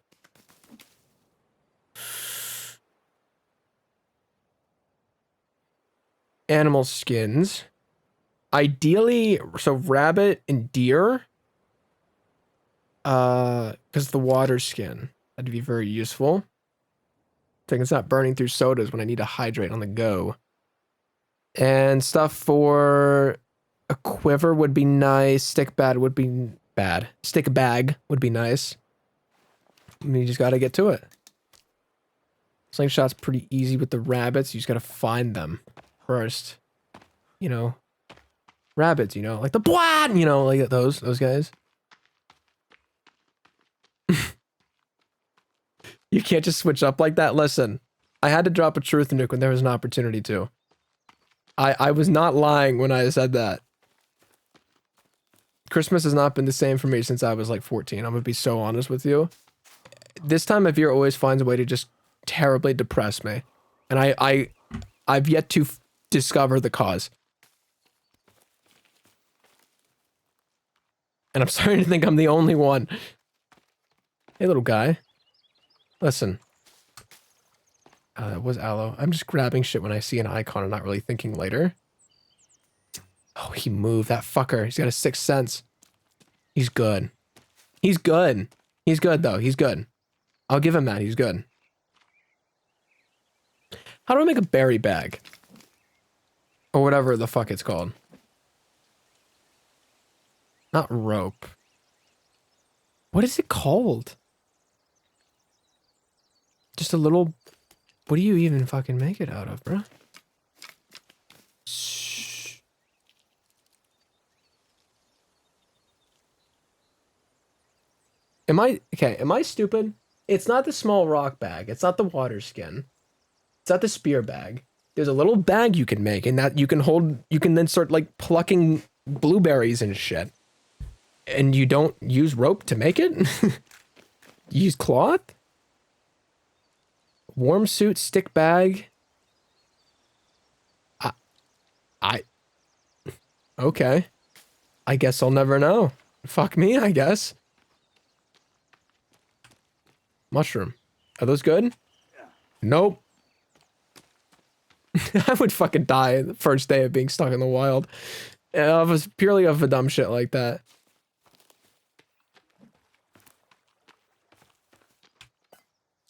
animal skins. Ideally, so rabbit and deer. Because the water skin. That'd be very useful. So it's not burning through sodas when I need to hydrate on the go. And stuff for a quiver would be nice. Stick bag would be bad. Stick bag would be nice. I mean, you just gotta get to it. Slingshot's pretty easy with the rabbits. You just gotta find them first. You know, rabbits, you know, like the blah, you know, like those guys. You can't just switch up like that. Listen, I had to drop a truth nuke when there was an opportunity to. I was not lying when I said that. Christmas has not been the same for me since I was like 14. I'm gonna be so honest with you. This time of year always finds a way to just terribly depress me. And I've yet to discover the cause. And I'm starting to think I'm the only one. Hey, little guy. Listen. It was aloe. I'm just grabbing shit when I see an icon and not really thinking later. Oh, he moved. That fucker. He's got a sixth sense. He's good. He's good. He's good, though. He's good. I'll give him that. He's good. How do I make a berry bag? Or whatever the fuck it's called. Not rope. What is it called? Just a little... What do you even fucking make it out of, bro? Shh. Am I stupid? It's not the small rock bag. It's not the water skin. It's not the spear bag. There's a little bag you can make, and that you can hold. You can then start like plucking blueberries and shit. And you don't use rope to make it. You use cloth. Warm suit, stick bag. Okay. I guess I'll never know. Fuck me, I guess. Mushroom. Are those good? Nope. I would fucking die the first day of being stuck in the wild. It was purely of a dumb shit like that.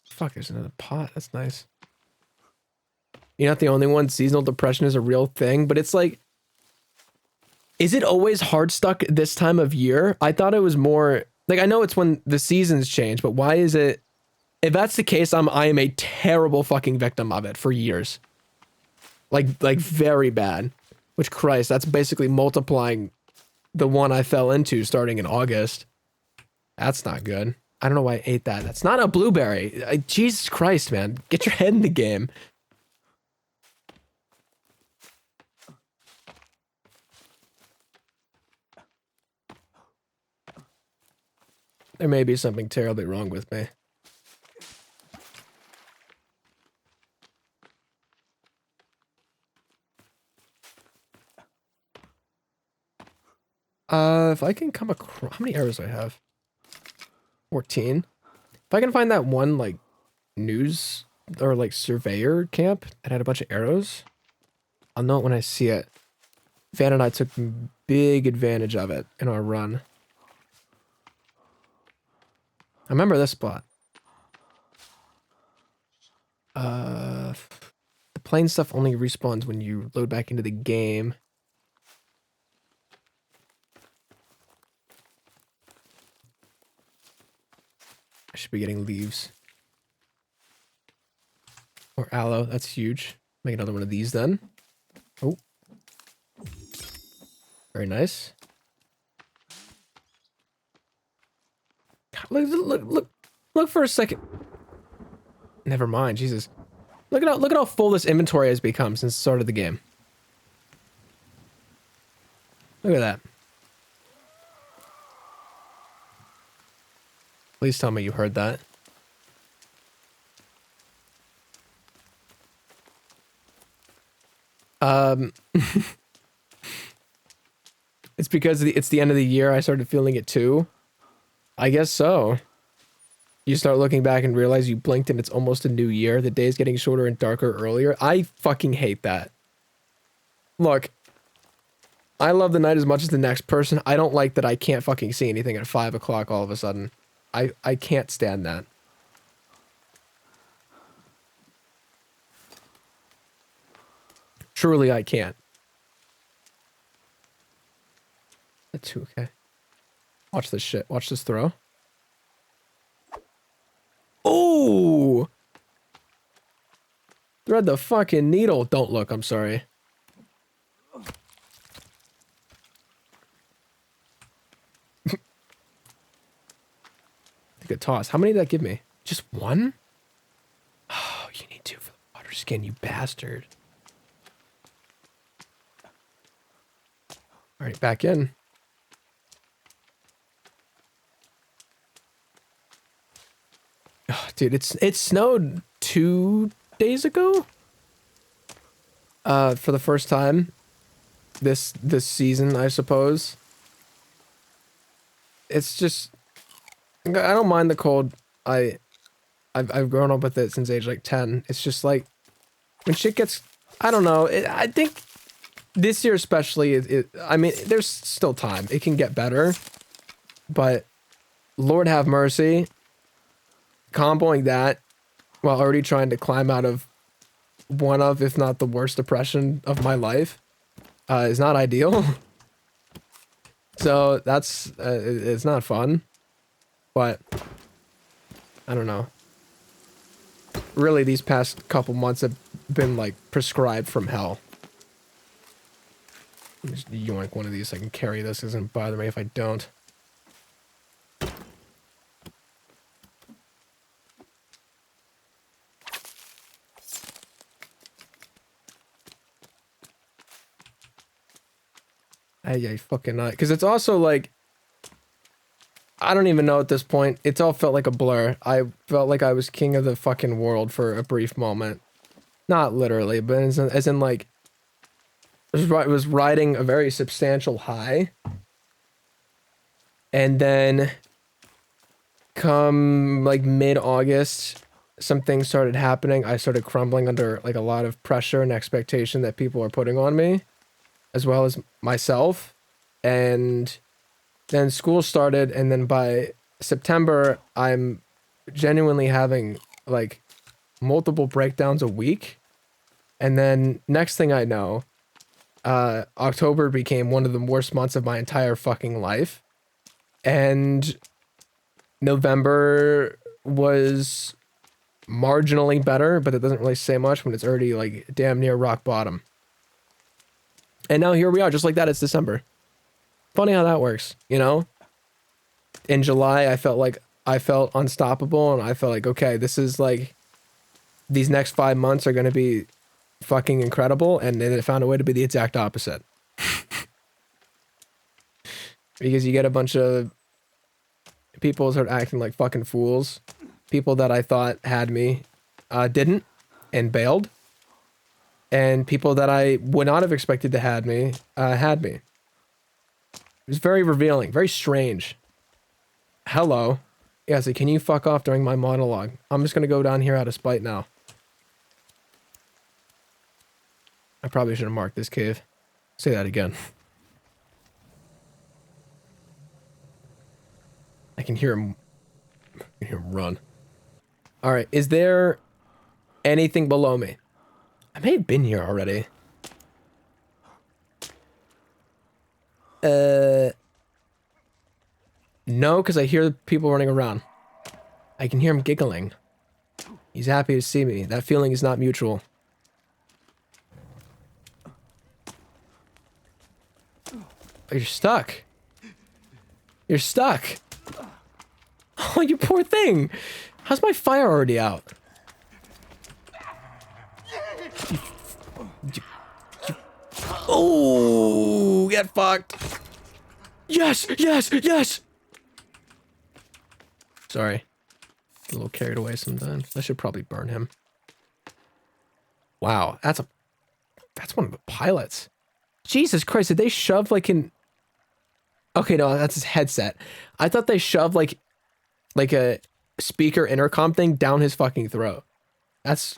Fuck, there's another pot. That's nice. You're not the only one. Seasonal depression is a real thing, but it's like, is it always hard stuck this time of year? I thought it was more like, I know it's when the seasons change, but why is it? If that's the case, I am a terrible fucking victim of it for years. Like very bad. Which, Christ, that's basically multiplying the one I fell into starting in August. That's not good. I don't know why I ate that. That's not a blueberry. Jesus Christ, man. Get your head in the game. There may be something terribly wrong with me. If I can come across... How many arrows do I have? 14. If I can find that one, like, news or, like, surveyor camp that had a bunch of arrows, I'll know it when I see it. Van and I took big advantage of it in our run. I remember this spot. The plain stuff only respawns when you load back into the game. I should be getting leaves. Or aloe, that's huge. Make another one of these then. Oh. Very nice. Look for a second. Never mind, Jesus. Look at how full this inventory has become since the start of the game. Look at that. Please tell me you heard that. It's because it's the end of the year. I started feeling it too. I guess so. You start looking back and realize you blinked and it's almost a new year. The day's getting shorter and darker earlier. I fucking hate that. Look, I love the night as much as the next person. I don't like that I can't fucking see anything at 5 o'clock all of a sudden. I can't stand that. Truly, I can't. That's okay. Watch this shit. Watch this throw. Oh! Thread the fucking needle. Don't look, I'm sorry. Good toss. How many did that give me? Just one? Oh, you need two for the water skin, you bastard. All right, back in. Oh, dude, it snowed 2 days ago. For the first time this season, I suppose. It's just, I don't mind the cold. I've grown up with it since age like 10. It's just like when shit gets, I don't know. I think this year especially, I mean, there's still time. It can get better, but Lord have mercy. Comboing that while already trying to climb out of one of, if not the worst depression of my life, is not ideal. So that's, it's not fun, but I don't know. Really, these past couple months have been like prescribed from hell. Just yoink one of these so I can carry this. It doesn't bother me if I don't. Ay, fucking not. Because it's also like, I don't even know at this point. It's all felt like a blur. I felt like I was king of the fucking world for a brief moment. Not literally, but as in like, I was riding a very substantial high. And then come like mid-August, some things started happening. I started crumbling under like a lot of pressure and expectation that people are putting on me, as well as myself. And then school started, and then by September, I'm genuinely having like multiple breakdowns a week. And then next thing I know, October became one of the worst months of my entire fucking life. And November was marginally better, but it doesn't really say much when it's already like damn near rock bottom. And now here we are, just like that, it's December. Funny how that works, you know? In July, I felt unstoppable, and I felt like, okay, this is like, these next 5 months are going to be fucking incredible, and then it found a way to be the exact opposite. Because you get a bunch of people start acting like fucking fools. People that I thought had me, didn't, and bailed. And people that I would not have expected to had me, had me. It was very revealing, very strange. Hello. Yeah, so can you fuck off during my monologue? I'm just gonna go down here out of spite now. I probably should have marked this cave. Say that again. I can hear him run. Alright, is there anything below me? I may have been here already. No, because I hear people running around. I can hear him giggling. He's happy to see me. That feeling is not mutual. Oh, you're stuck. You're stuck. Oh, you poor thing. How's my fire already out? Oh, get fucked. Yes, yes, yes. Sorry. A little carried away sometimes. I should probably burn him. Wow, that's one of the pilots. Jesus Christ, did they shove like in... Okay, no, that's his headset. I thought they shoved like a speaker intercom thing down his fucking throat. That's...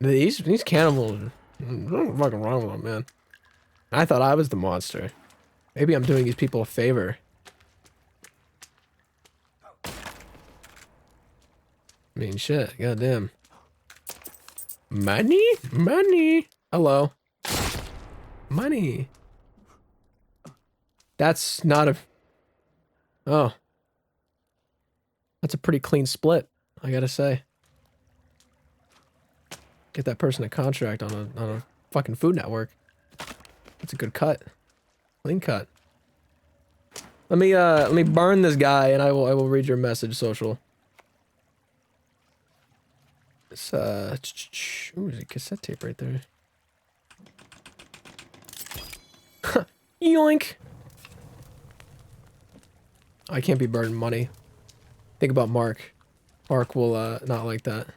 These cannibals... What's fucking wrong with them, man? I thought I was the monster. Maybe I'm doing these people a favor. I mean, shit, goddamn. Money? Money! Hello. Money. That's not a... Oh. That's a pretty clean split, I gotta say. Get that person a contract on a fucking Food Network. That's a good cut. Clean cut. Let me burn this guy and I will read your message, social. It's ooh, there's a cassette tape right there. Yoink! I can't be burning money. Think about Mark. Mark will not like that.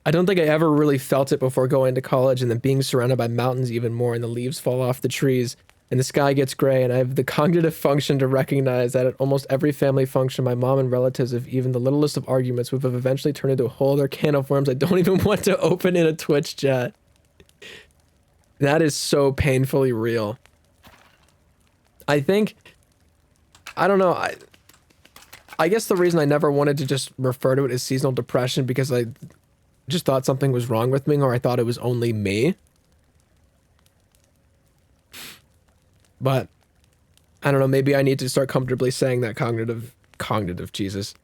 I don't think I ever really felt it before going to college, and then being surrounded by mountains even more, and the leaves fall off the trees and the sky gets gray, and I have the cognitive function to recognize that at almost every family function, my mom and relatives have even the littlest of arguments would have eventually turned into a whole other can of worms I don't even want to open in a Twitch chat. That is so painfully real. I think, I don't know, I guess the reason I never wanted to just refer to it as seasonal depression because I just thought something was wrong with me, or I thought it was only me. But I don't know, maybe I need to start comfortably saying that cognitive, Jesus.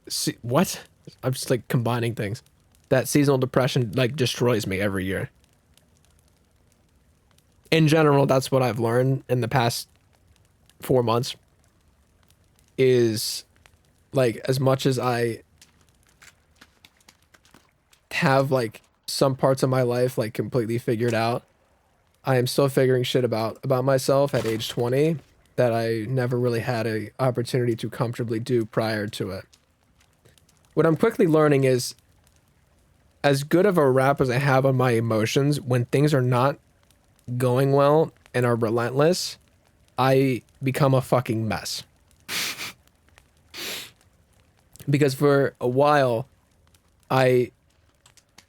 What? I'm just like combining things. That seasonal depression like destroys me every year. In general, that's what I've learned in the past 4 months. Is like, as much as I have like some parts of my life like completely figured out, I am still figuring shit about myself at age 20 that I never really had a opportunity to comfortably do prior to it. What I'm quickly learning is, as good of a rap as I have on my emotions, when things are not going well and are relentless, I become a fucking mess. Because for a while, I'm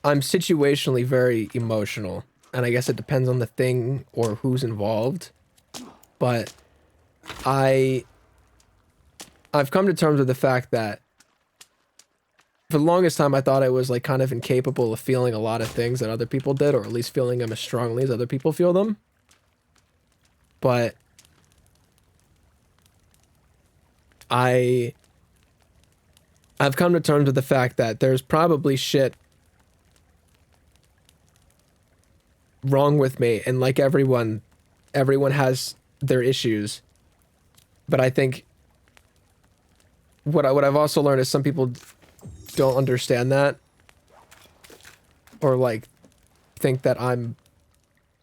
situationally very emotional, and I guess it depends on the thing or who's involved, but I've come to terms with the fact that for the longest time I thought I was like kind of incapable of feeling a lot of things that other people did, or at least feeling them as strongly as other people feel them. But I've come to terms with the fact that there's probably shit wrong with me, and like everyone has their issues, but I think what I've also learned is some people don't understand that, or like think that I'm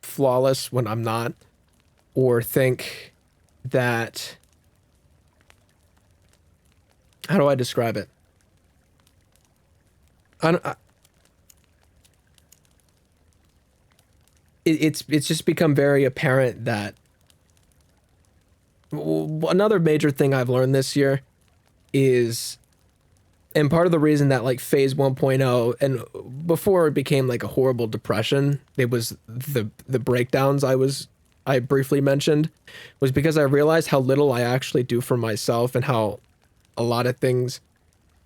flawless when I'm not, or think that, how do I describe it? It's just become very apparent that another major thing I've learned this year is, and part of the reason that like phase 1.0, and before it became like a horrible depression, it was the breakdowns I briefly mentioned, was because I realized how little I actually do for myself, and how a lot of things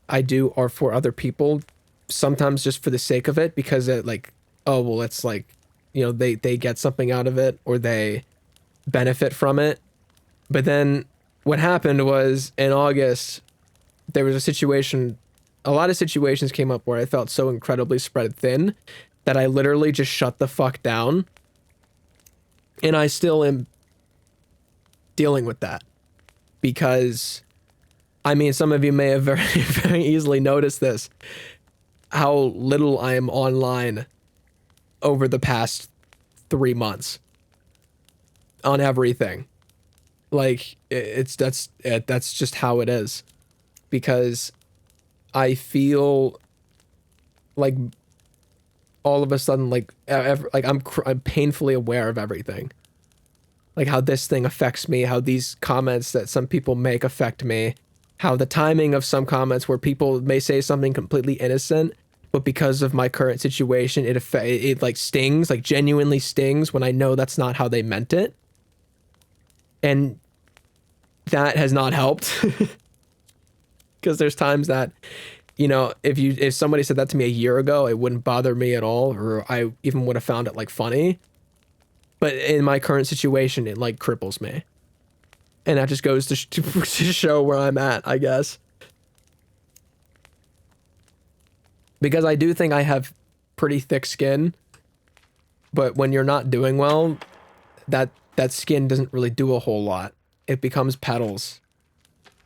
I do are for other people, sometimes just for the sake of it, because it like, oh well, it's like, you know, they get something out of it, or they benefit from it. But then what happened was, in August, there was a lot of situations came up where I felt so incredibly spread thin that I literally just shut the fuck down. And I still am dealing with that because, I mean, some of you may have very, very easily noticed this, how little I am online over the past 3 months on everything. Like, that's just how it is, because I feel like all of a sudden, like, I'm painfully aware of everything. Like how this thing affects me, how these comments that some people make affect me, how the timing of some comments where people may say something completely innocent, but because of my current situation, it like stings, like genuinely stings when I know that's not how they meant it. And that has not helped. Because there's times that, you know, if somebody said that to me a year ago, it wouldn't bother me at all, or I even would have found it like funny. But in my current situation, it like cripples me. And that just goes to show where I'm at, I guess. Because I do think I have pretty thick skin, but when you're not doing well, that skin doesn't really do a whole lot. It becomes petals.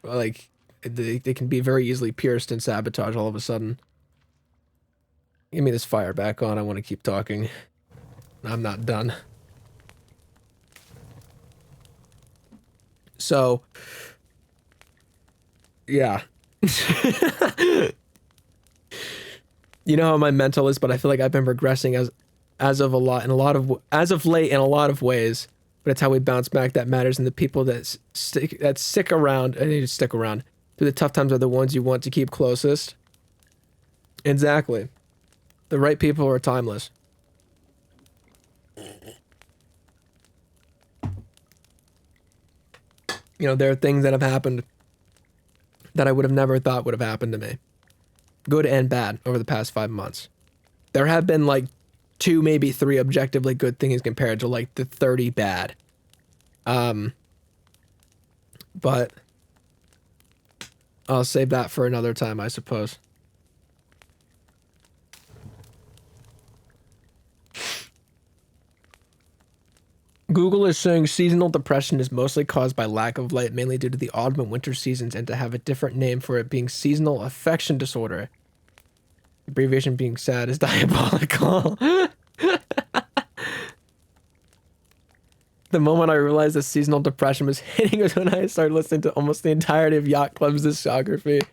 Like, they can be very easily pierced and sabotaged all of a sudden. Give me this fire back on. I want to keep talking. I'm not done. So, yeah. You know how my mental is, but I feel like I've been regressing as of late in a lot of ways. But it's how we bounce back that matters, and the people that stick around, and they just stick around through the tough times are the ones you want to keep closest. Exactly. The right people are timeless. You know, there are things that have happened that I would have never thought would have happened to me. Good and bad over the past 5 months. There have been like 2, maybe 3 objectively good things compared to like the 30 bad. But I'll save that for another time, I suppose. Google is saying seasonal depression is mostly caused by lack of light, mainly due to the autumn and winter seasons, and to have a different name for it being seasonal affection disorder. Abbreviation being sad is diabolical. The moment I realized that seasonal depression was hitting was when I started listening to almost the entirety of Yacht Club's discography.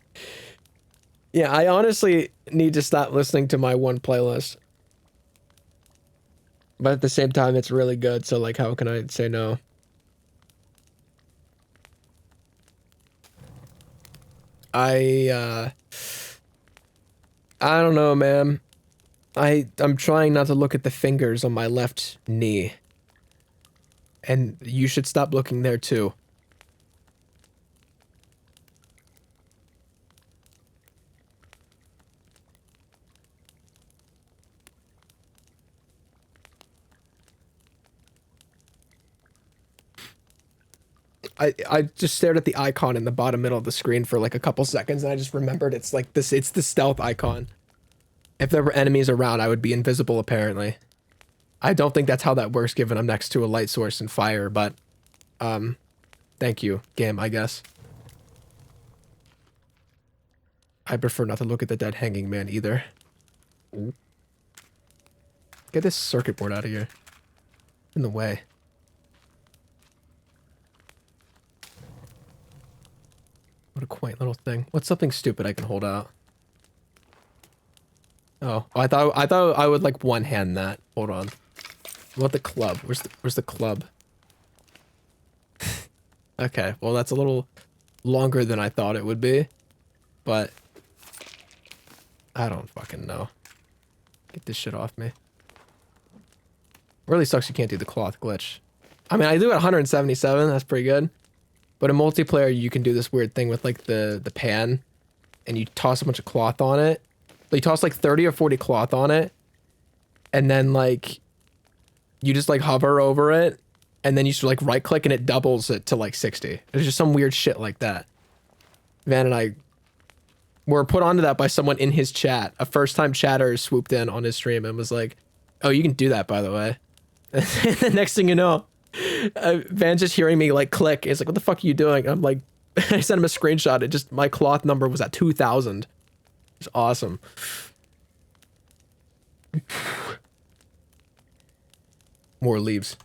Yeah, I honestly need to stop listening to my one playlist. But at the same time, it's really good, so like, how can I say no? I don't know, man. I'm trying not to look at the fingers on my left knee. And you should stop looking there too. I just stared at the icon in the bottom middle of the screen for like a couple seconds, and I just remembered it's like this. It's the stealth icon. If there were enemies around, I would be invisible, apparently. I don't think that's how that works, given I'm next to a light source and fire, but thank you, game, I guess. I prefer not to look at the dead hanging man either. Ooh. Get this circuit board out of here. In the way. What a quaint little thing. What's something stupid I can hold out? Oh, I thought I would like one hand that. Hold on. What the club? Where's the club? Okay, well that's a little longer than I thought it would be, but I don't fucking know. Get this shit off me. Really sucks you can't do the cloth glitch. I mean, I do at 177. That's pretty good. But in multiplayer, you can do this weird thing with like the pan, and you toss a bunch of cloth on it. You toss like 30 or 40 cloth on it, and then like you just like hover over it, and then you just like right click and it doubles it to like 60. There's just some weird shit like that. Van and I were put onto that by someone in his chat. A first time chatter swooped in on his stream and was like, "Oh, you can do that, by the way." And the next thing you know, Van just hearing me like click. It's like, what the fuck are you doing? I'm like, I sent him a screenshot. It just, my cloth number was at 2,000. It's awesome. More leaves.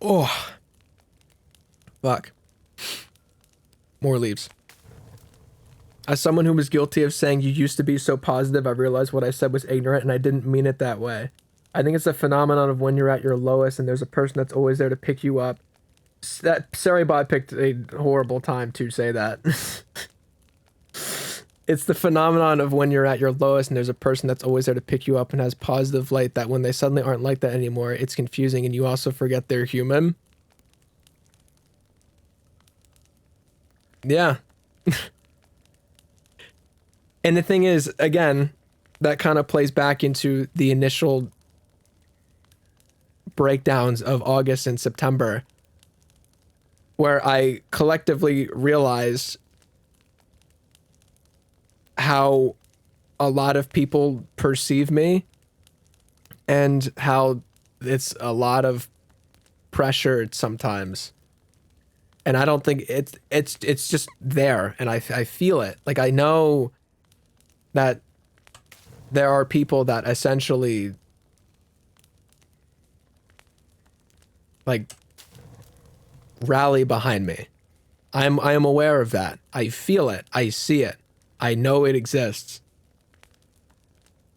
Oh. Fuck. More leaves. As someone who was guilty of saying you used to be so positive, I realized what I said was ignorant and I didn't mean it that way. I think it's a phenomenon of when you're at your lowest and there's a person that's always there to pick you up. That Saribot picked a horrible time to say that. It's the phenomenon of when you're at your lowest and there's a person that's always there to pick you up and has positive light that when they suddenly aren't like that anymore, it's confusing and you also forget they're human. Yeah. And the thing is, again, that kind of plays back into the initial breakdowns of August and September, where I collectively realized how a lot of people perceive me and how it's a lot of pressure sometimes. And I don't think it's just there, and I feel it. Like, I know that there are people that essentially like rally behind me. I am aware of that. I feel it. I see it. I know it exists.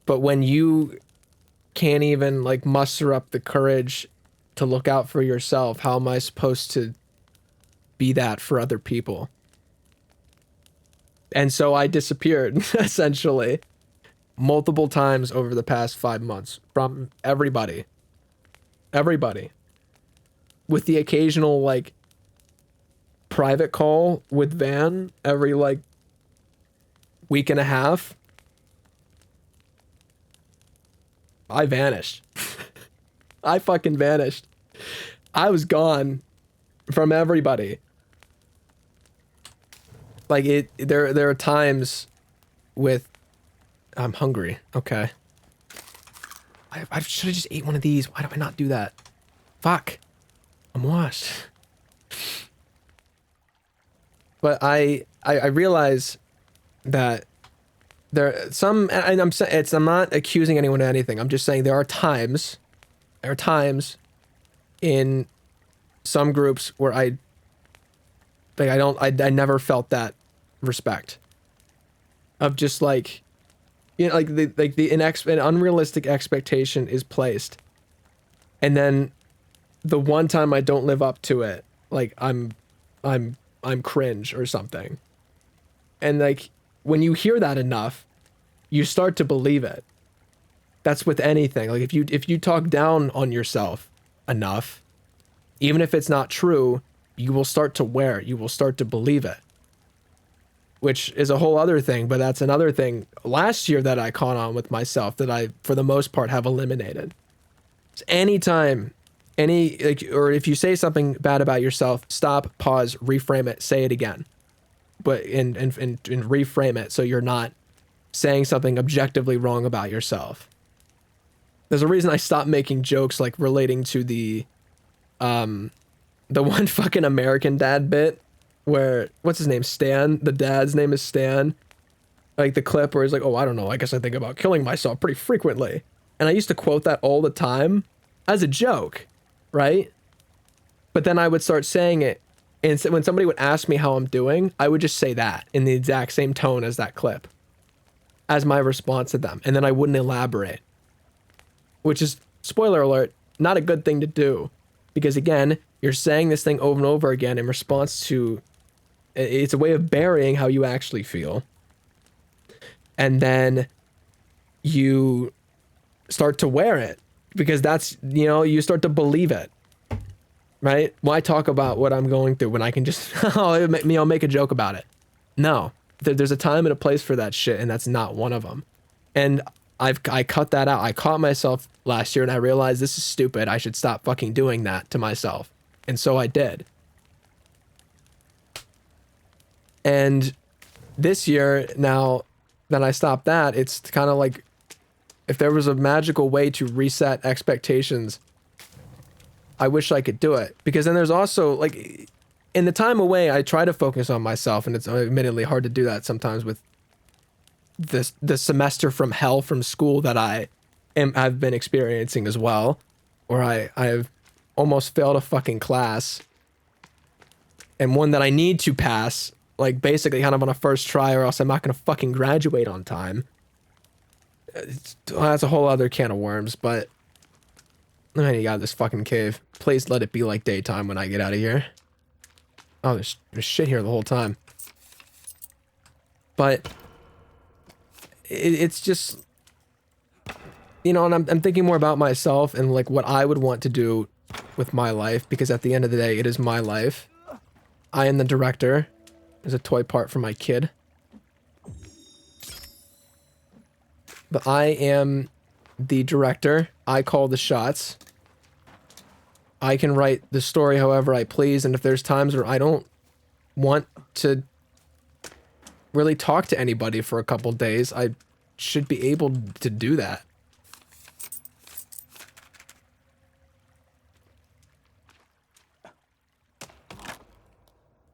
But when you can't even like muster up the courage to look out for yourself, how am I supposed to be that for other people? And so I disappeared, essentially, multiple times over the past 5 months from everybody. Everybody. With the occasional, like, private call with Van every, like, week and a half. I vanished. I fucking vanished. I was gone from everybody. Like, there are times with, I'm hungry. Okay. I should have just ate one of these. Why do I not do that? Fuck. I'm washed. But I realize that there are some, and I'm not accusing anyone of anything. I'm just saying there are times in some groups where I never felt that respect of just like, you know, like an unrealistic expectation is placed, and then the one time I don't live up to it, like I'm cringe or something. And like when you hear that enough, you start to believe it. That's with anything. Like if you talk down on yourself enough, even if it's not true, you will start to wear it. You will start to believe it. Which is a whole other thing, but that's another thing last year that I caught on with myself that I, for the most part, have eliminated. Anytime, or if you say something bad about yourself, stop, pause, reframe it, say it again. But and reframe it so you're not saying something objectively wrong about yourself. There's a reason I stopped making jokes like relating to the one fucking American Dad bit where, what's his name, Stan? The dad's name is Stan. Like the clip where he's like, oh, I don't know, I guess I think about killing myself pretty frequently. And I used to quote that all the time as a joke, right? But then I would start saying it, and when somebody would ask me how I'm doing, I would just say that in the exact same tone as that clip as my response to them. And then I wouldn't elaborate. Which is, spoiler alert, not a good thing to do. Because again, you're saying this thing over and over again in response to, it's a way of burying how you actually feel. And then you start to wear it because that's, you know, you start to believe it, right? Why talk about what I'm going through when I can just, I'll make a joke about it. No, there's a time and a place for that shit, and that's not one of them. And I cut that out. I caught myself last year and I realized this is stupid. I should stop fucking doing that to myself. And so I did. And this year now, then I stop that. It's kind of like if there was a magical way to reset expectations, I wish I could do it. Because then there's also, like, in the time away, I try to focus on myself, and it's admittedly hard to do that sometimes with the semester from hell from school that I've been experiencing as well, where I've almost failed a fucking class, and one that I need to pass, like, basically kind of on a first try, or else I'm not gonna fucking graduate on time. That's a whole other can of worms, but I need out of this fucking cave. Please let it be like daytime when I get out of here. Oh, there's shit here the whole time. But it's just, you know, and I'm thinking more about myself and like what I would want to do with my life, because at the end of the day, it is my life. I am the director. There's a toy part for my kid. But I am the director. I call the shots. I can write the story however I please, and if there's times where I don't want to really talk to anybody for a couple days, I should be able to do that.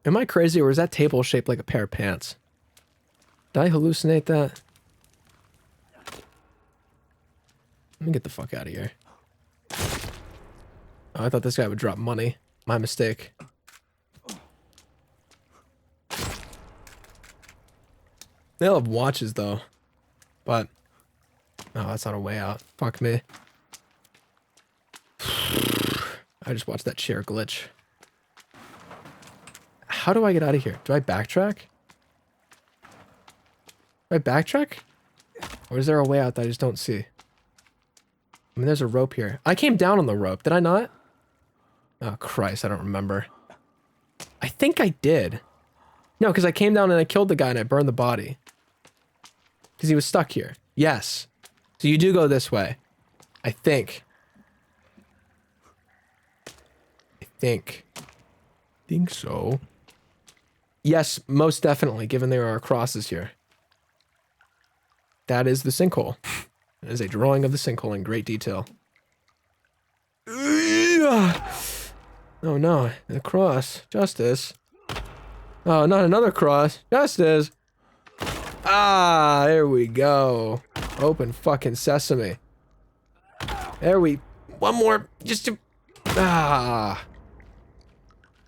Am I crazy, or is that table shaped like a pair of pants? Did I hallucinate that? Let me get the fuck out of here. Oh, I thought this guy would drop money. My mistake. They all have watches, though. But... oh, that's not a way out. Fuck me. I just watched that chair glitch. How do I get out of here? Do I backtrack? Do I backtrack? Or is there a way out that I just don't see? I mean, there's a rope here. I came down on the rope, did I not? Oh, Christ, I don't remember. I think I did. No, because I came down and I killed the guy and I burned the body. Because he was stuck here. Yes. So you do go this way. I think. I think so. Yes, most definitely, given there are crosses here. That is the sinkhole. It is a drawing of the sinkhole in great detail. Oh no, the cross. Justice. Oh, not another cross. Justice. Ah, there we go. Open fucking sesame. There we... one more. Just to... ah.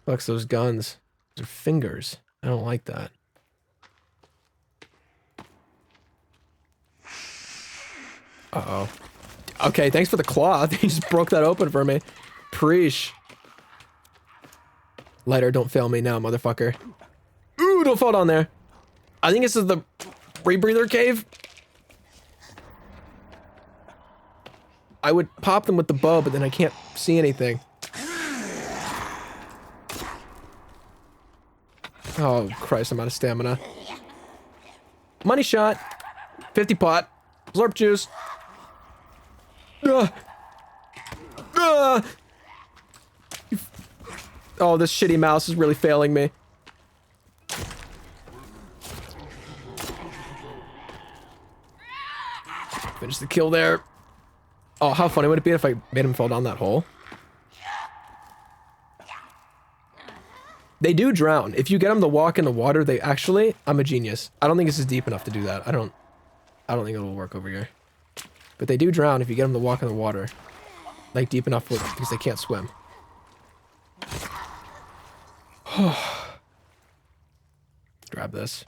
Fuck's those guns. Those are fingers. I don't like that. Uh-oh. Okay, thanks for the cloth. He just broke that open for me. Preesh. Lighter, don't fail me now, motherfucker. Ooh, don't fall down there. I think this is the rebreather cave. I would pop them with the bow, but then I can't see anything. Oh, Christ, I'm out of stamina. Money shot. 50 pot. Slurp juice. Oh, this shitty mouse is really failing me. Finish the kill there. Oh, how funny would it be if I made him fall down that hole? They do drown. If you get them to walk in the water, they actually... I'm a genius. I don't think this is deep enough to do that. I don't think it'll work over here. But they do drown if you get them to walk in the water. Like, deep enough because they can't swim. Grab this.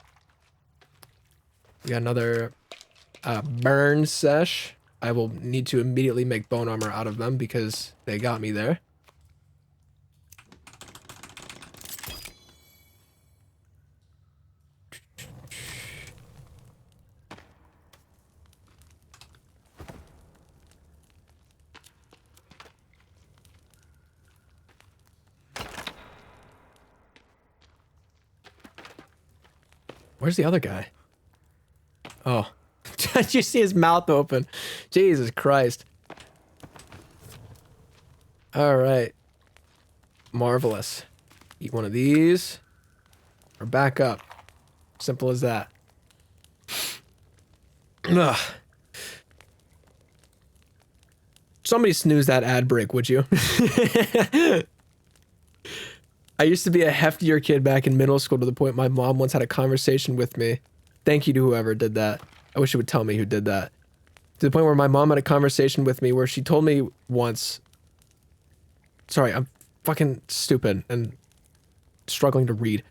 We got another burn sesh. I will need to immediately make bone armor out of them because they got me there. Where's the other guy? Oh. Did you see his mouth open? Jesus Christ. Alright. Marvelous. Eat one of these. Or back up. Simple as that. Ugh. Somebody snooze that ad break, would you? I used to be a heftier kid back in middle school to the point my mom once had a conversation with me. Thank you to whoever did that. I wish you would tell me who did that. To the point where my mom had a conversation with me where she told me once... Sorry, I'm fucking stupid and struggling to read.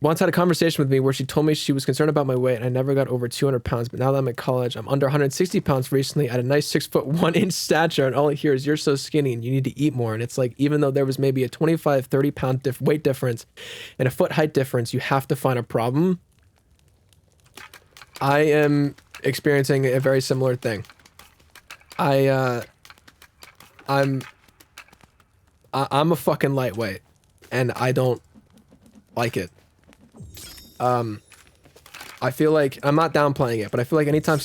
Once had a conversation with me where she told me she was concerned about my weight and I never got over 200 pounds, but now that I'm in college, I'm under 160 pounds recently at a nice 6'1" stature, and all I hear is you're so skinny and you need to eat more. And it's like, even though there was maybe a 25, 30 pound weight difference and a foot height difference, you have to find a problem. I am experiencing a very similar thing. I'm a fucking lightweight and I don't like it. I feel like, I'm not downplaying it, but I feel like anytime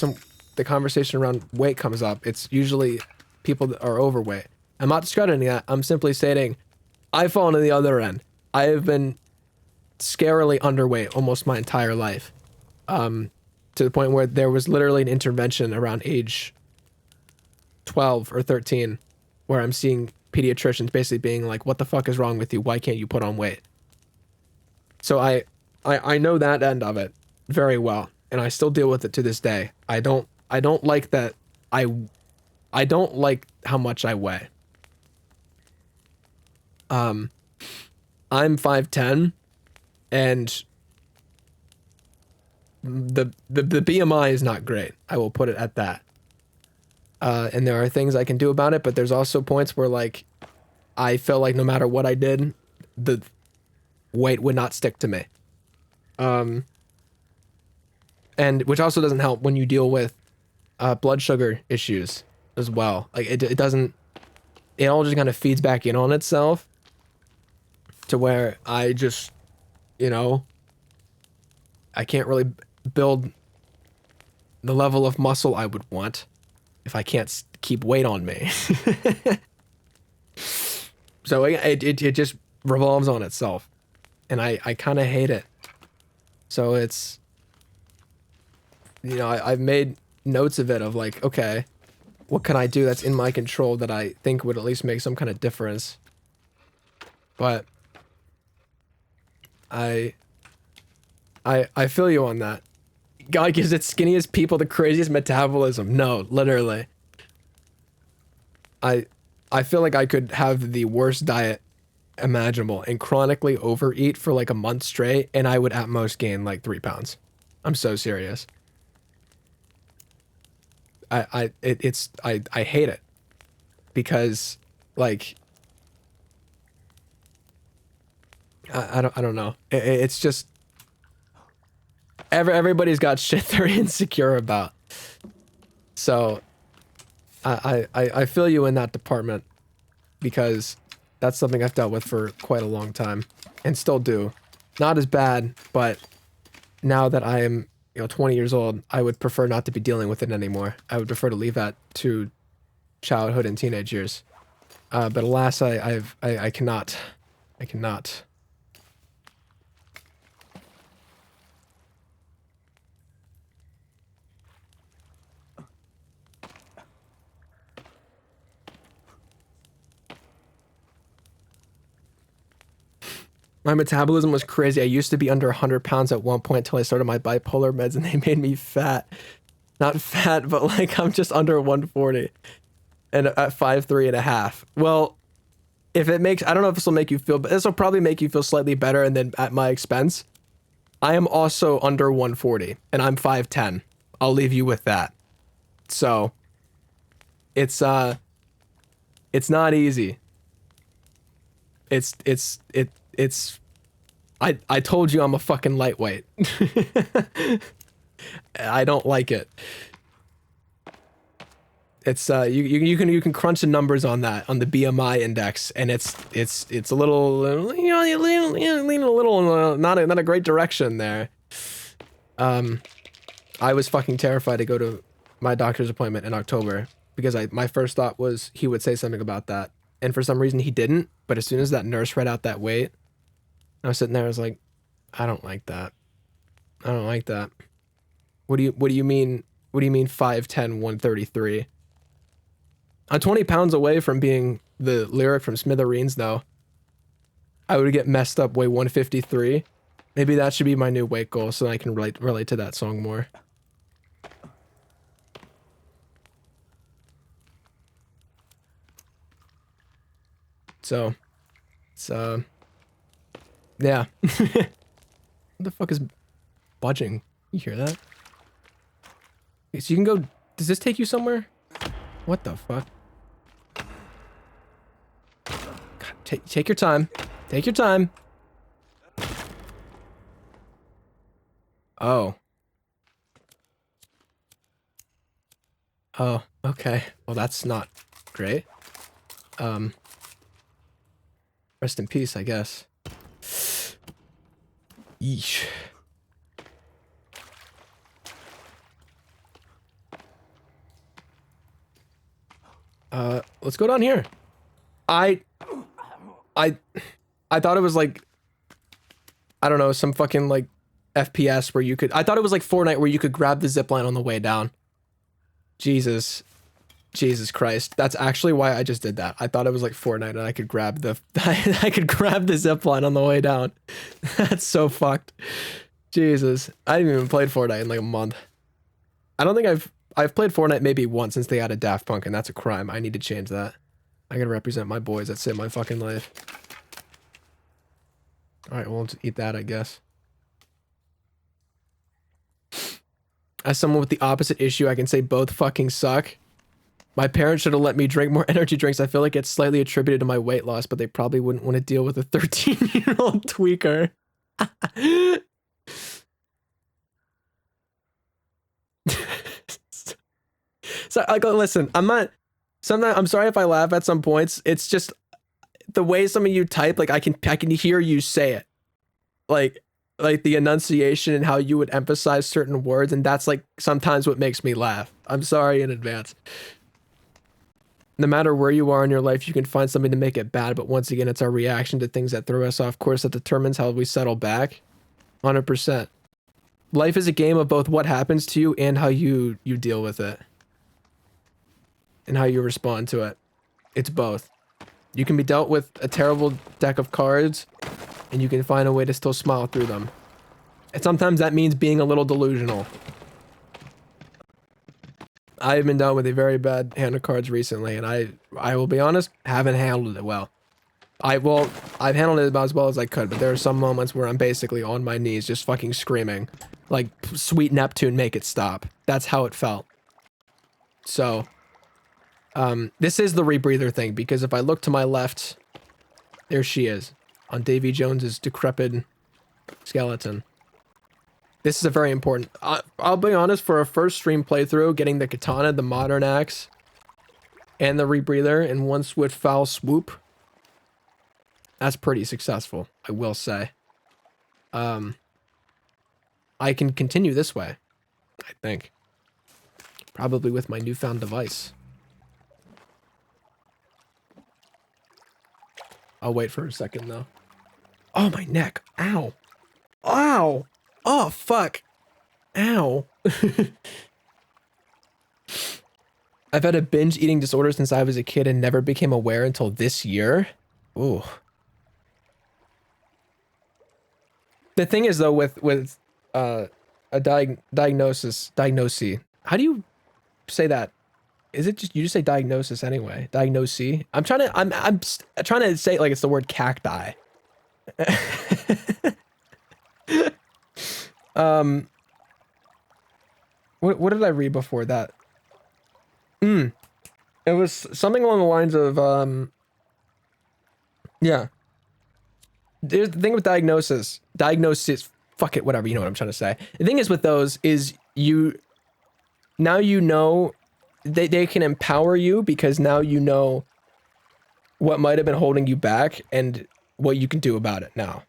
the conversation around weight comes up, it's usually people that are overweight. I'm not discrediting that. I'm simply stating I fall into the other end. I have been scarily underweight almost my entire life. To the point where there was literally an intervention around age 12 or 13 where I'm seeing pediatricians basically being like, what the fuck is wrong with you? Why can't you put on weight? So I know that end of it very well, and I still deal with it to this day. I don't like that. I don't like how much I weigh. I'm 5'10", and the BMI is not great. I will put it at that. And there are things I can do about it, but there's also points where like I felt like no matter what I did, the weight would not stick to me. And which also doesn't help when you deal with blood sugar issues as well. Like it doesn't, it all just kind of feeds back in on itself to where I just, you know, I can't really build the level of muscle I would want if I can't keep weight on me. So it just revolves on itself, and I kind of hate it. So it's, you know, I've made notes of it of like, okay, what can I do that's in my control that I think would at least make some kind of difference? But I feel you on that. God gives its skinniest people the craziest metabolism. No, literally. I feel like I could have the worst diet imaginable and chronically overeat for like a month straight, and I would at most gain like 3 pounds. I'm so serious. I hate it because like I don't know. It's just everybody's got shit they're insecure about. So I feel you in that department because that's something I've dealt with for quite a long time and still do. Not as bad, but now that I am, you know, 20 years old, I would prefer not to be dealing with it anymore. I would prefer to leave that to childhood and teenage years. But alas, I cannot. I cannot. My metabolism was crazy. I used to be under 100 pounds at one point until I started my bipolar meds and they made me fat. Not fat, but like I'm just under 140 and at 5'3.5". Well, if it makes, I don't know if this will make you feel, but this will probably make you feel slightly better and then at my expense. I am also under 140 and I'm 5'10". I'll leave you with that. So it's not easy. I told you I'm a fucking lightweight. I don't like it. It's you can crunch the numbers on that on the BMI index, and it's a little, you know, you lean a little not a great direction there. I was fucking terrified to go to my doctor's appointment in October because my first thought was he would say something about that, and for some reason he didn't. But as soon as that nurse read out that weight, I was sitting there. I was like, I don't like that. I don't like that. What do you mean What do you mean 5'10", 133? I'm 20 pounds away from being the lyric from Smithereens, though. I would get messed up, weigh 153. Maybe that should be my new weight goal so I can relate to that song more. So, it's, yeah. What the fuck is budging? You hear that? Okay, so you can go, does this take you somewhere? What the fuck? God, take your time. Take your time. Oh. Oh, okay. Well, that's not great. Rest in peace, I guess. Yeesh. Let's go down here. I thought it was like, I don't know, some fucking like FPS where you could, I thought it was like Fortnite where you could grab the zipline on the way down. Jesus Christ. That's actually why I just did that. I thought it was like Fortnite and I could grab the, I could grab the zipline on the way down. That's so fucked. Jesus. I haven't even played Fortnite in like a month. I don't think I've played Fortnite maybe once since they added Daft Punk, and that's a crime. I need to change that. I gotta represent my boys that saved my fucking life. Alright, well, let's eat that, I guess. As someone with the opposite issue, I can say both fucking suck. My parents should have let me drink more energy drinks. I feel like it's slightly attributed to my weight loss, but they probably wouldn't want to deal with a 13-year-old tweaker. So, like, listen, I'm sorry if I laugh at some points. It's just the way some of you type, like, I can hear you say it. Like the enunciation and how you would emphasize certain words, and that's like sometimes what makes me laugh. I'm sorry in advance. No matter where you are in your life, you can find something to make it bad, but once again, it's our reaction to things that throw us off course that determines how we settle back. 100%. Life is a game of both what happens to you and how you deal with it. And how you respond to it. It's both. You can be dealt with a terrible deck of cards, and you can find a way to still smile through them. And sometimes that means being a little delusional. I've been dealt with a very bad hand of cards recently, and I will be honest, haven't handled it well. I've handled it about as well as I could, but there are some moments where I'm basically on my knees just fucking screaming. Like, sweet Neptune, make it stop. That's how it felt. So, this is the rebreather thing, because if I look to my left, there she is, on Davy Jones's decrepit skeleton. This is a very important, I'll be honest, for a first stream playthrough, getting the katana, the modern axe, and the rebreather in one swift foul swoop, that's pretty successful, I will say. I can continue this way, I think. Probably with my newfound device. I'll wait for a second, though. Oh, my neck. Ow. Ow. Oh, fuck. Ow. I've had a binge eating disorder since I was a kid and never became aware until this year. Ooh. The thing is, though, with a diagnosis, how do you say that? Is it just, you just say diagnosis anyway? Diagnosis? I'm trying to say it like it's the word cacti. What did I read before that? It was something along the lines of, yeah. There's the thing with diagnosis, fuck it, whatever, you know what I'm trying to say. The thing is with those is now you know, they can empower you because now you know what might have been holding you back and what you can do about it now.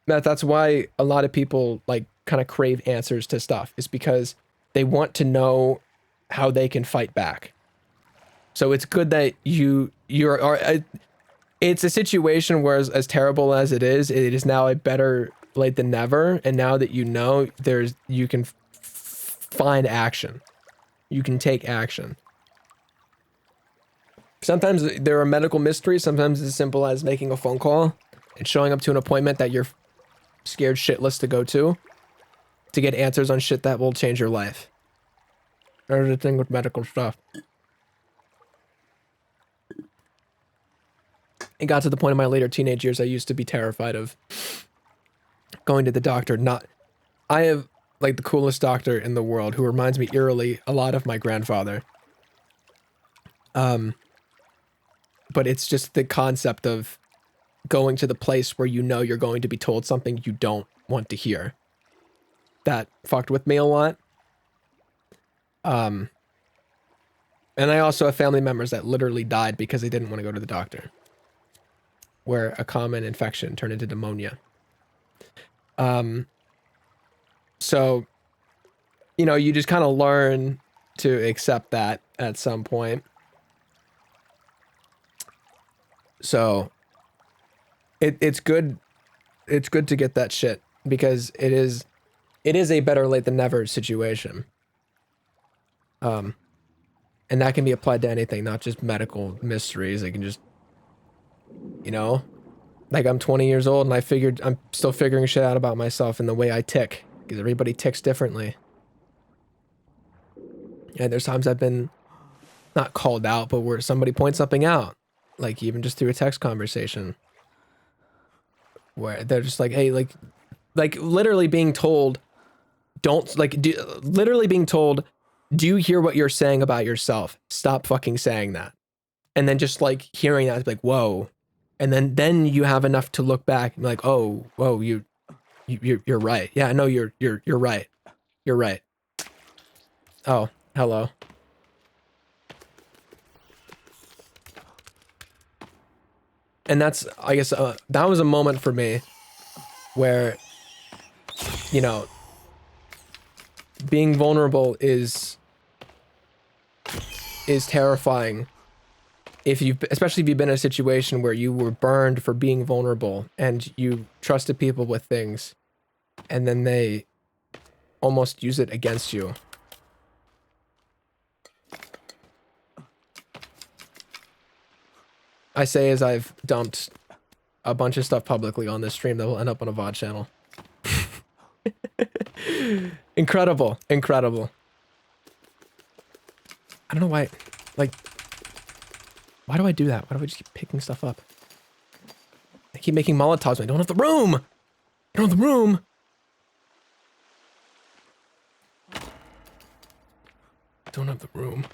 That's why a lot of people like kind of crave answers to stuff, is because they want to know how they can fight back. So it's good that it's a situation where as terrible as it is now a better late than never. And now that you know, you can find action. You can take action. Sometimes there are medical mysteries. Sometimes it's as simple as making a phone call and showing up to an appointment that you're scared shitless to go to get answers on shit that will change your life. There's the thing with medical stuff. It got to the point in my later teenage years I used to be terrified of going to the doctor. I have like the coolest doctor in the world who reminds me eerily a lot of my grandfather. But it's just the concept of going to the place where you know you're going to be told something you don't want to hear. That fucked with me a lot. And I also have family members that literally died because they didn't want to go to the doctor, where a common infection turned into pneumonia. So, you know, you just kind of learn to accept that at some point. So it's good to get that shit, because it is a better late than never situation. And that can be applied to anything, not just medical mysteries. It can just, you know, like I'm 20 years old and I'm still figuring shit out about myself and the way I tick, because everybody ticks differently. And there's times I've been not called out, but where somebody points something out, like even just through a text conversation, where they're just like, hey, like literally being told, literally being told, do you hear what you're saying about yourself? Stop fucking saying that. And then just like hearing that, it's like, whoa. And then you have enough to look back and be like, oh, whoa, you're right. Yeah, no, you're right. You're right. Oh, hello. And that's, I guess, that was a moment for me where, you know, being vulnerable is terrifying. Especially if you've been in a situation where you were burned for being vulnerable and you trusted people with things, and then they almost use it against you. I say as I've dumped a bunch of stuff publicly on this stream that will end up on a VOD channel. Incredible. Incredible. I don't know why, like, why do I do that? Why do I just keep picking stuff up? I keep making Molotovs when I don't have the room! I don't have the room! Don't have the room.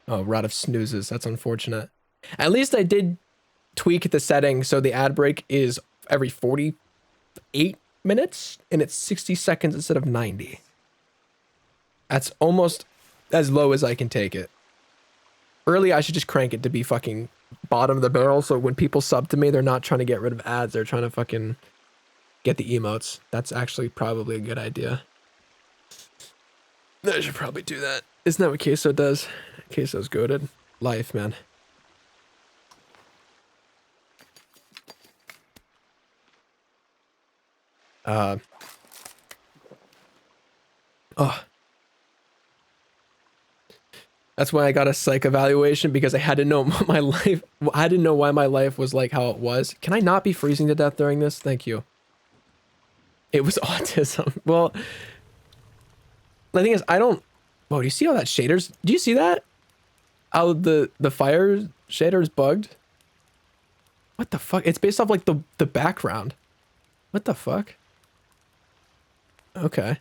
Oh, rod of snoozes. That's unfortunate. At least I did tweak the setting so the ad break is every 48 minutes and it's 60 seconds instead of 90. That's almost as low as I can take it. Really, I should just crank it to be fucking bottom of the barrel, so when people sub to me, they're not trying to get rid of ads, they're trying to fucking get the emotes. That's actually probably a good idea. I should probably do that. Isn't that what Queso does? Queso's goated. Life, man. Oh. That's why I got a psych evaluation, because I had to know my life. I didn't know why my life was like how it was. Can I not be freezing to death during this? Thank you. It was autism. Well, the thing is, I don't. Whoa, do you see all that shaders? Do you see that? How the fire shader is bugged? What the fuck? It's based off like the background. What the fuck? Okay.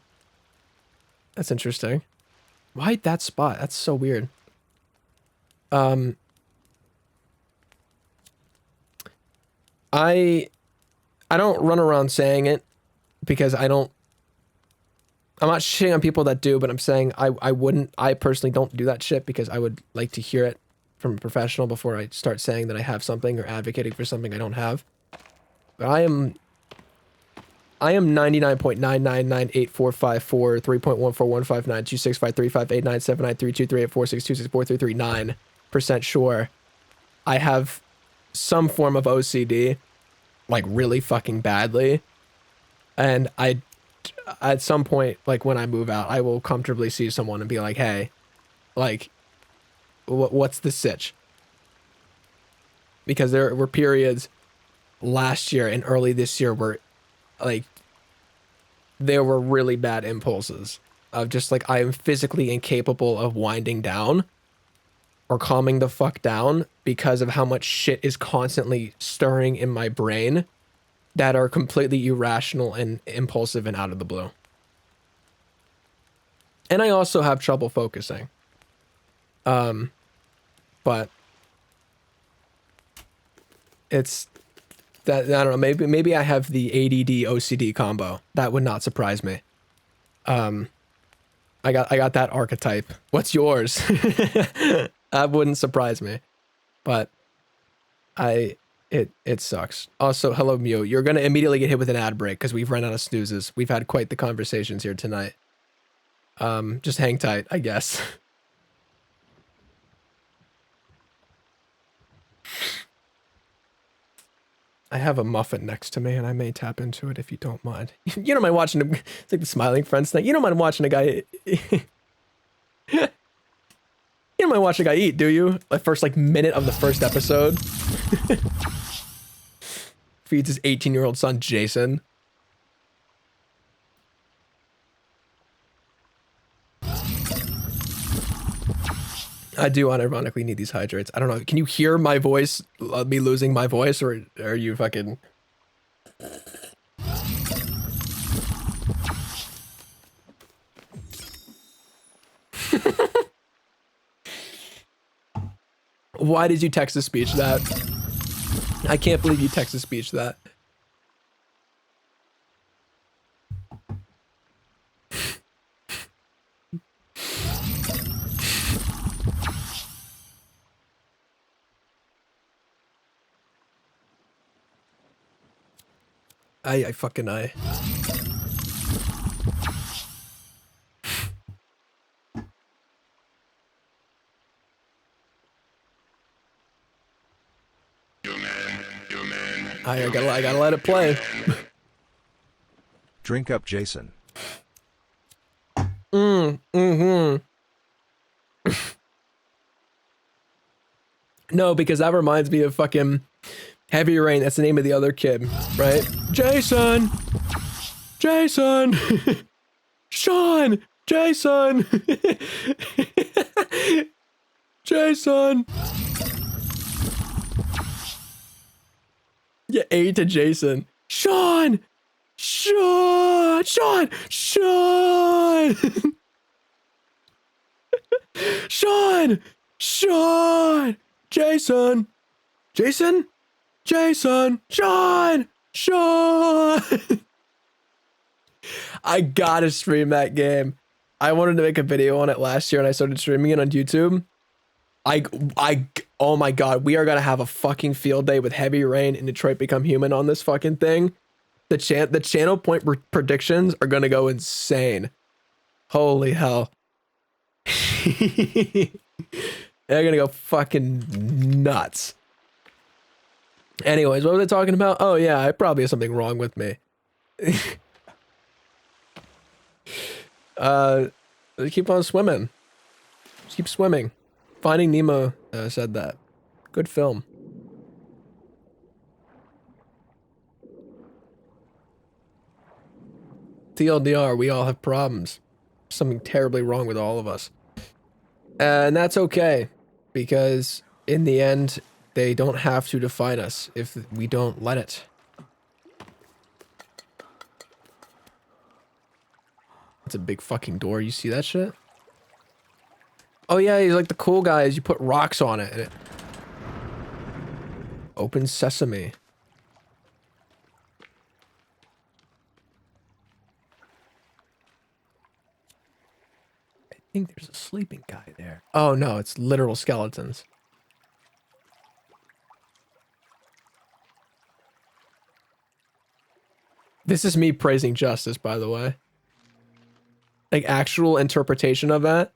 That's interesting. Why that spot? That's so weird. I don't run around saying it because I'm not shitting on people that do, but I'm saying I personally don't do that shit because I would like to hear it from a professional before I start saying that I have something or advocating for something I don't have. But I am 99.9998454 3.141592653589793238462643339% sure I have some form of OCD, like really fucking badly, and I at some point, like when I move out, I will comfortably see someone and be like, hey, like, what's the sitch? Because there were periods last year and early this year where, like, there were really bad impulses of just like, I am physically incapable of winding down or calming the fuck down because of how much shit is constantly stirring in my brain that are completely irrational and impulsive and out of the blue. And I also have trouble focusing. But it's that, I don't know, maybe I have the ADD OCD combo. That would not surprise me. I got that archetype. What's yours? That wouldn't surprise me. But it sucks. Also, hello Mew. You're gonna immediately get hit with an ad break because we've run out of snoozes. We've had quite the conversations here tonight. Just hang tight, I guess. I have a muffin next to me and I may tap into it if you don't mind. You don't mind watching him, it's like the smiling friends thing. You don't mind watching a guy you don't mind watching a guy eat, do you? The first like minute of the first episode. Feeds his 18-year-old son Jason. I do unironically need these hydrates. I don't know. Can you hear my voice, me losing my voice, or are you fucking... Why did you text to speech that? I can't believe you text to speech that. I fucking I. I gotta let it play. Drink up, Jason. No, because that reminds me of fucking Heavy Rain. That's the name of the other kid, right? Jason! Jason! Sean! Jason! Jason! Yeah, A to Jason. Sean! Sean! Sean! Sean! Sean! Sean! Jason! Jason? Jason! Sean! Sean! I gotta stream that game. I wanted to make a video on it last year and I started streaming it on YouTube. Oh my god, we are gonna have a fucking field day with Heavy Rain and Detroit Become Human on this fucking thing. The channel point predictions are gonna go insane. Holy hell. They're gonna go fucking nuts. Anyways, what was I talking about? Oh yeah, I probably have something wrong with me. Keep on swimming. Just keep swimming. Finding Nemo said that. Good film. TLDR, we all have problems. Something terribly wrong with all of us. And that's okay, because in the end, they don't have to define us if we don't let it. That's a big fucking door. You see that shit? Oh yeah, he's like the cool guys. You put rocks on it and it opens sesame. I think there's a sleeping guy there. Oh no, it's literal skeletons. This is me praising justice, by the way. Like actual interpretation of that.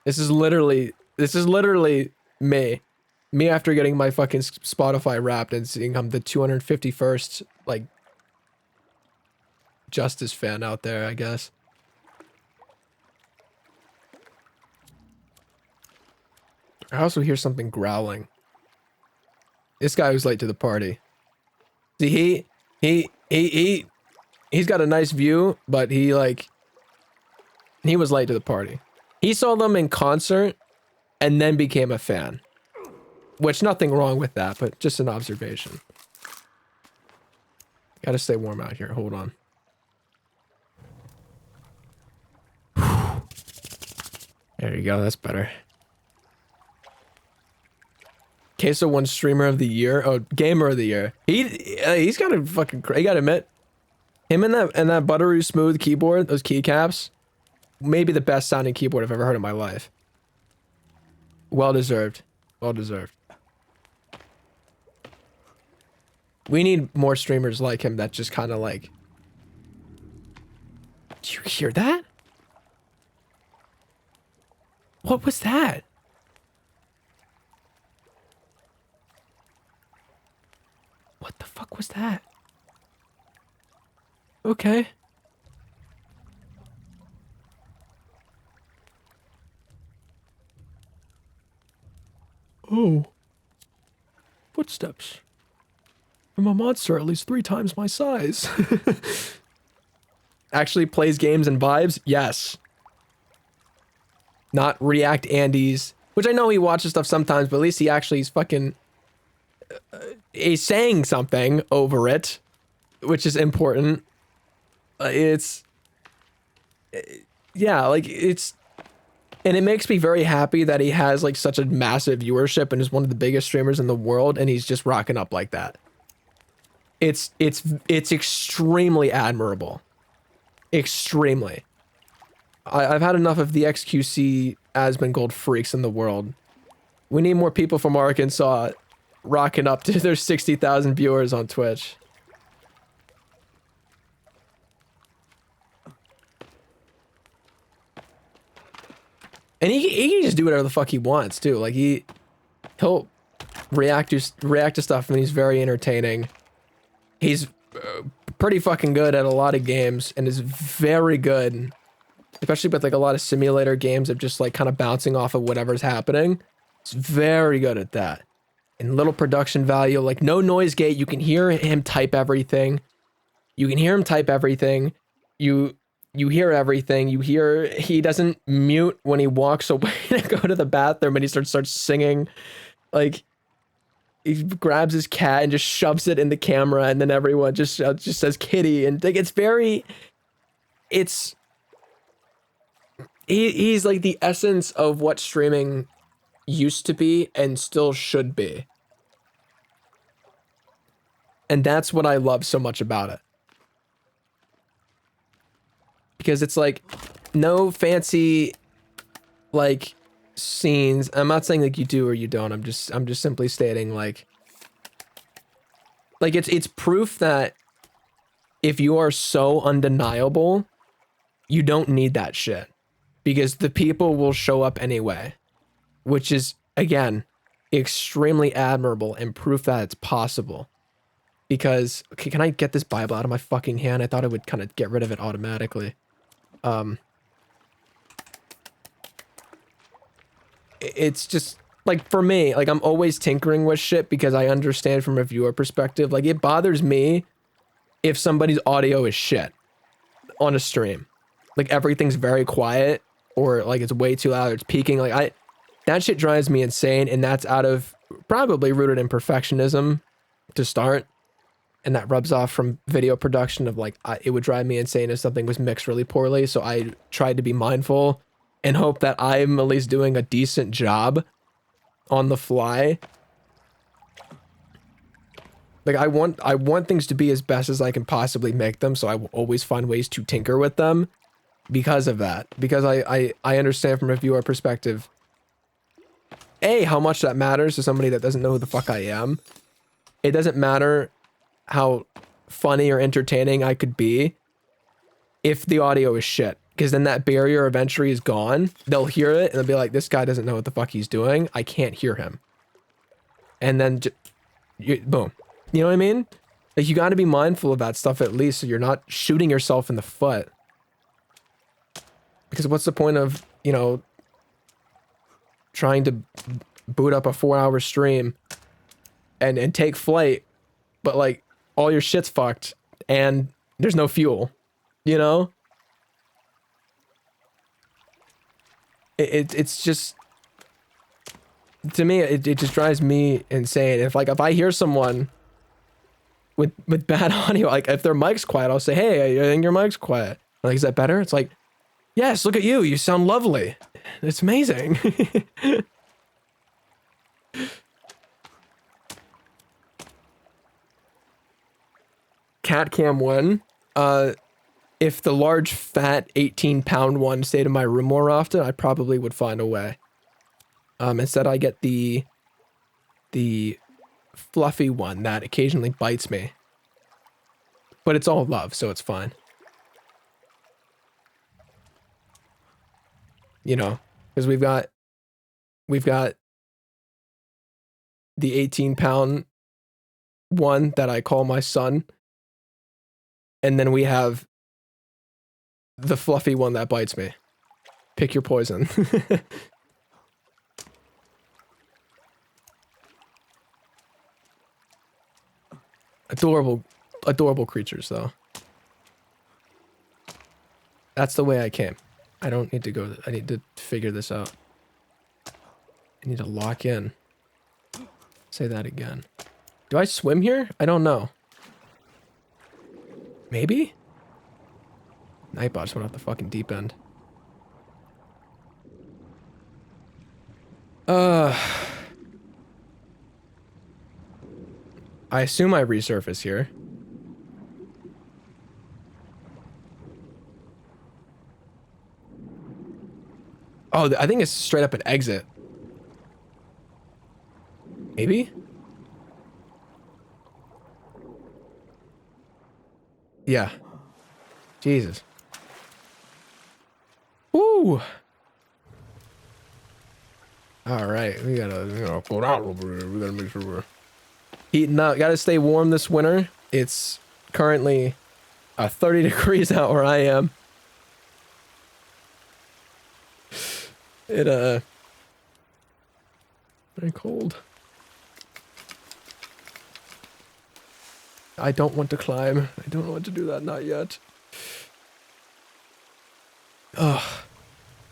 This is literally me. Me after getting my fucking Spotify Wrapped and seeing I'm the 251st, like, Justice fan out there, I guess. I also hear something growling. This guy was late to the party. See, he's got a nice view, but he was late to the party. He saw them in concert and then became a fan. Which, nothing wrong with that, but just an observation. Gotta stay warm out here. Hold on. There you go. That's better. Queso won streamer of the year. Oh, gamer of the year. He's got a fucking. You gotta admit, him and that buttery smooth keyboard, those keycaps, maybe the best sounding keyboard I've ever heard in my life. Well deserved. Well deserved. We need more streamers like him that just kind of like. Do you hear that? What was that? What the fuck was that? Okay. Oh. Footsteps. From a monster at least 3 times my size. Actually plays games and vibes? Yes. Not React Andy's, which I know he watches stuff sometimes, but at least he actually is fucking... he's saying something over it, which is important. Yeah, like, it's... And it makes me very happy that he has, like, such a massive viewership and is one of the biggest streamers in the world, and he's just rocking up like that. It's extremely admirable. Extremely. I've had enough of the XQC Asmongold freaks in the world. We need more people from Arkansas rocking up to their 60,000 viewers on Twitch. And he can just do whatever the fuck he wants too. Like he'll react to stuff, and he's very entertaining. He's pretty fucking good at a lot of games, and is very good, especially with like a lot of simulator games of just like kind of bouncing off of whatever's happening. He's very good at that. And little production value, like no noise gate. You can hear him type everything. You can hear him type everything. You hear everything. You hear he doesn't mute when he walks away to go to the bathroom, and he starts singing. Like he grabs his cat and just shoves it in the camera, and then everyone just says kitty, and like he's like the essence of what streaming used to be and still should be. And that's what I love so much about it. Because it's like no fancy like scenes. I'm not saying like you do or you don't. I'm just simply stating like it's proof that if you are so undeniable, you don't need that shit. Because the people will show up anyway. Which is, again, extremely admirable and proof that it's possible. Because, okay, can I get this Bible out of my fucking hand? I thought it would kind of get rid of it automatically. It's just, like, for me, like, I'm always tinkering with shit because I understand from a viewer perspective. Like, it bothers me if somebody's audio is shit on a stream. Like, everything's very quiet, or, like, it's way too loud, or it's peaking. Like, that shit drives me insane, and that's out of probably rooted in perfectionism to start. And that rubs off from video production of like, it would drive me insane if something was mixed really poorly. So I tried to be mindful and hope that I'm at least doing a decent job on the fly. Like I want things to be as best as I can possibly make them. So I will always find ways to tinker with them because of that. Because I understand from a viewer perspective, how much that matters to somebody that doesn't know who the fuck I am. It doesn't matter how funny or entertaining I could be if the audio is shit, because then that barrier of entry is gone. They'll hear it and they'll be like, this guy doesn't know what the fuck he's doing. I can't hear him. And then boom. You know what I mean? Like, you got to be mindful of that stuff at least, so you're not shooting yourself in the foot. Because what's the point of, you know, trying to boot up a 4-hour stream and take flight, but like all your shit's fucked and there's no fuel, you know? It's just, to me, it just drives me insane. If I hear someone with bad audio, like if their mic's quiet, I'll say, hey, I think your mic's quiet. Like, is that better? It's like, yes, look at you. You sound lovely. It's amazing. Cat cam one. If the large, fat, 18-pound one stayed in my room more often, I probably would find a way. Instead, I get the fluffy one that occasionally bites me. But it's all love, so it's fine. You know, because we've got the 18-pound one that I call my son, and then we have the fluffy one that bites me. Pick your poison. Adorable creatures, though. That's the way I came. I don't need to go. I need to figure this out. I need to lock in. Say that again. Do I swim here? I don't know. Maybe? Nightbot just went off the fucking deep end. I assume I resurface here. Oh, I think it's straight up an exit. Maybe? Yeah. Jesus. Woo! Alright, we gotta go down over here. We gotta make sure we're heating up. Gotta stay warm this winter. It's currently 30 degrees out where I am. Very cold. I don't want to climb. I don't want to do that, not yet. Ugh.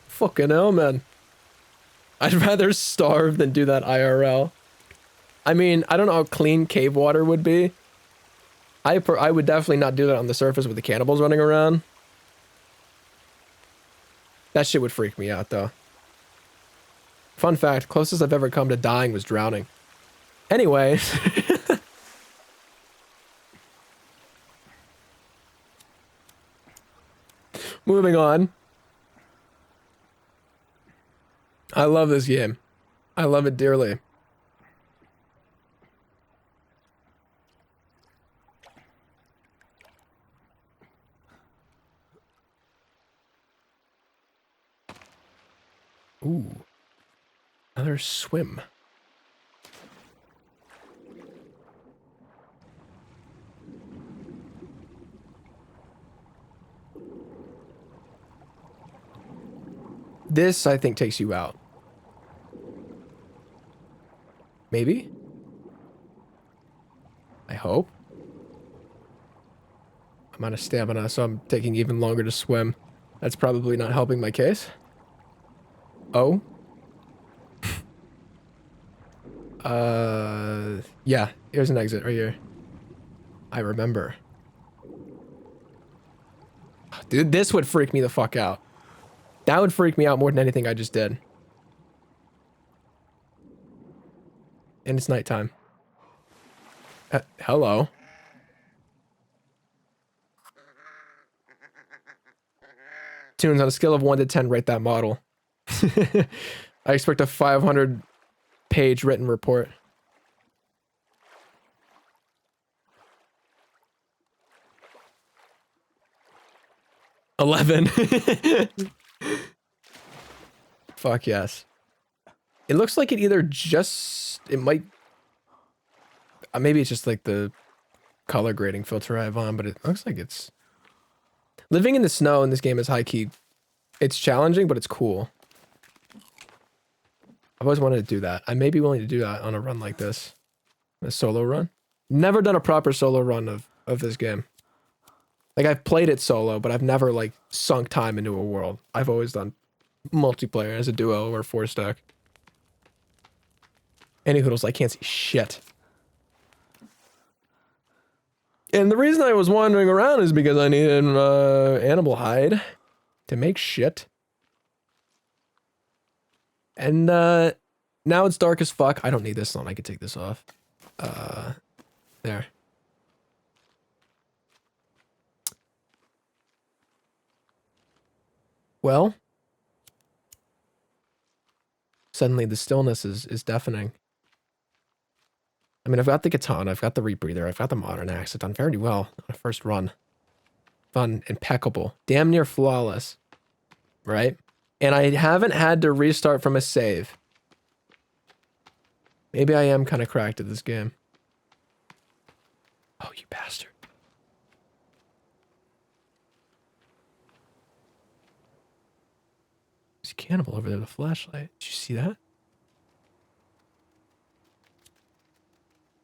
Fucking hell, man. I'd rather starve than do that IRL. I mean, I don't know how clean cave water would be. I would definitely not do that on the surface with the cannibals running around. That shit would freak me out, though. Fun fact, closest I've ever come to dying was drowning. Anyway. Moving on. I love this game. I love it dearly. Ooh. Another swim. This, I think, takes you out. Maybe? I hope. I'm out of stamina, so I'm taking even longer to swim. That's probably not helping my case. Oh? Yeah, here's an exit right here. I remember. Dude, this would freak me the fuck out. That would freak me out more than anything I just did. And it's nighttime. Hello. Tunes, on a scale of 1 to 10, rate that model. I expect a 500-page written report. $11. Fuck yes. It looks like it either just... It might... maybe it's just like the color grading filter I have on, but it looks like it's... Living in the snow in this game is high-key. It's challenging, but it's cool. I've always wanted to do that. I may be willing to do that on a run like this. A solo run. Never done a proper solo run of this game. Like, I've played it solo, but I've never, like, sunk time into a world. I've always done multiplayer as a duo or 4-stack. Any hoodles, I can't see shit. And the reason I was wandering around is because I needed animal hide to make shit. And now it's dark as fuck. I don't need this on. I could take this off. There. Well, suddenly the stillness is deafening. I mean, I've got the katana, I've got the rebreather, I've got the modern axe. I've done very well on a first run. Fun, impeccable, damn near flawless, right? And I haven't had to restart from a save. Maybe I am kind of cracked at this game. Oh, you bastard. There's a cannibal over there with a flashlight. Did you see that?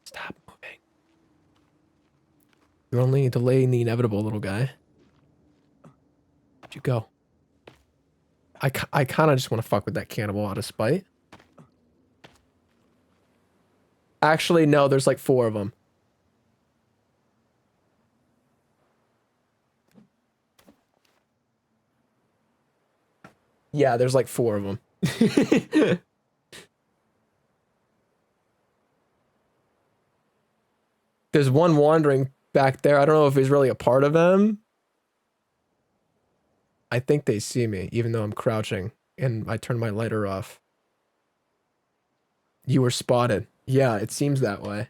Stop moving. You're only delaying the inevitable, little guy. Where'd you go? I kind of just want to fuck with that cannibal out of spite. Actually, no, there's like 4 of them. Yeah, there's like 4 of them. There's one wandering back there. I don't know if he's really a part of them. I think they see me, even though I'm crouching, and I turned my lighter off. You were spotted. Yeah, it seems that way.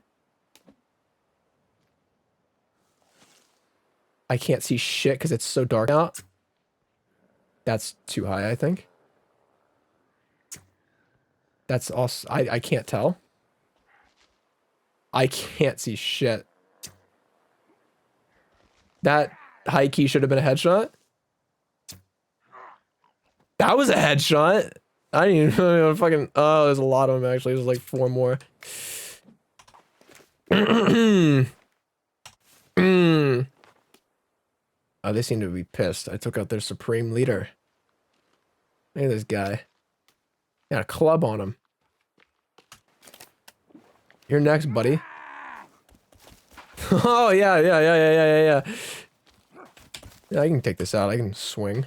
I can't see shit because it's so dark out. That's too high, I think. That's also... I can't tell. I can't see shit. That high key should have been a headshot. That was a headshot. I didn't even know fucking... Oh, there's a lot of them actually. There's like 4 more. Oh, they seem to be pissed. I took out their supreme leader. Look at this guy. Got a club on him. You're next, buddy. Oh, yeah. Yeah, I can take this out. I can swing.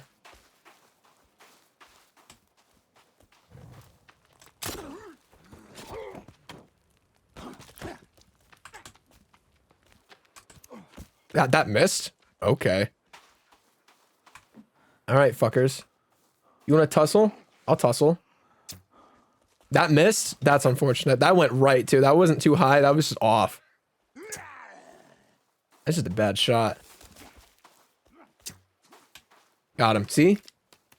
That missed? Okay. Alright, fuckers. You wanna tussle? I'll tussle. That missed? That's unfortunate. That went right, too. That wasn't too high. That was just off. That's just a bad shot. Got him. See?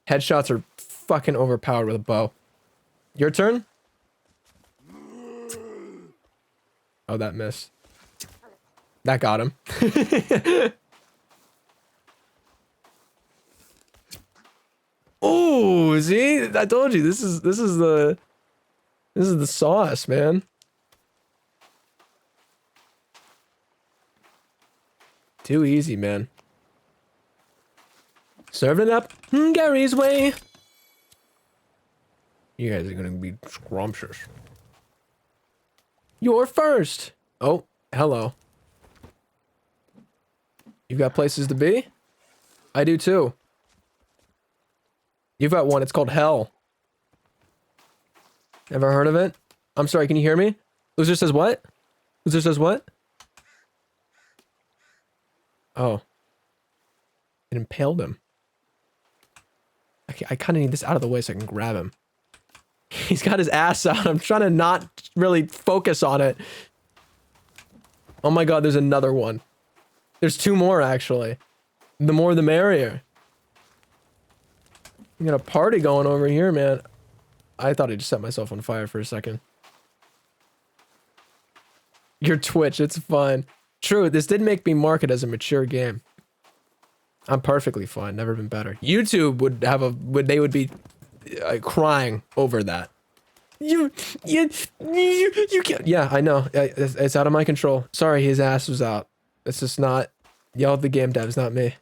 Headshots are fucking overpowered with a bow. Your turn? Oh, that missed. That got him. Oh, see? I told you this is the sauce, man. Too easy, man. Serving it up Gary's way. You guys are gonna be scrumptious. You're first. Oh, hello. You've got places to be? I do too. You've got one, it's called Hell. Ever heard of it? I'm sorry, can you hear me? Loser says what? Loser says what? Oh. It impaled him. I kind of need this out of the way so I can grab him. He's got his ass out. I'm trying to not really focus on it. Oh my god, there's another one. There's 2 more, actually. The more the merrier. We got a party going over here, man. I thought I just set myself on fire for a second. Your Twitch, it's fine. True, this did make me mark it as a mature game. I'm perfectly fine. Never been better. YouTube would have a they would be crying over that. You can't. Yeah, I know. It's out of my control. Sorry, his ass was out. It's just not y'all, the game devs, not me.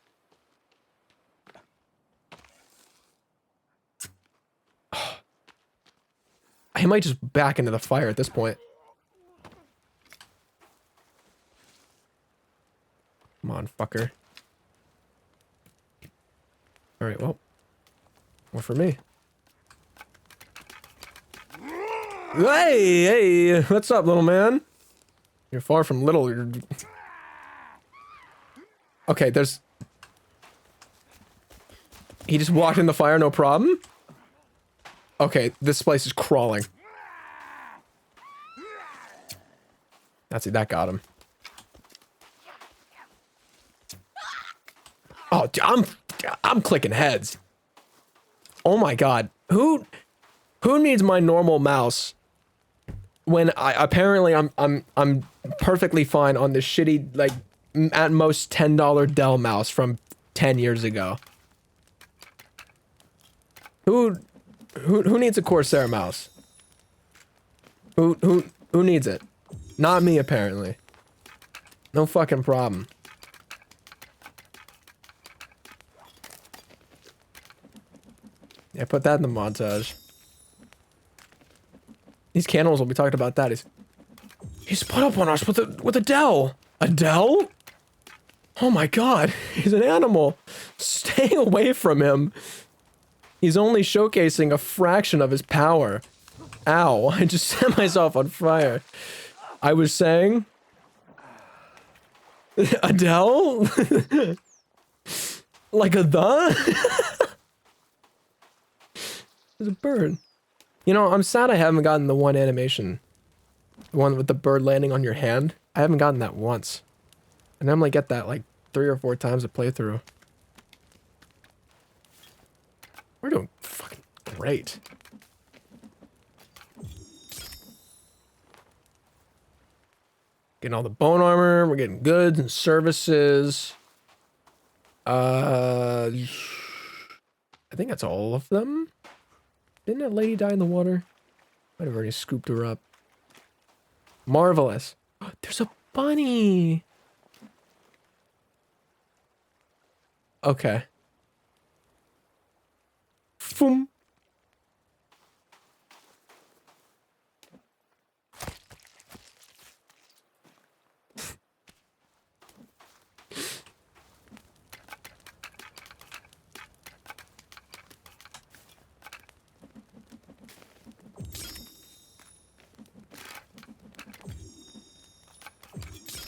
I might just back into the fire at this point. Come on, fucker. Alright, well. What for me? Hey, what's up, little man? You're far from little. Okay, there's... He just walked in the fire, no problem? Okay, this place is crawling. That's it, that got him. Oh, I'm clicking heads. Oh my god. Who needs my normal mouse when apparently I'm perfectly fine on this shitty, like, at most $10 Dell mouse from 10 years ago? Who needs a Corsair mouse? Who needs it? Not me, apparently. No fucking problem. Yeah, put that in the montage. These cannibals will be talking about that. He's put up on us with a Dell. A Dell? Oh my god, he's an animal. Stay away from him. He's only showcasing a fraction of his power. Ow, I just set myself on fire. I was saying... Adele? Like a the? There's a bird. You know, I'm sad I haven't gotten the one animation. The one with the bird landing on your hand. I haven't gotten that once. I normally get that like 3 or 4 times a playthrough. We're doing fucking great. Getting all the bone armor, we're getting goods and services. I think that's all of them. Didn't that lady die in the water? Might have already scooped her up. Marvelous. There's a bunny. Okay. Foom.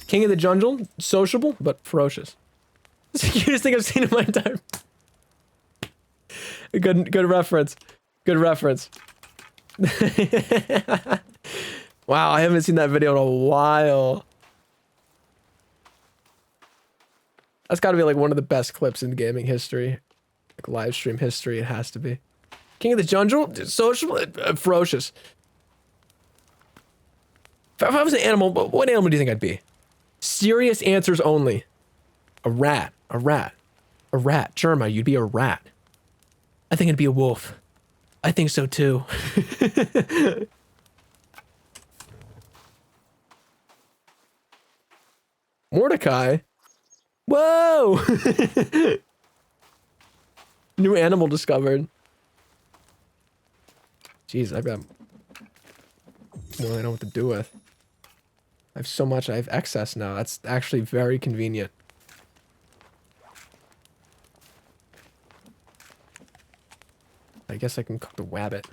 King of the Jungle, sociable, but ferocious. It's the cutest thing I've seen in my entire... Good reference. Good reference. Wow, I haven't seen that video in a while. That's gotta be like one of the best clips in gaming history. Like live stream history, it has to be. King of the Jungle, social, ferocious. If I was an animal, what animal do you think I'd be? Serious answers only. A rat. A rat. A rat. Germa, you'd be a rat. I think it'd be a wolf. I think so too. Mordecai? Whoa! New animal discovered. Jeez, I've got more than I know what to do with. I have so much, I have excess now. That's actually very convenient. I guess I can cook the wabbit.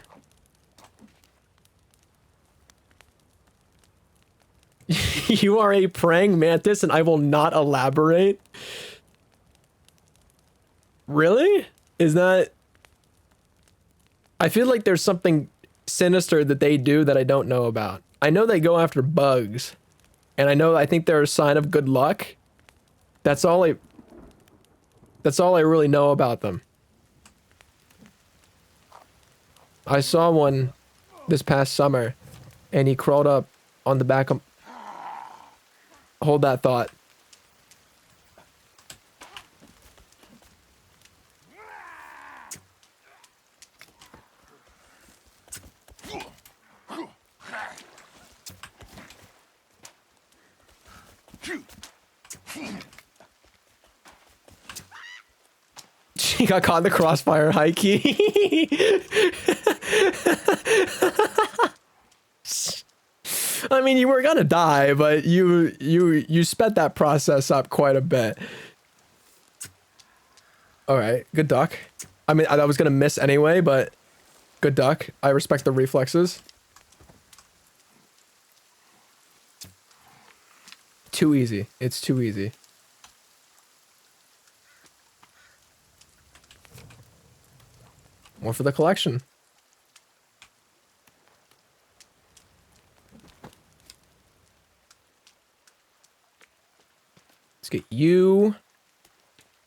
You are a praying mantis and I will not elaborate? Really? Is that... I feel like there's something sinister that they do that I don't know about. I know they go after bugs. And I think they're a sign of good luck. That's all I really know about them. I saw one this past summer and he crawled up on the back of Hold that thought. She got caught in the crossfire, high key. I mean, you were gonna die, but you sped that process up quite a bit. All right, good duck. I mean, I was gonna miss anyway, but good duck. I respect the reflexes. Too easy. It's too easy. More for the collection. Let's get you.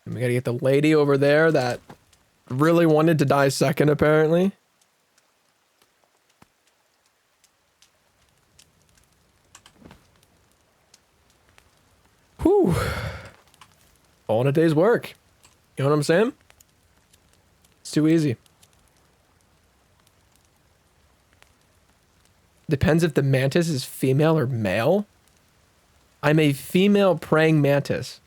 And we gotta get the lady over there that really wanted to die second, apparently. Whew. All in a day's work. You know what I'm saying? It's too easy. Depends if the mantis is female or male. I'm a female praying mantis.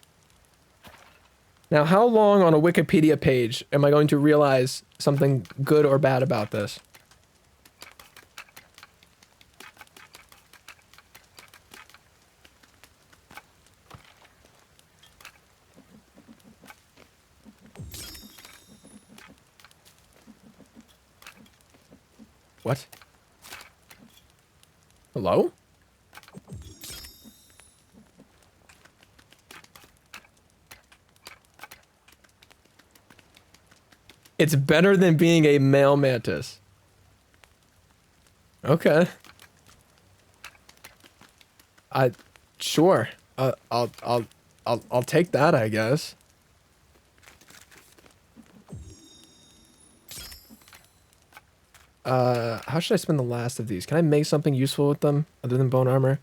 Now, how long on a Wikipedia page am I going to realize something good or bad about this? What? Hello? It's better than being a male mantis. Okay. Sure. I'll take that, I guess. How should I spend the last of these? Can I make something useful with them other than bone armor?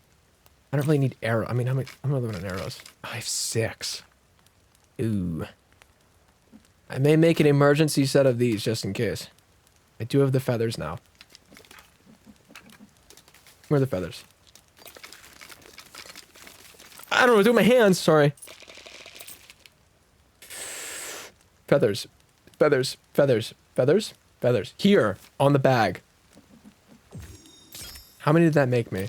I don't really need arrow. I mean, I'm gonna live on arrows. I have 6. Ooh. I may make an emergency set of these just in case. I do have the feathers now. Where are the feathers? I don't know what to do with my hands, sorry. Feathers. Feathers. Feathers. Feathers. Feathers. Here, on the bag. How many did that make me?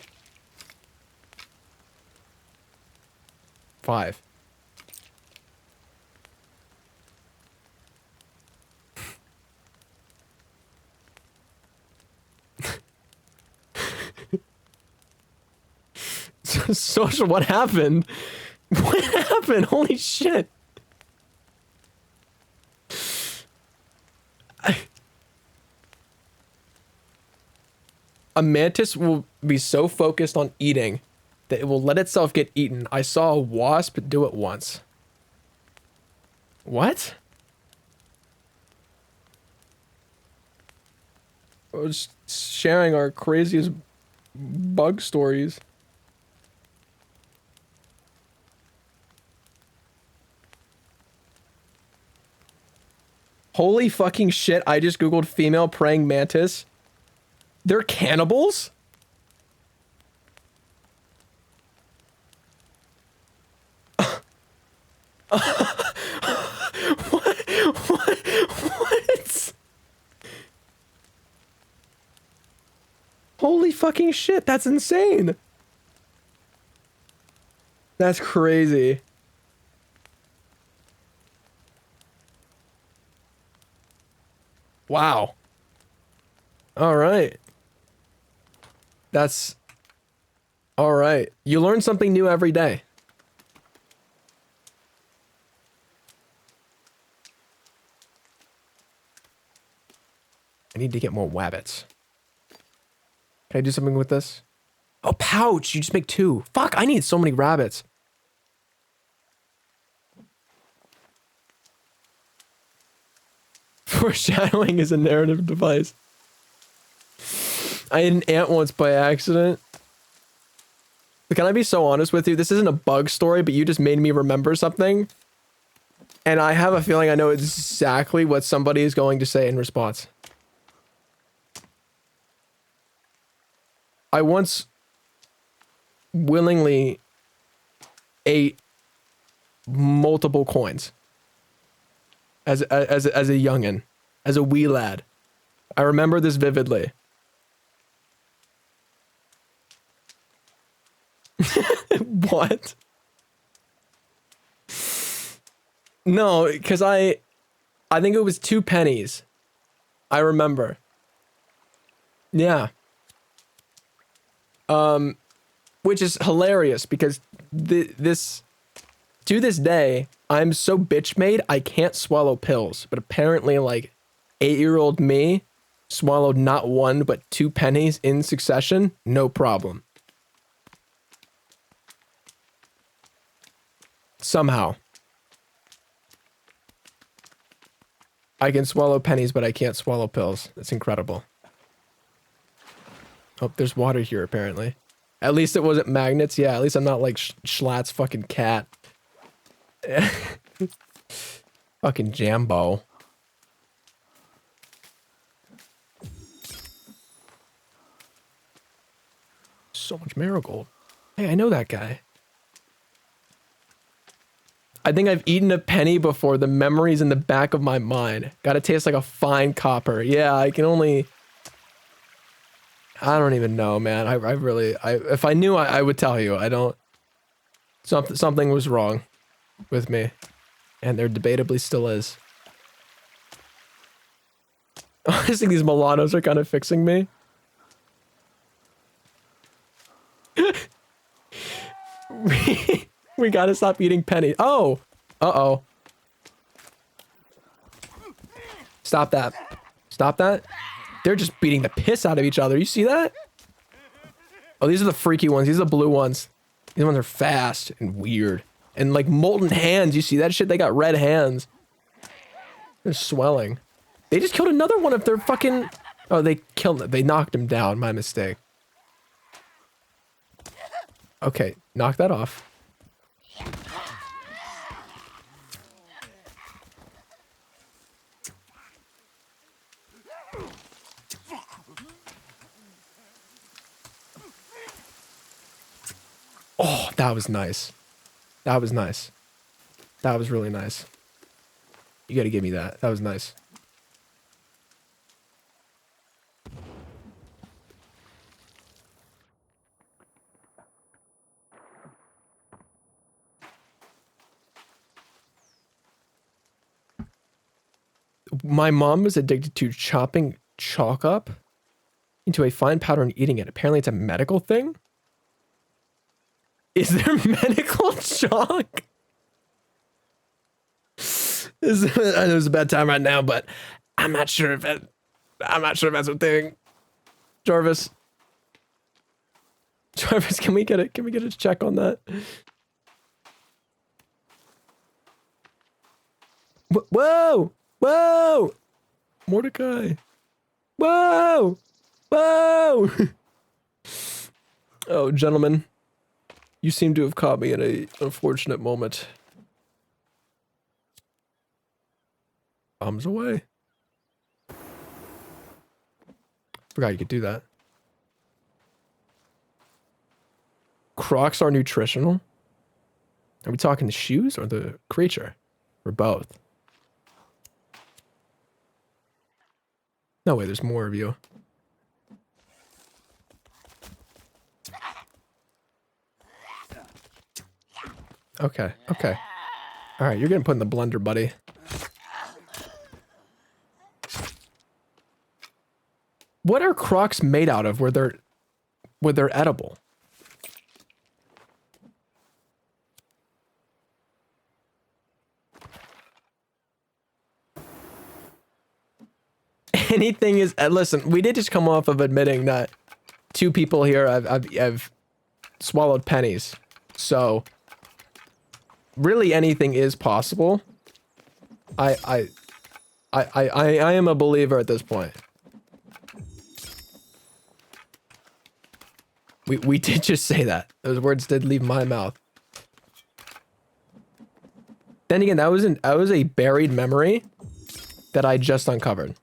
5. Social, what happened? What happened? Holy shit. A mantis will be so focused on eating that it will let itself get eaten. I saw a wasp do it once. What? I was sharing our craziest bug stories. Holy fucking shit, I just googled female praying mantis. They're cannibals? What? Holy fucking shit, that's insane. That's crazy. Wow. All right. That's all right. You learn something new every day. I need to get more wabbits. Can I do something with this? Oh, pouch. You just make 2. Fuck, I need so many rabbits. Foreshadowing is a narrative device. I had an ant once by accident. Can I be so honest with you? This isn't a bug story, but you just made me remember something. And I have a feeling I know exactly what somebody is going to say in response. I once willingly ate multiple coins as a youngin', as a wee lad. I remember this vividly. What? No, because I think it was 2 pennies. I remember. Yeah. Which is hilarious because this to this day, I'm so bitch made I can't swallow pills. But apparently, like 8-year-old me swallowed not 1 but 2 pennies in succession, no problem. Somehow. I can swallow pennies, but I can't swallow pills. That's incredible. Oh, there's water here, apparently. At least it wasn't magnets. Yeah, at least I'm not like Schlatt's fucking cat. Fucking Jambo. So much marigold. Hey, I know that guy. I think I've eaten a penny before. The memory's in the back of my mind. Gotta taste like a fine copper. Yeah, I can only... I don't even know, man. I really... if I knew, I would tell you. I don't... Something was wrong with me. And there debatably still is. Honestly, these Milanos are kind of fixing me. We gotta stop eating pennies. Oh! Uh-oh. Stop that. Stop that. They're just beating the piss out of each other. You see that? Oh, these are the freaky ones. These are the blue ones. These ones are fast and weird. And like molten hands. You see that shit? They got red hands. They're swelling. They just killed another one of their fucking... Oh, they killed it. They knocked him down. My mistake. Okay, knock that off. Oh, that was nice. That was nice. That was really nice. You gotta give me that. That was nice. My mom was addicted to chopping chalk up into a fine powder and eating it. Apparently it's a medical thing. Is there medical chalk? I know it's a bad time right now, but I'm not sure if that's a thing. Jarvis, can we get a check on that? Whoa! Whoa! Mordecai! Whoa! Whoa! Oh, gentlemen. You seem to have caught me in an unfortunate moment. Bombs away. Forgot you could do that. Crocs are nutritional? Are we talking the shoes or the creature? Or both? No way, there's more of you. Okay, okay. Alright, you're getting put in the blender, buddy. What are Crocs made out of where they're edible? Anything is... listen, we did just come off of admitting that 2 people here have swallowed pennies. So... really anything is possible. I am a believer at this point. We did just say that. Those words did leave my mouth. Then again, that was a buried memory that I just uncovered.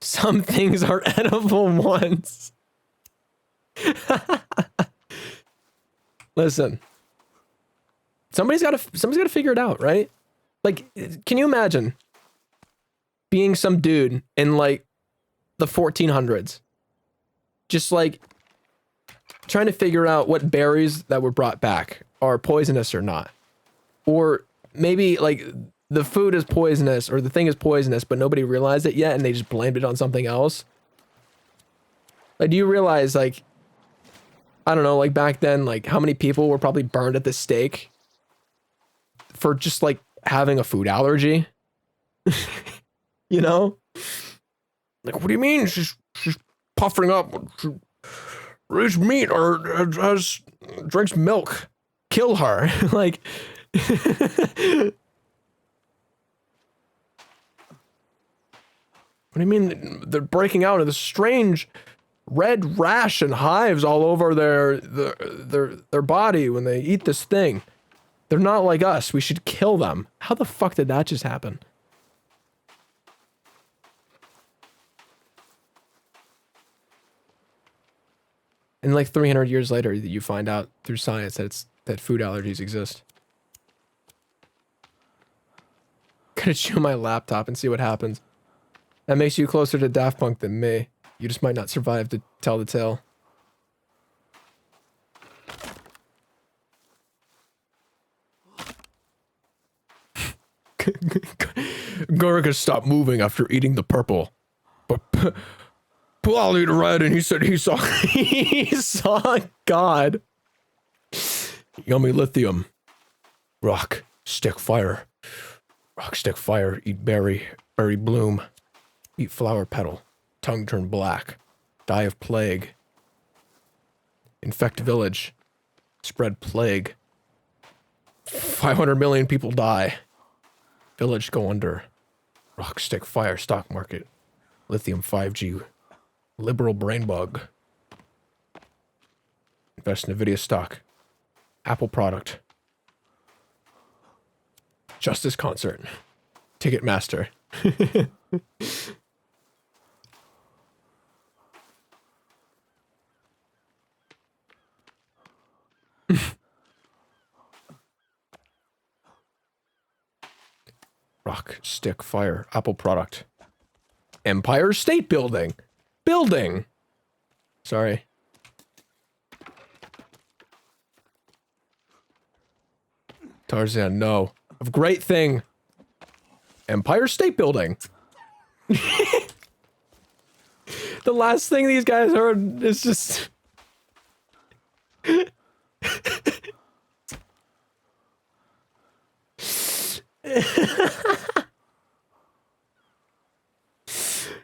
Some things are edible once. Listen. Somebody's got to figure it out, right? Like, can you imagine being some dude in like the 1400s, just like trying to figure out what berries that were brought back are poisonous or not, or maybe like the food is poisonous or the thing is poisonous, but nobody realized it yet and they just blamed it on something else. Like, do you realize, like, I don't know, like back then, like how many people were probably burned at the stake for just like having a food allergy? You know? Like, what do you mean? She's puffing up. She eats meat or has drinks milk. Kill her. Like, what do you mean? They're breaking out of this strange red rash and hives all over their body when they eat this thing. They're not like us. We should kill them. How the fuck did that just happen? And like 300 years later, you find out through science that food allergies exist. Gonna chew my laptop and see what happens. That makes you closer to Daft Punk than me. You just might not survive to tell the tale. Gurga stopped moving after eating the purple. But I'll eat red, and he said he saw he saw God. Yummy lithium. Rock, stick, fire. Rock, stick, fire. Eat berry bloom. Eat flower petal. Tongue turn black. Die of plague. Infect village. Spread plague. 500 million people die. Village go under. Rock, stick, fire. Stock market. Lithium 5G. Liberal brain bug. Invest in Nvidia stock. Apple product. Justice concert. Ticketmaster. Rock, stick, fire, Apple product. Empire State Building. Building. Sorry. Tarzan, no. A great thing. Empire State Building. The last thing these guys heard is just...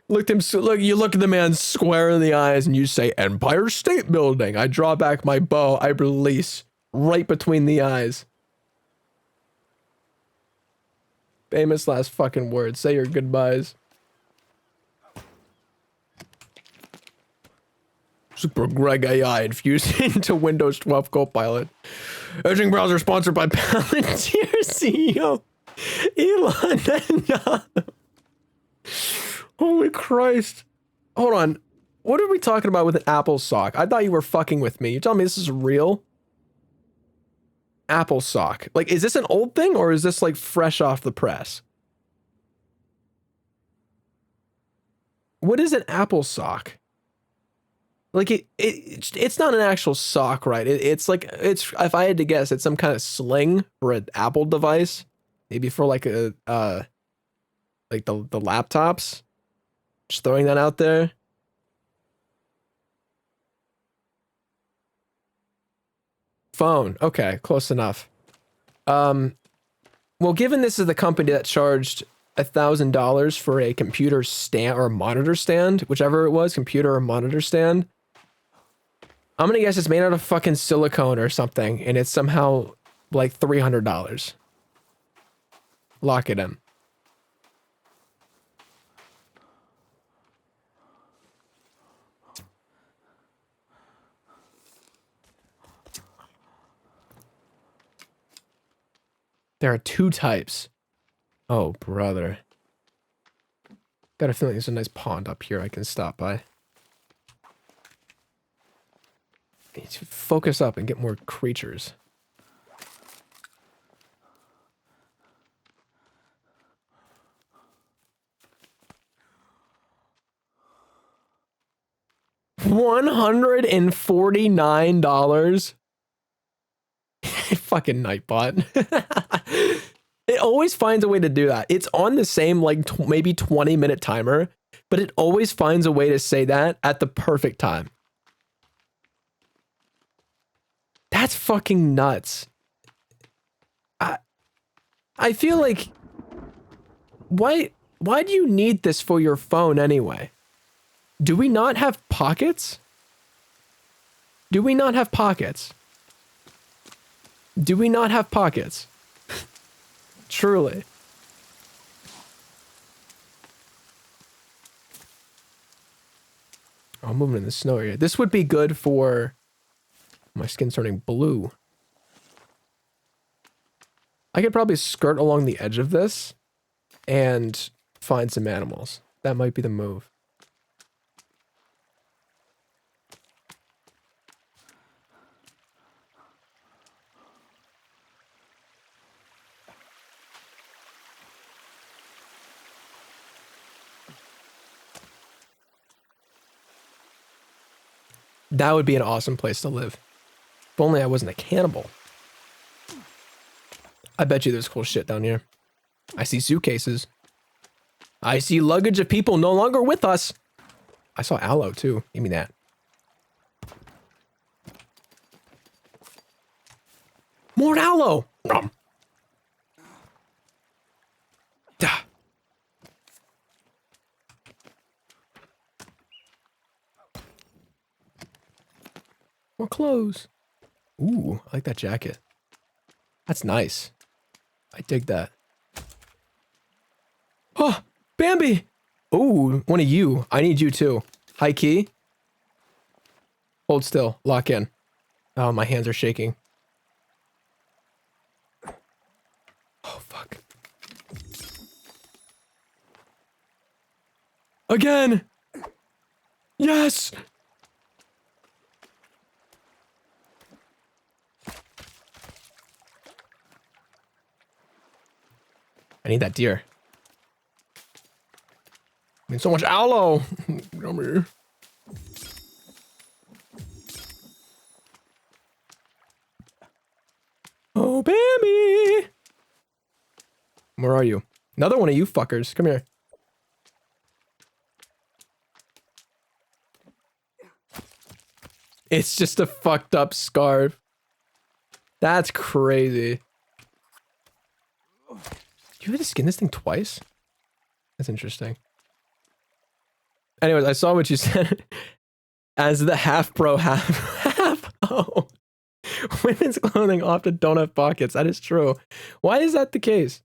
You look at the man square in the eyes and you say, Empire State Building. I draw back my bow. I release right between the eyes. Famous last fucking words. Say your goodbyes. Super Greg AI infused into Windows 12 Copilot. Edging browser sponsored by Palantir CEO Elon. Holy Christ. Hold on. What are we talking about with an Apple sock? I thought you were fucking with me. You telling me this is real? Apple sock. Like, is this an old thing or is this like fresh off the press? What is an Apple sock? Like it's not an actual sock, right? It's like, if I had to guess, it's some kind of sling for an Apple device. Maybe for like a like the laptops. Just throwing that out there. Phone. Okay, close enough. Well, given this is the company that charged $1,000 for a computer stand or a monitor stand, whichever it was, computer or monitor stand, I'm gonna guess it's made out of fucking silicone or something, and it's somehow like $300. Lock it in. There are 2 types. Oh, brother. Got a feeling there's a nice pond up here I can stop by. Need to focus up and get more creatures. $149. Fucking Nightbot. It always finds a way to do that. It's on the same like maybe 20-minute timer, but it always finds a way to say that at the perfect time. That's fucking nuts. I feel like why do you need this for your phone anyway? Do we not have pockets? Do we not have pockets? Do we not have pockets? Truly. Oh, I'm moving in the snow area. This would be good for... My skin's turning blue. I could probably skirt along the edge of this and find some animals. That might be the move. That would be an awesome place to live. If only I wasn't a cannibal. I bet you there's cool shit down here. I see suitcases. I see luggage of people no longer with us. I saw aloe too. Give me that. More aloe. Duh. More clothes. Ooh, I like that jacket. That's nice. I dig that. Oh, Bambi! Ooh, one of you. I need you too. High key. Hold still. Lock in. Oh, my hands are shaking. Oh, fuck. Again! Yes! I need that deer. I need so much aloe. Come here. Oh, Bambi! Where are you? Another one of you fuckers. Come here. It's just a fucked up scarf. That's crazy. You had to skin this thing twice? That's interesting. Anyways, I saw what you said. As the half bro, half oh. Women's clothing often don't have pockets. That is true. Why is that the case?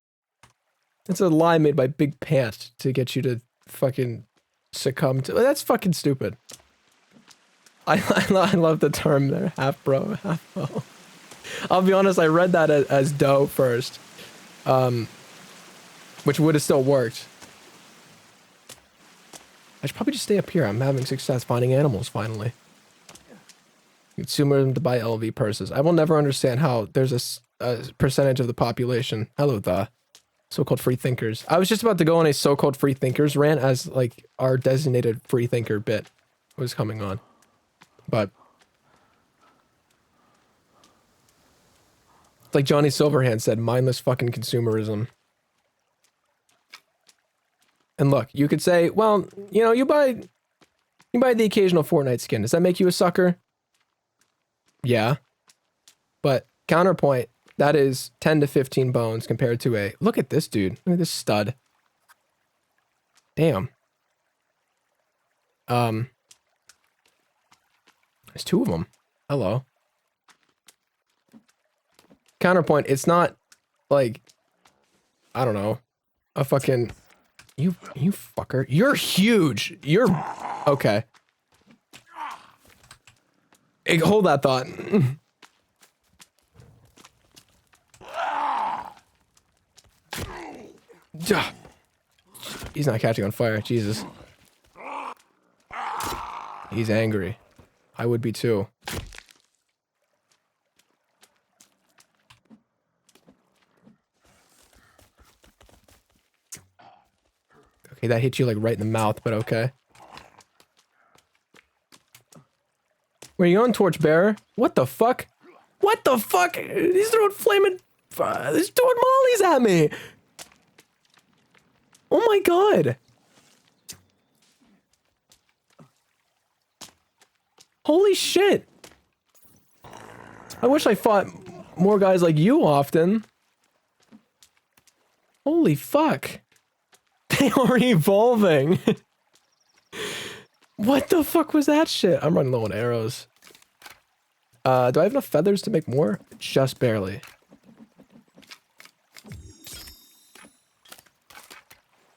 It's a lie made by Big Pants to get you to fucking succumb to. That's fucking stupid. I love the term there. Half bro, half bro. I'll be honest, I read that as dough first. Which would have still worked. I should probably just stay up here. I'm having success finding animals, finally. Consumer to buy LV purses. I will never understand how there's a percentage of the population. Hello, the so-called free thinkers. I was just about to go on a so-called free thinkers rant as, like, our designated free thinker bit was coming on. But... it's like Johnny Silverhand said, mindless fucking consumerism. And look, you could say, well, you know, you buy the occasional Fortnite skin. Does that make you a sucker? Yeah. But counterpoint, that is 10 to 15 bones compared to a, look at this dude. Look at this stud. Damn. There's 2 of them. Hello. Counterpoint, it's not like, I don't know, a fucking, you fucker. You're huge. You're, okay. Hey, hold that thought. He's not catching on fire. Jesus. He's angry. I would be too. Okay, that hit you like right in the mouth, but okay. Where you going, torchbearer? What the fuck? What the fuck? He's throwing flaming... he's throwing mollies at me! Oh my god! Holy shit! I wish I fought more guys like you often. Holy fuck. They are evolving. What the fuck was that shit? I'm running low on arrows. Do I have enough feathers to make more? Just barely.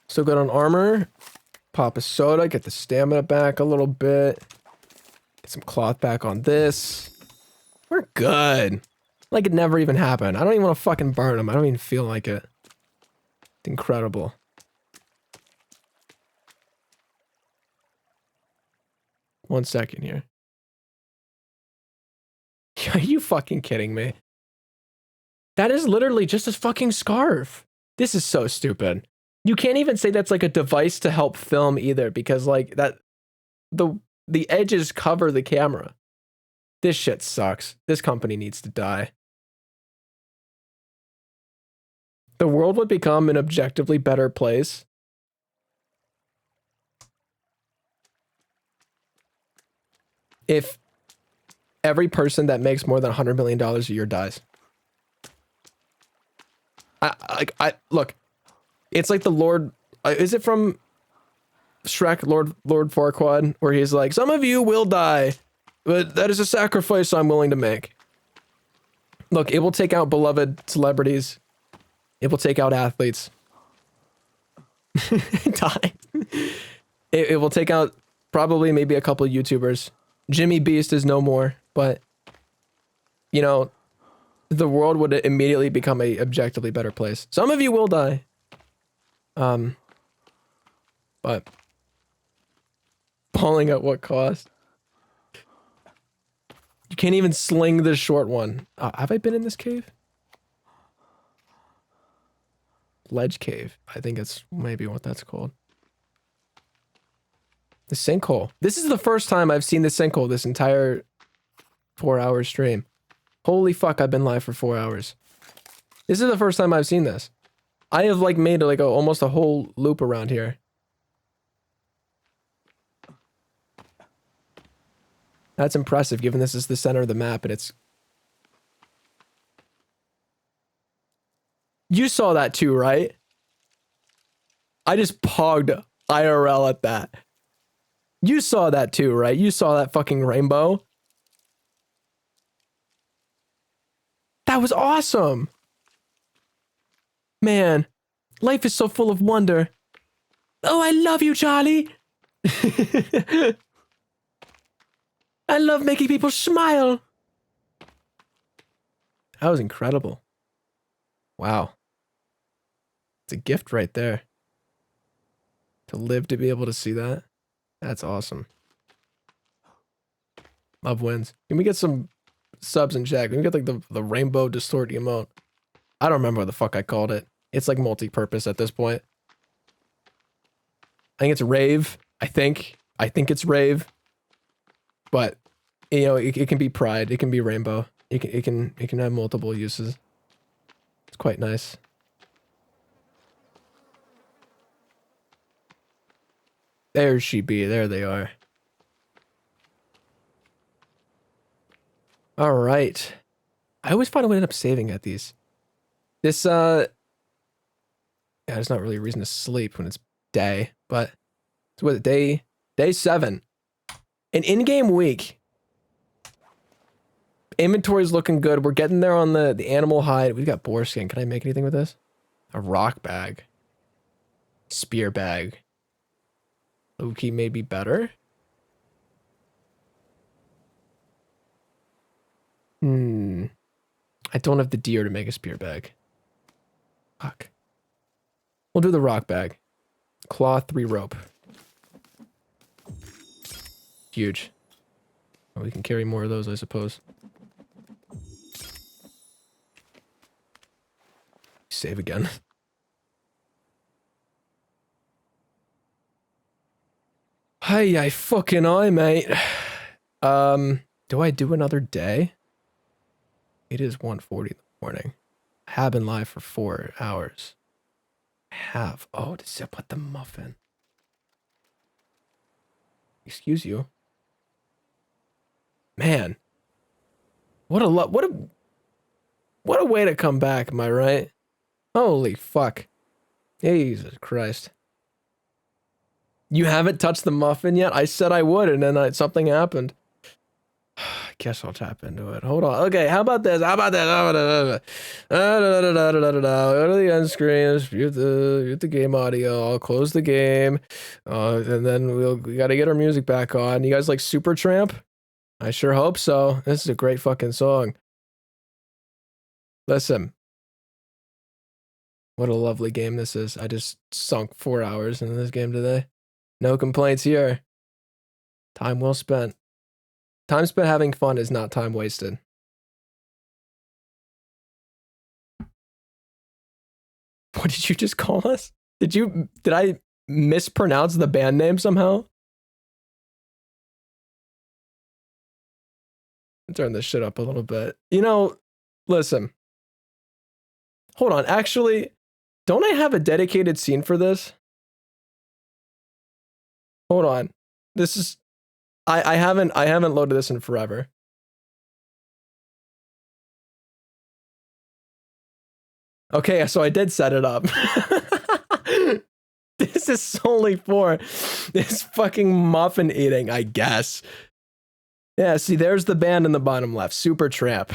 So good on armor. Pop a soda, get the stamina back a little bit. Get some cloth back on this. We're good. Like it never even happened. I don't even want to fucking burn them. I don't even feel like it. It's incredible. One second here. Are you fucking kidding me? That is literally just a fucking scarf. This is so stupid. You can't even say that's like a device to help film either, because like that the edges cover the camera. This shit sucks. This company needs to die. The world would become an objectively better place if every person that makes more than $100 million a year dies. I look, it's like the Lord, is it from Shrek, Lord Farquaad, where he's like, some of you will die, but that is a sacrifice I'm willing to make. Look, it will take out beloved celebrities. It will take out athletes. Die. It will take out probably maybe a couple YouTubers. Jimmy Beast is no more, but you know, the world would immediately become a objectively better place. Some of you will die. But falling at what cost? You can't even sling the short one. Have I been in this cave? Ledge cave. I think it's maybe what that's called. The sinkhole. This is the first time I've seen the sinkhole this entire 4-hour stream. Holy fuck, I've been live for 4 hours. This is the first time I've seen this. I have like made like almost a whole loop around here. That's impressive given this is the center of the map and it's... You saw that too, right? I just pogged IRL at that. You saw that too, right? You saw that fucking rainbow. That was awesome. Man, life is so full of wonder. Oh, I love you, Charlie. I love making people smile. That was incredible. Wow. It's a gift right there. To live to be able to see that. That's awesome. Love wins. Can we get some subs in chat? Can we get like the rainbow distort emote? I don't remember what the fuck I called it. It's like multi-purpose at this point. I think it's rave. I think it's rave. But you know, it can be pride. It can be rainbow. It can have multiple uses. It's quite nice. There she be. There they are. All right. I always find a way to end up saving at these. This, yeah, there's not really a reason to sleep when it's day, but it's what, day 7. An in-game week. Inventory's looking good. We're getting there on the animal hide. We've got boar skin. Can I make anything with this? A rock bag. Spear bag. Low-key may be better. I don't have the deer to make a spear bag. Fuck. We'll do the rock bag. Cloth 3 rope. Huge. Oh, we can carry more of those, I suppose. Save again. Hey, I fucking eye, mate. Do I do another day? It is 1:40 in the morning. I have been live for 4 hours. I have. Oh, does it put the muffin? Excuse you. Man. What a way to come back, am I right? Holy fuck. Jesus Christ. You haven't touched the muffin yet? I said I would, and then something happened. I guess I'll tap into it. Hold on. Okay, how about this? How about this? Go to the end screen, mute the game audio. I'll close the game. And then we gotta get our music back on. You guys like Supertramp? I sure hope so. This is a great fucking song. Listen. What a lovely game this is. I just sunk 4 hours into this game today. No complaints here. Time well spent. Time spent having fun is not time wasted. What did you just call us? Did I mispronounce the band name somehow? Turn this shit up a little bit. You know, listen. Hold on. Actually, don't I have a dedicated scene for this? Hold on. This is I haven't loaded this in forever. Okay, so I did set it up. This is solely for this fucking muffin eating, I guess. Yeah, see, there's the band in the bottom left, Supertramp.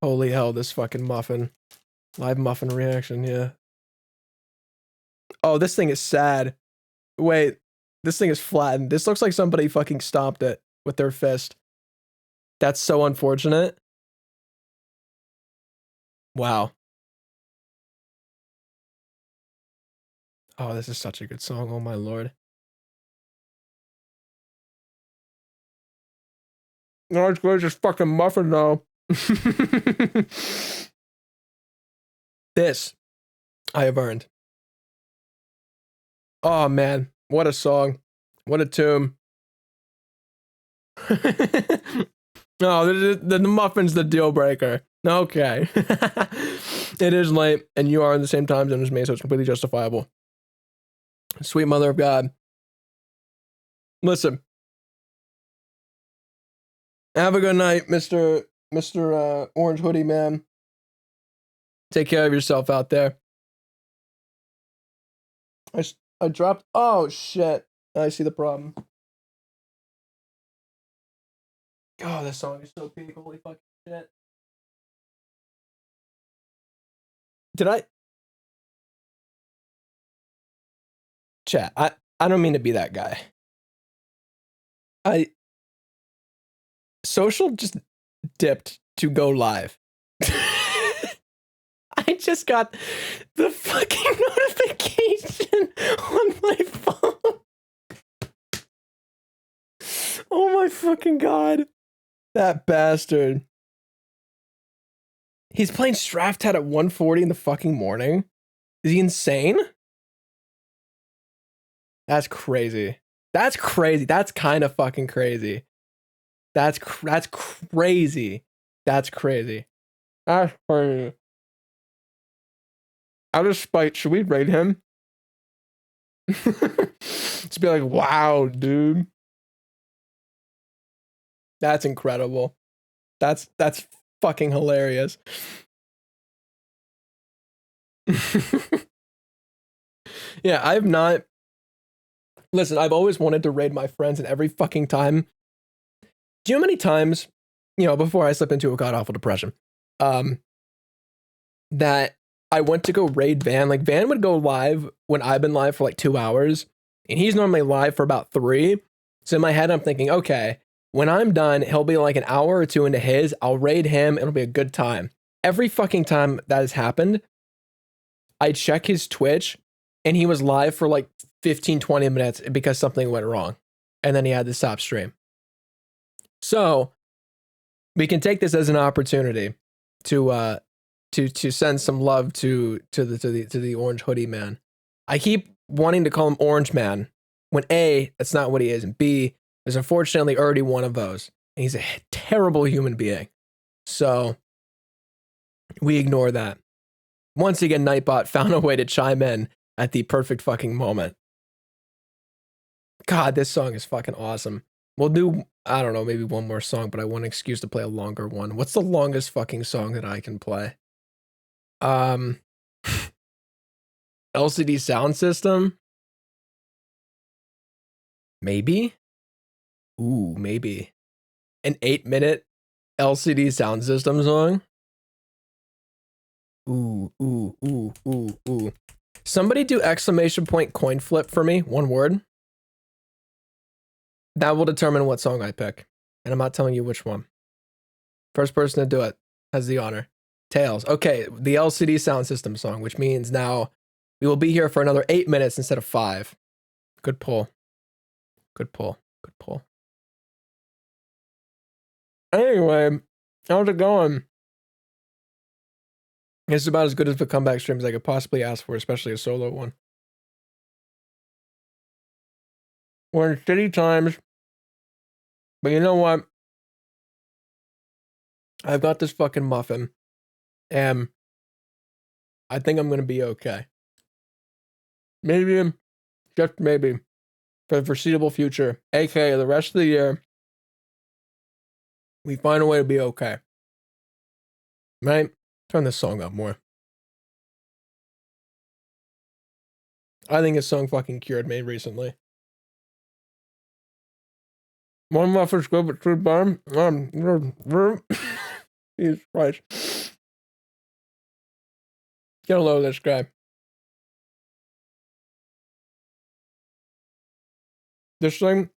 Holy hell, this fucking muffin. Live muffin reaction, yeah. Oh, this thing is sad. Wait, this thing is flattened. This looks like somebody fucking stomped it with their fist. That's so unfortunate. Wow. Oh, this is such a good song. Oh my lord. No, it's good. Just fucking muffin though. This I have earned. Oh man, what a song. What a tune. No, the muffin's the deal breaker. Okay. It is late, and you are in the same time zone as me, so it's completely justifiable. Sweet mother of God. Listen. Have a good night, Mr. Orange Hoodie Man. Take care of yourself out there. I dropped. Oh shit! I see the problem. Oh, this song is so peak. Holy fucking shit! Did I? Chat. I don't mean to be that guy. Social just dipped to go live. I just got the fucking notification on my phone. Oh my fucking god. That bastard. He's playing Strafftat at 1:40 in the fucking morning? Is he insane? That's crazy. That's crazy. That's kind of fucking crazy. That's crazy. That's crazy. That's crazy. Out of spite, should we raid him? Just be like, wow, dude. That's incredible. That's fucking hilarious. Yeah, I've not. Listen, I've always wanted to raid my friends, and every fucking time. Do you know how many times, before I slip into a god awful depression, that I went to go raid Van. Like, Van would go live when I've been live for like 2 hours, and he's normally live for about 3. So in my head, I'm thinking, okay, When I'm done, he'll be like an hour or two into his. I'll raid him. It'll be a good time. Every fucking time that has happened, I check his Twitch and he was live for like 15, 20 minutes because something went wrong. And then he had to stop stream. So we can take this as an opportunity to send some love to the orange hoodie man. I keep wanting to call him Orange Man when A, that's not what he is, and B, there's unfortunately already one of those. And he's a terrible human being. So we ignore that. Once again, Nightbot found a way to chime in at the perfect fucking moment. God, this song is fucking awesome. We'll do, I don't know, maybe one more song, but I want an excuse to play a longer one. What's the longest fucking song that I can play? LCD Sound System? Maybe? Ooh, maybe. An 8-minute LCD Sound System song? Ooh. Somebody do exclamation point coin flip for me, one word. That will determine what song I pick. And I'm not telling you which one. First person to do it has the honor. Tails. Okay, the LCD Sound System song, which means now we will be here for another 8 minutes instead of 5. Good pull. Anyway, how's it going? It's about as good as the comeback stream as I could possibly ask for, especially a solo one. We're in shitty times, but you know what? I've got this fucking muffin, and I think I'm gonna be okay. Maybe, just maybe, for the foreseeable future, aka the rest of the year, we find a way to be okay. Right? Turn this song up more. I think this song fucking cured me recently. One muffin's good, but two bad. Jesus Christ. Get a load of this guy. This thing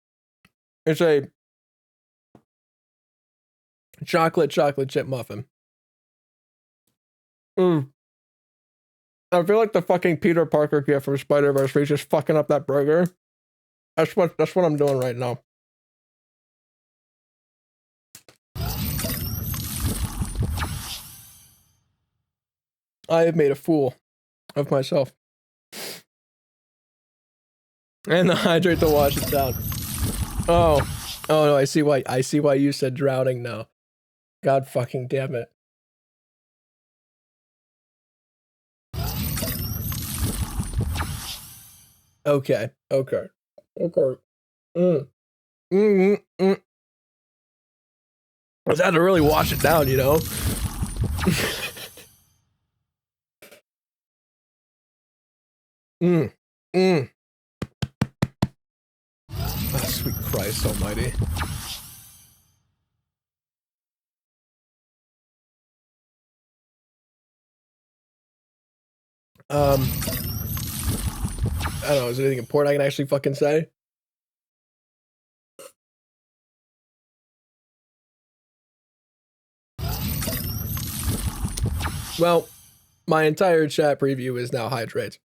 is a chocolate chip muffin. I feel like the fucking Peter Parker kid from Spider-Verse where he's just fucking up that burger. That's what I'm doing right now. I have made a fool of myself. And the hydrate to wash it down. Oh no, I see why you said drowning now. God fucking damn it. Okay. I just had to really wash it down, you know? Oh, sweet Christ almighty. I don't know, is there anything important I can actually fucking say? Well, my entire chat preview is now hydrate.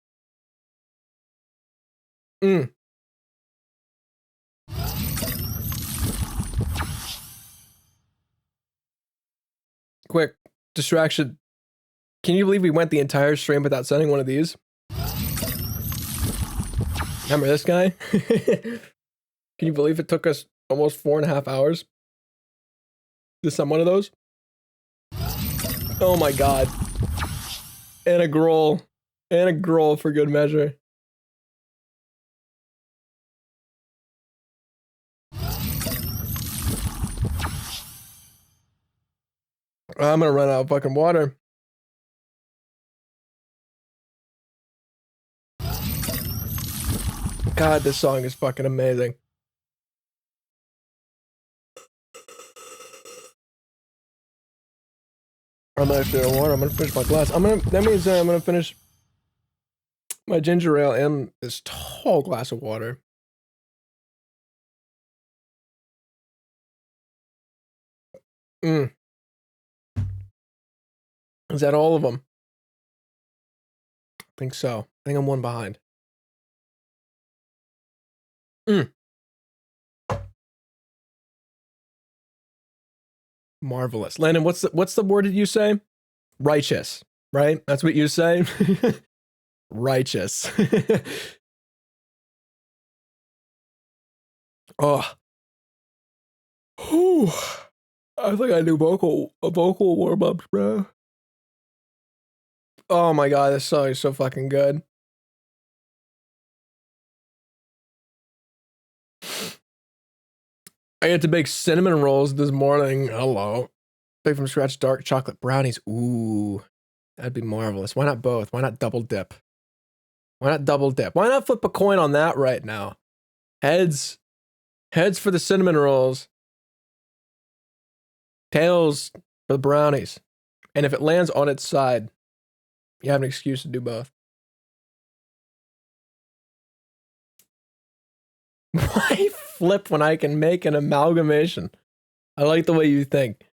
Quick distraction. Can you believe we went the entire stream without sending one of these? Remember this guy? Can you believe it took us almost 4.5 hours to send one of those? Oh my god. And a Grohl. And a Grohl for good measure. I'm gonna run out of fucking water. God, this song is fucking amazing. I'm gonna share water. I'm gonna finish my glass. That means I'm gonna finish my ginger ale and this tall glass of water. Mm. Is that all of them? I think so. I think I'm one behind. Mm. Marvelous. Landon, what's the word did you say? Righteous, right? That's what you say? Righteous. Oh. Whew. I think I do vocal warm-ups, bro. Oh my god, this song is so fucking good. I get to bake cinnamon rolls this morning. Hello. Bake from scratch dark chocolate brownies. Ooh. That'd be marvelous. Why not both? Why not double dip? Why not double dip? Why not flip a coin on that right now? Heads. Heads for the cinnamon rolls. Tails for the brownies. And if it lands on its side, you have an excuse to do both. Why flip when I can make an amalgamation? I like the way you think.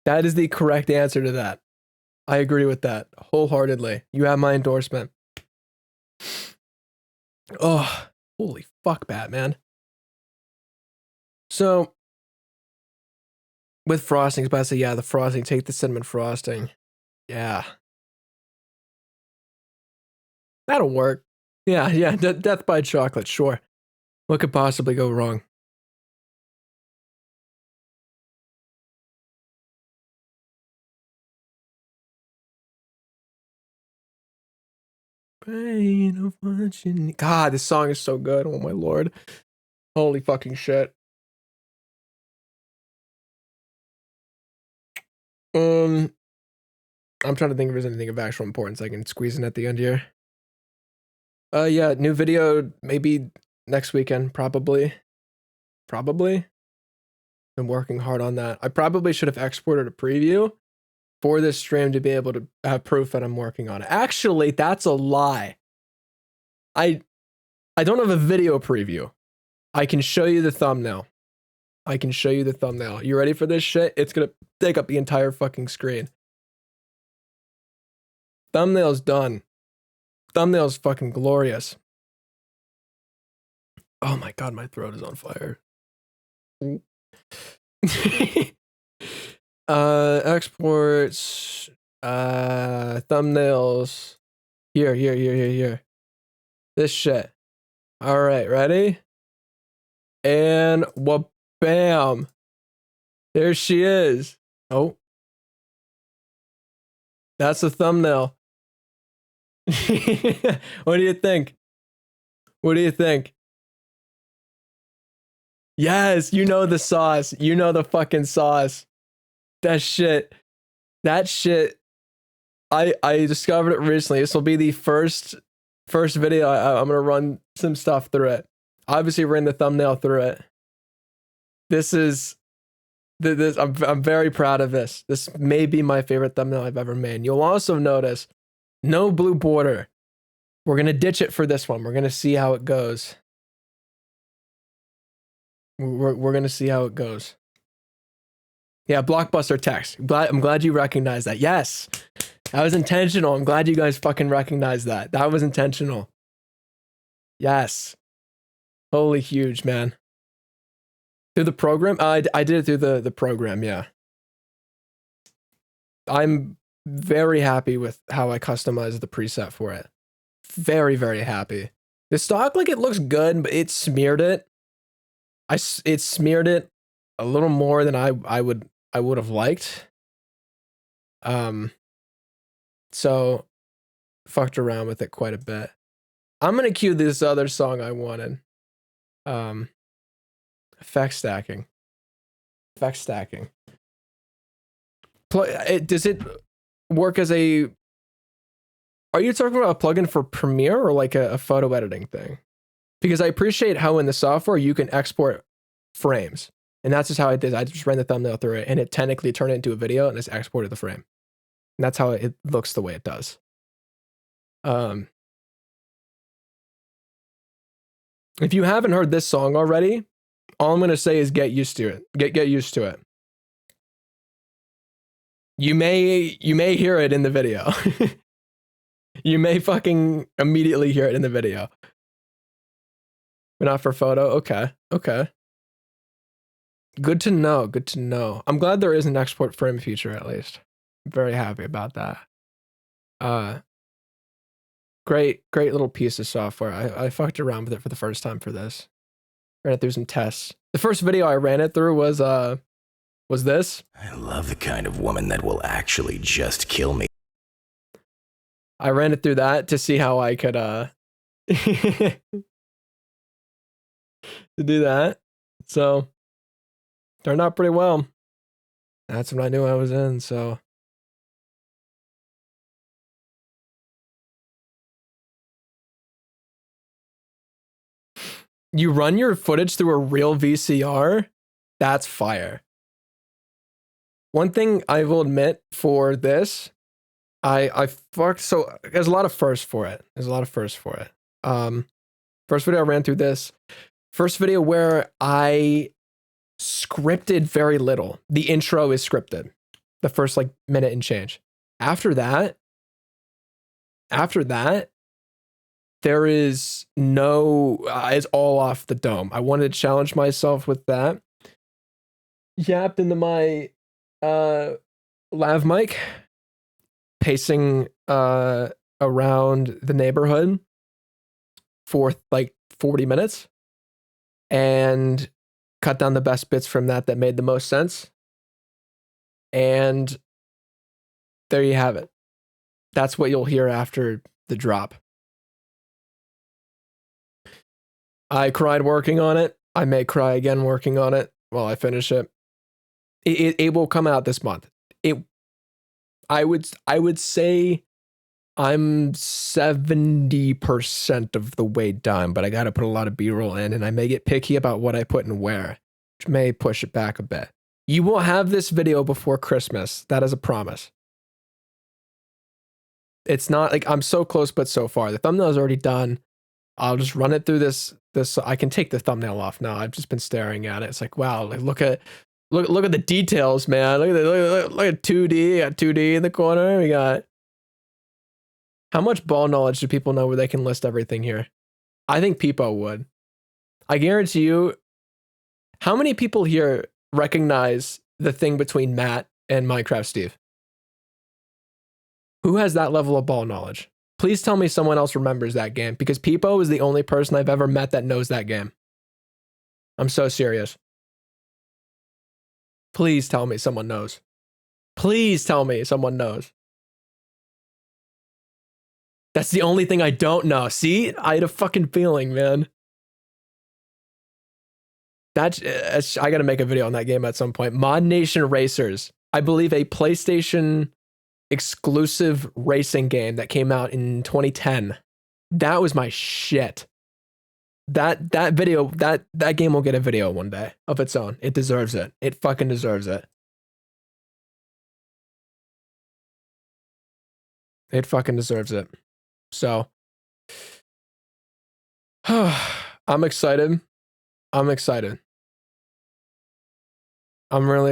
That is the correct answer to that. I agree with that wholeheartedly. You have my endorsement. Oh, holy fuck, Batman. So, with frostings, but I say, yeah, the frosting, take the cinnamon frosting. Yeah. That'll work. Yeah, death by chocolate, sure. What could possibly go wrong? Pain of watching. God, this song is so good. Oh my lord. Holy fucking shit. I'm trying to think if there's anything of actual importance I can squeeze in at the end here. Yeah, new video maybe next weekend, probably. Probably. Been working hard on that. I probably should have exported a preview for this stream to be able to have proof that I'm working on it. Actually, that's a lie. I don't have a video preview. I can show you the thumbnail. I can show you the thumbnail. You ready for this shit? It's gonna take up the entire fucking screen. Thumbnail's done. Thumbnail's fucking glorious. Oh my god, my throat is on fire. Exports, thumbnails. Here. This shit. All right, ready? And bam. There she is. Oh. That's the thumbnail. What do you think? What do you think? Yes, you know the sauce. You know the fucking sauce. That shit. I discovered it recently. This will be the first video. I'm gonna run some stuff through it. Obviously, ran the thumbnail through it. I'm very proud of this. This may be my favorite thumbnail I've ever made. You'll also notice no blue border. We're gonna ditch it for this one. We're gonna see how it goes. We're gonna see how it goes. Yeah, blockbuster text. I'm glad you recognize that. Yes, that was intentional. I'm glad you guys fucking recognize that. That was intentional. Yes. Holy huge, man. Through the program? I did it through the program, yeah. I'm very happy with how I customized the preset for it. Very, very happy. The stock, like, it looks good, but it smeared it. It smeared it a little more than I would have liked. So fucked around with it quite a bit. I'm gonna cue this other song I wanted. Effect stacking. Does it work as a... Are you talking about a plugin for Premiere or like a photo editing thing? Because I appreciate how in the software you can export frames. And that's just how I did. I just ran the thumbnail through it and it technically turned it into a video and just exported the frame. And that's how it looks the way it does. If you haven't heard this song already, all I'm going to say is get used to it. Get used to it. You may hear it in the video. You may fucking immediately hear it in the video. But not for photo. Okay. Okay. Good to know. Good to know. I'm glad there is an export frame feature at least. I'm very happy about that. Great little piece of software. I fucked around with it for the first time for this. Ran it through some tests. The first video I ran it through was this. I love the kind of woman that will actually just kill me. I ran it through that to see how I could to do that. So turned out pretty well. That's when I knew I was in, so you run your footage through a real VCR? That's fire. One thing I will admit for this, I fucked, so there's a lot of firsts for it. First video I ran through this. First video where I scripted very little. The intro is scripted. The first like minute and change. After that, there is no, it's all off the dome. I wanted to challenge myself with that. Yapped into my lav mic, pacing around the neighborhood for like 40 minutes and cut down the best bits from that made the most sense. And there you have it. That's what you'll hear after the drop. I cried working on it. I may cry again working on it while I finish it. It will come out this month. I would say I'm 70% of the way done, but I got to put a lot of B-roll in, and I may get picky about what I put and where, which may push it back a bit. You will have this video before Christmas. That is a promise. It's not like I'm so close, but so far. The thumbnail is already done. I'll just run it through this. I can take the thumbnail off now. I've just been staring at it. It's like, wow, like look at the details, man. Look at 2D. Got 2D in the corner. We got. How much ball knowledge do people know where they can list everything here? I think Peepo would. I guarantee you. How many people here recognize the thing between Matt and Minecraft Steve? Who has that level of ball knowledge? Please tell me someone else remembers that game, because Peepo is the only person I've ever met that knows that game. I'm so serious. Please tell me someone knows. Please tell me someone knows. That's the only thing I don't know. See? I had a fucking feeling, man. I gotta make a video on that game at some point. Mod Nation Racers. I believe a PlayStation exclusive racing game that came out in 2010. That was my shit. That video, that game will get a video one day of its own. It deserves it. It fucking deserves it. It fucking deserves it. So I'm excited. I'm really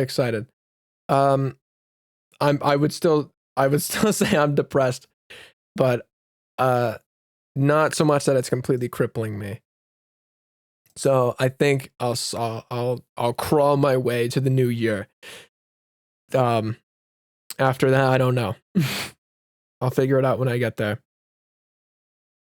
excited. I would still say I'm depressed, but not so much that it's completely crippling me. So I think I'll crawl my way to the new year. After that, I don't know. I'll figure it out when I get there.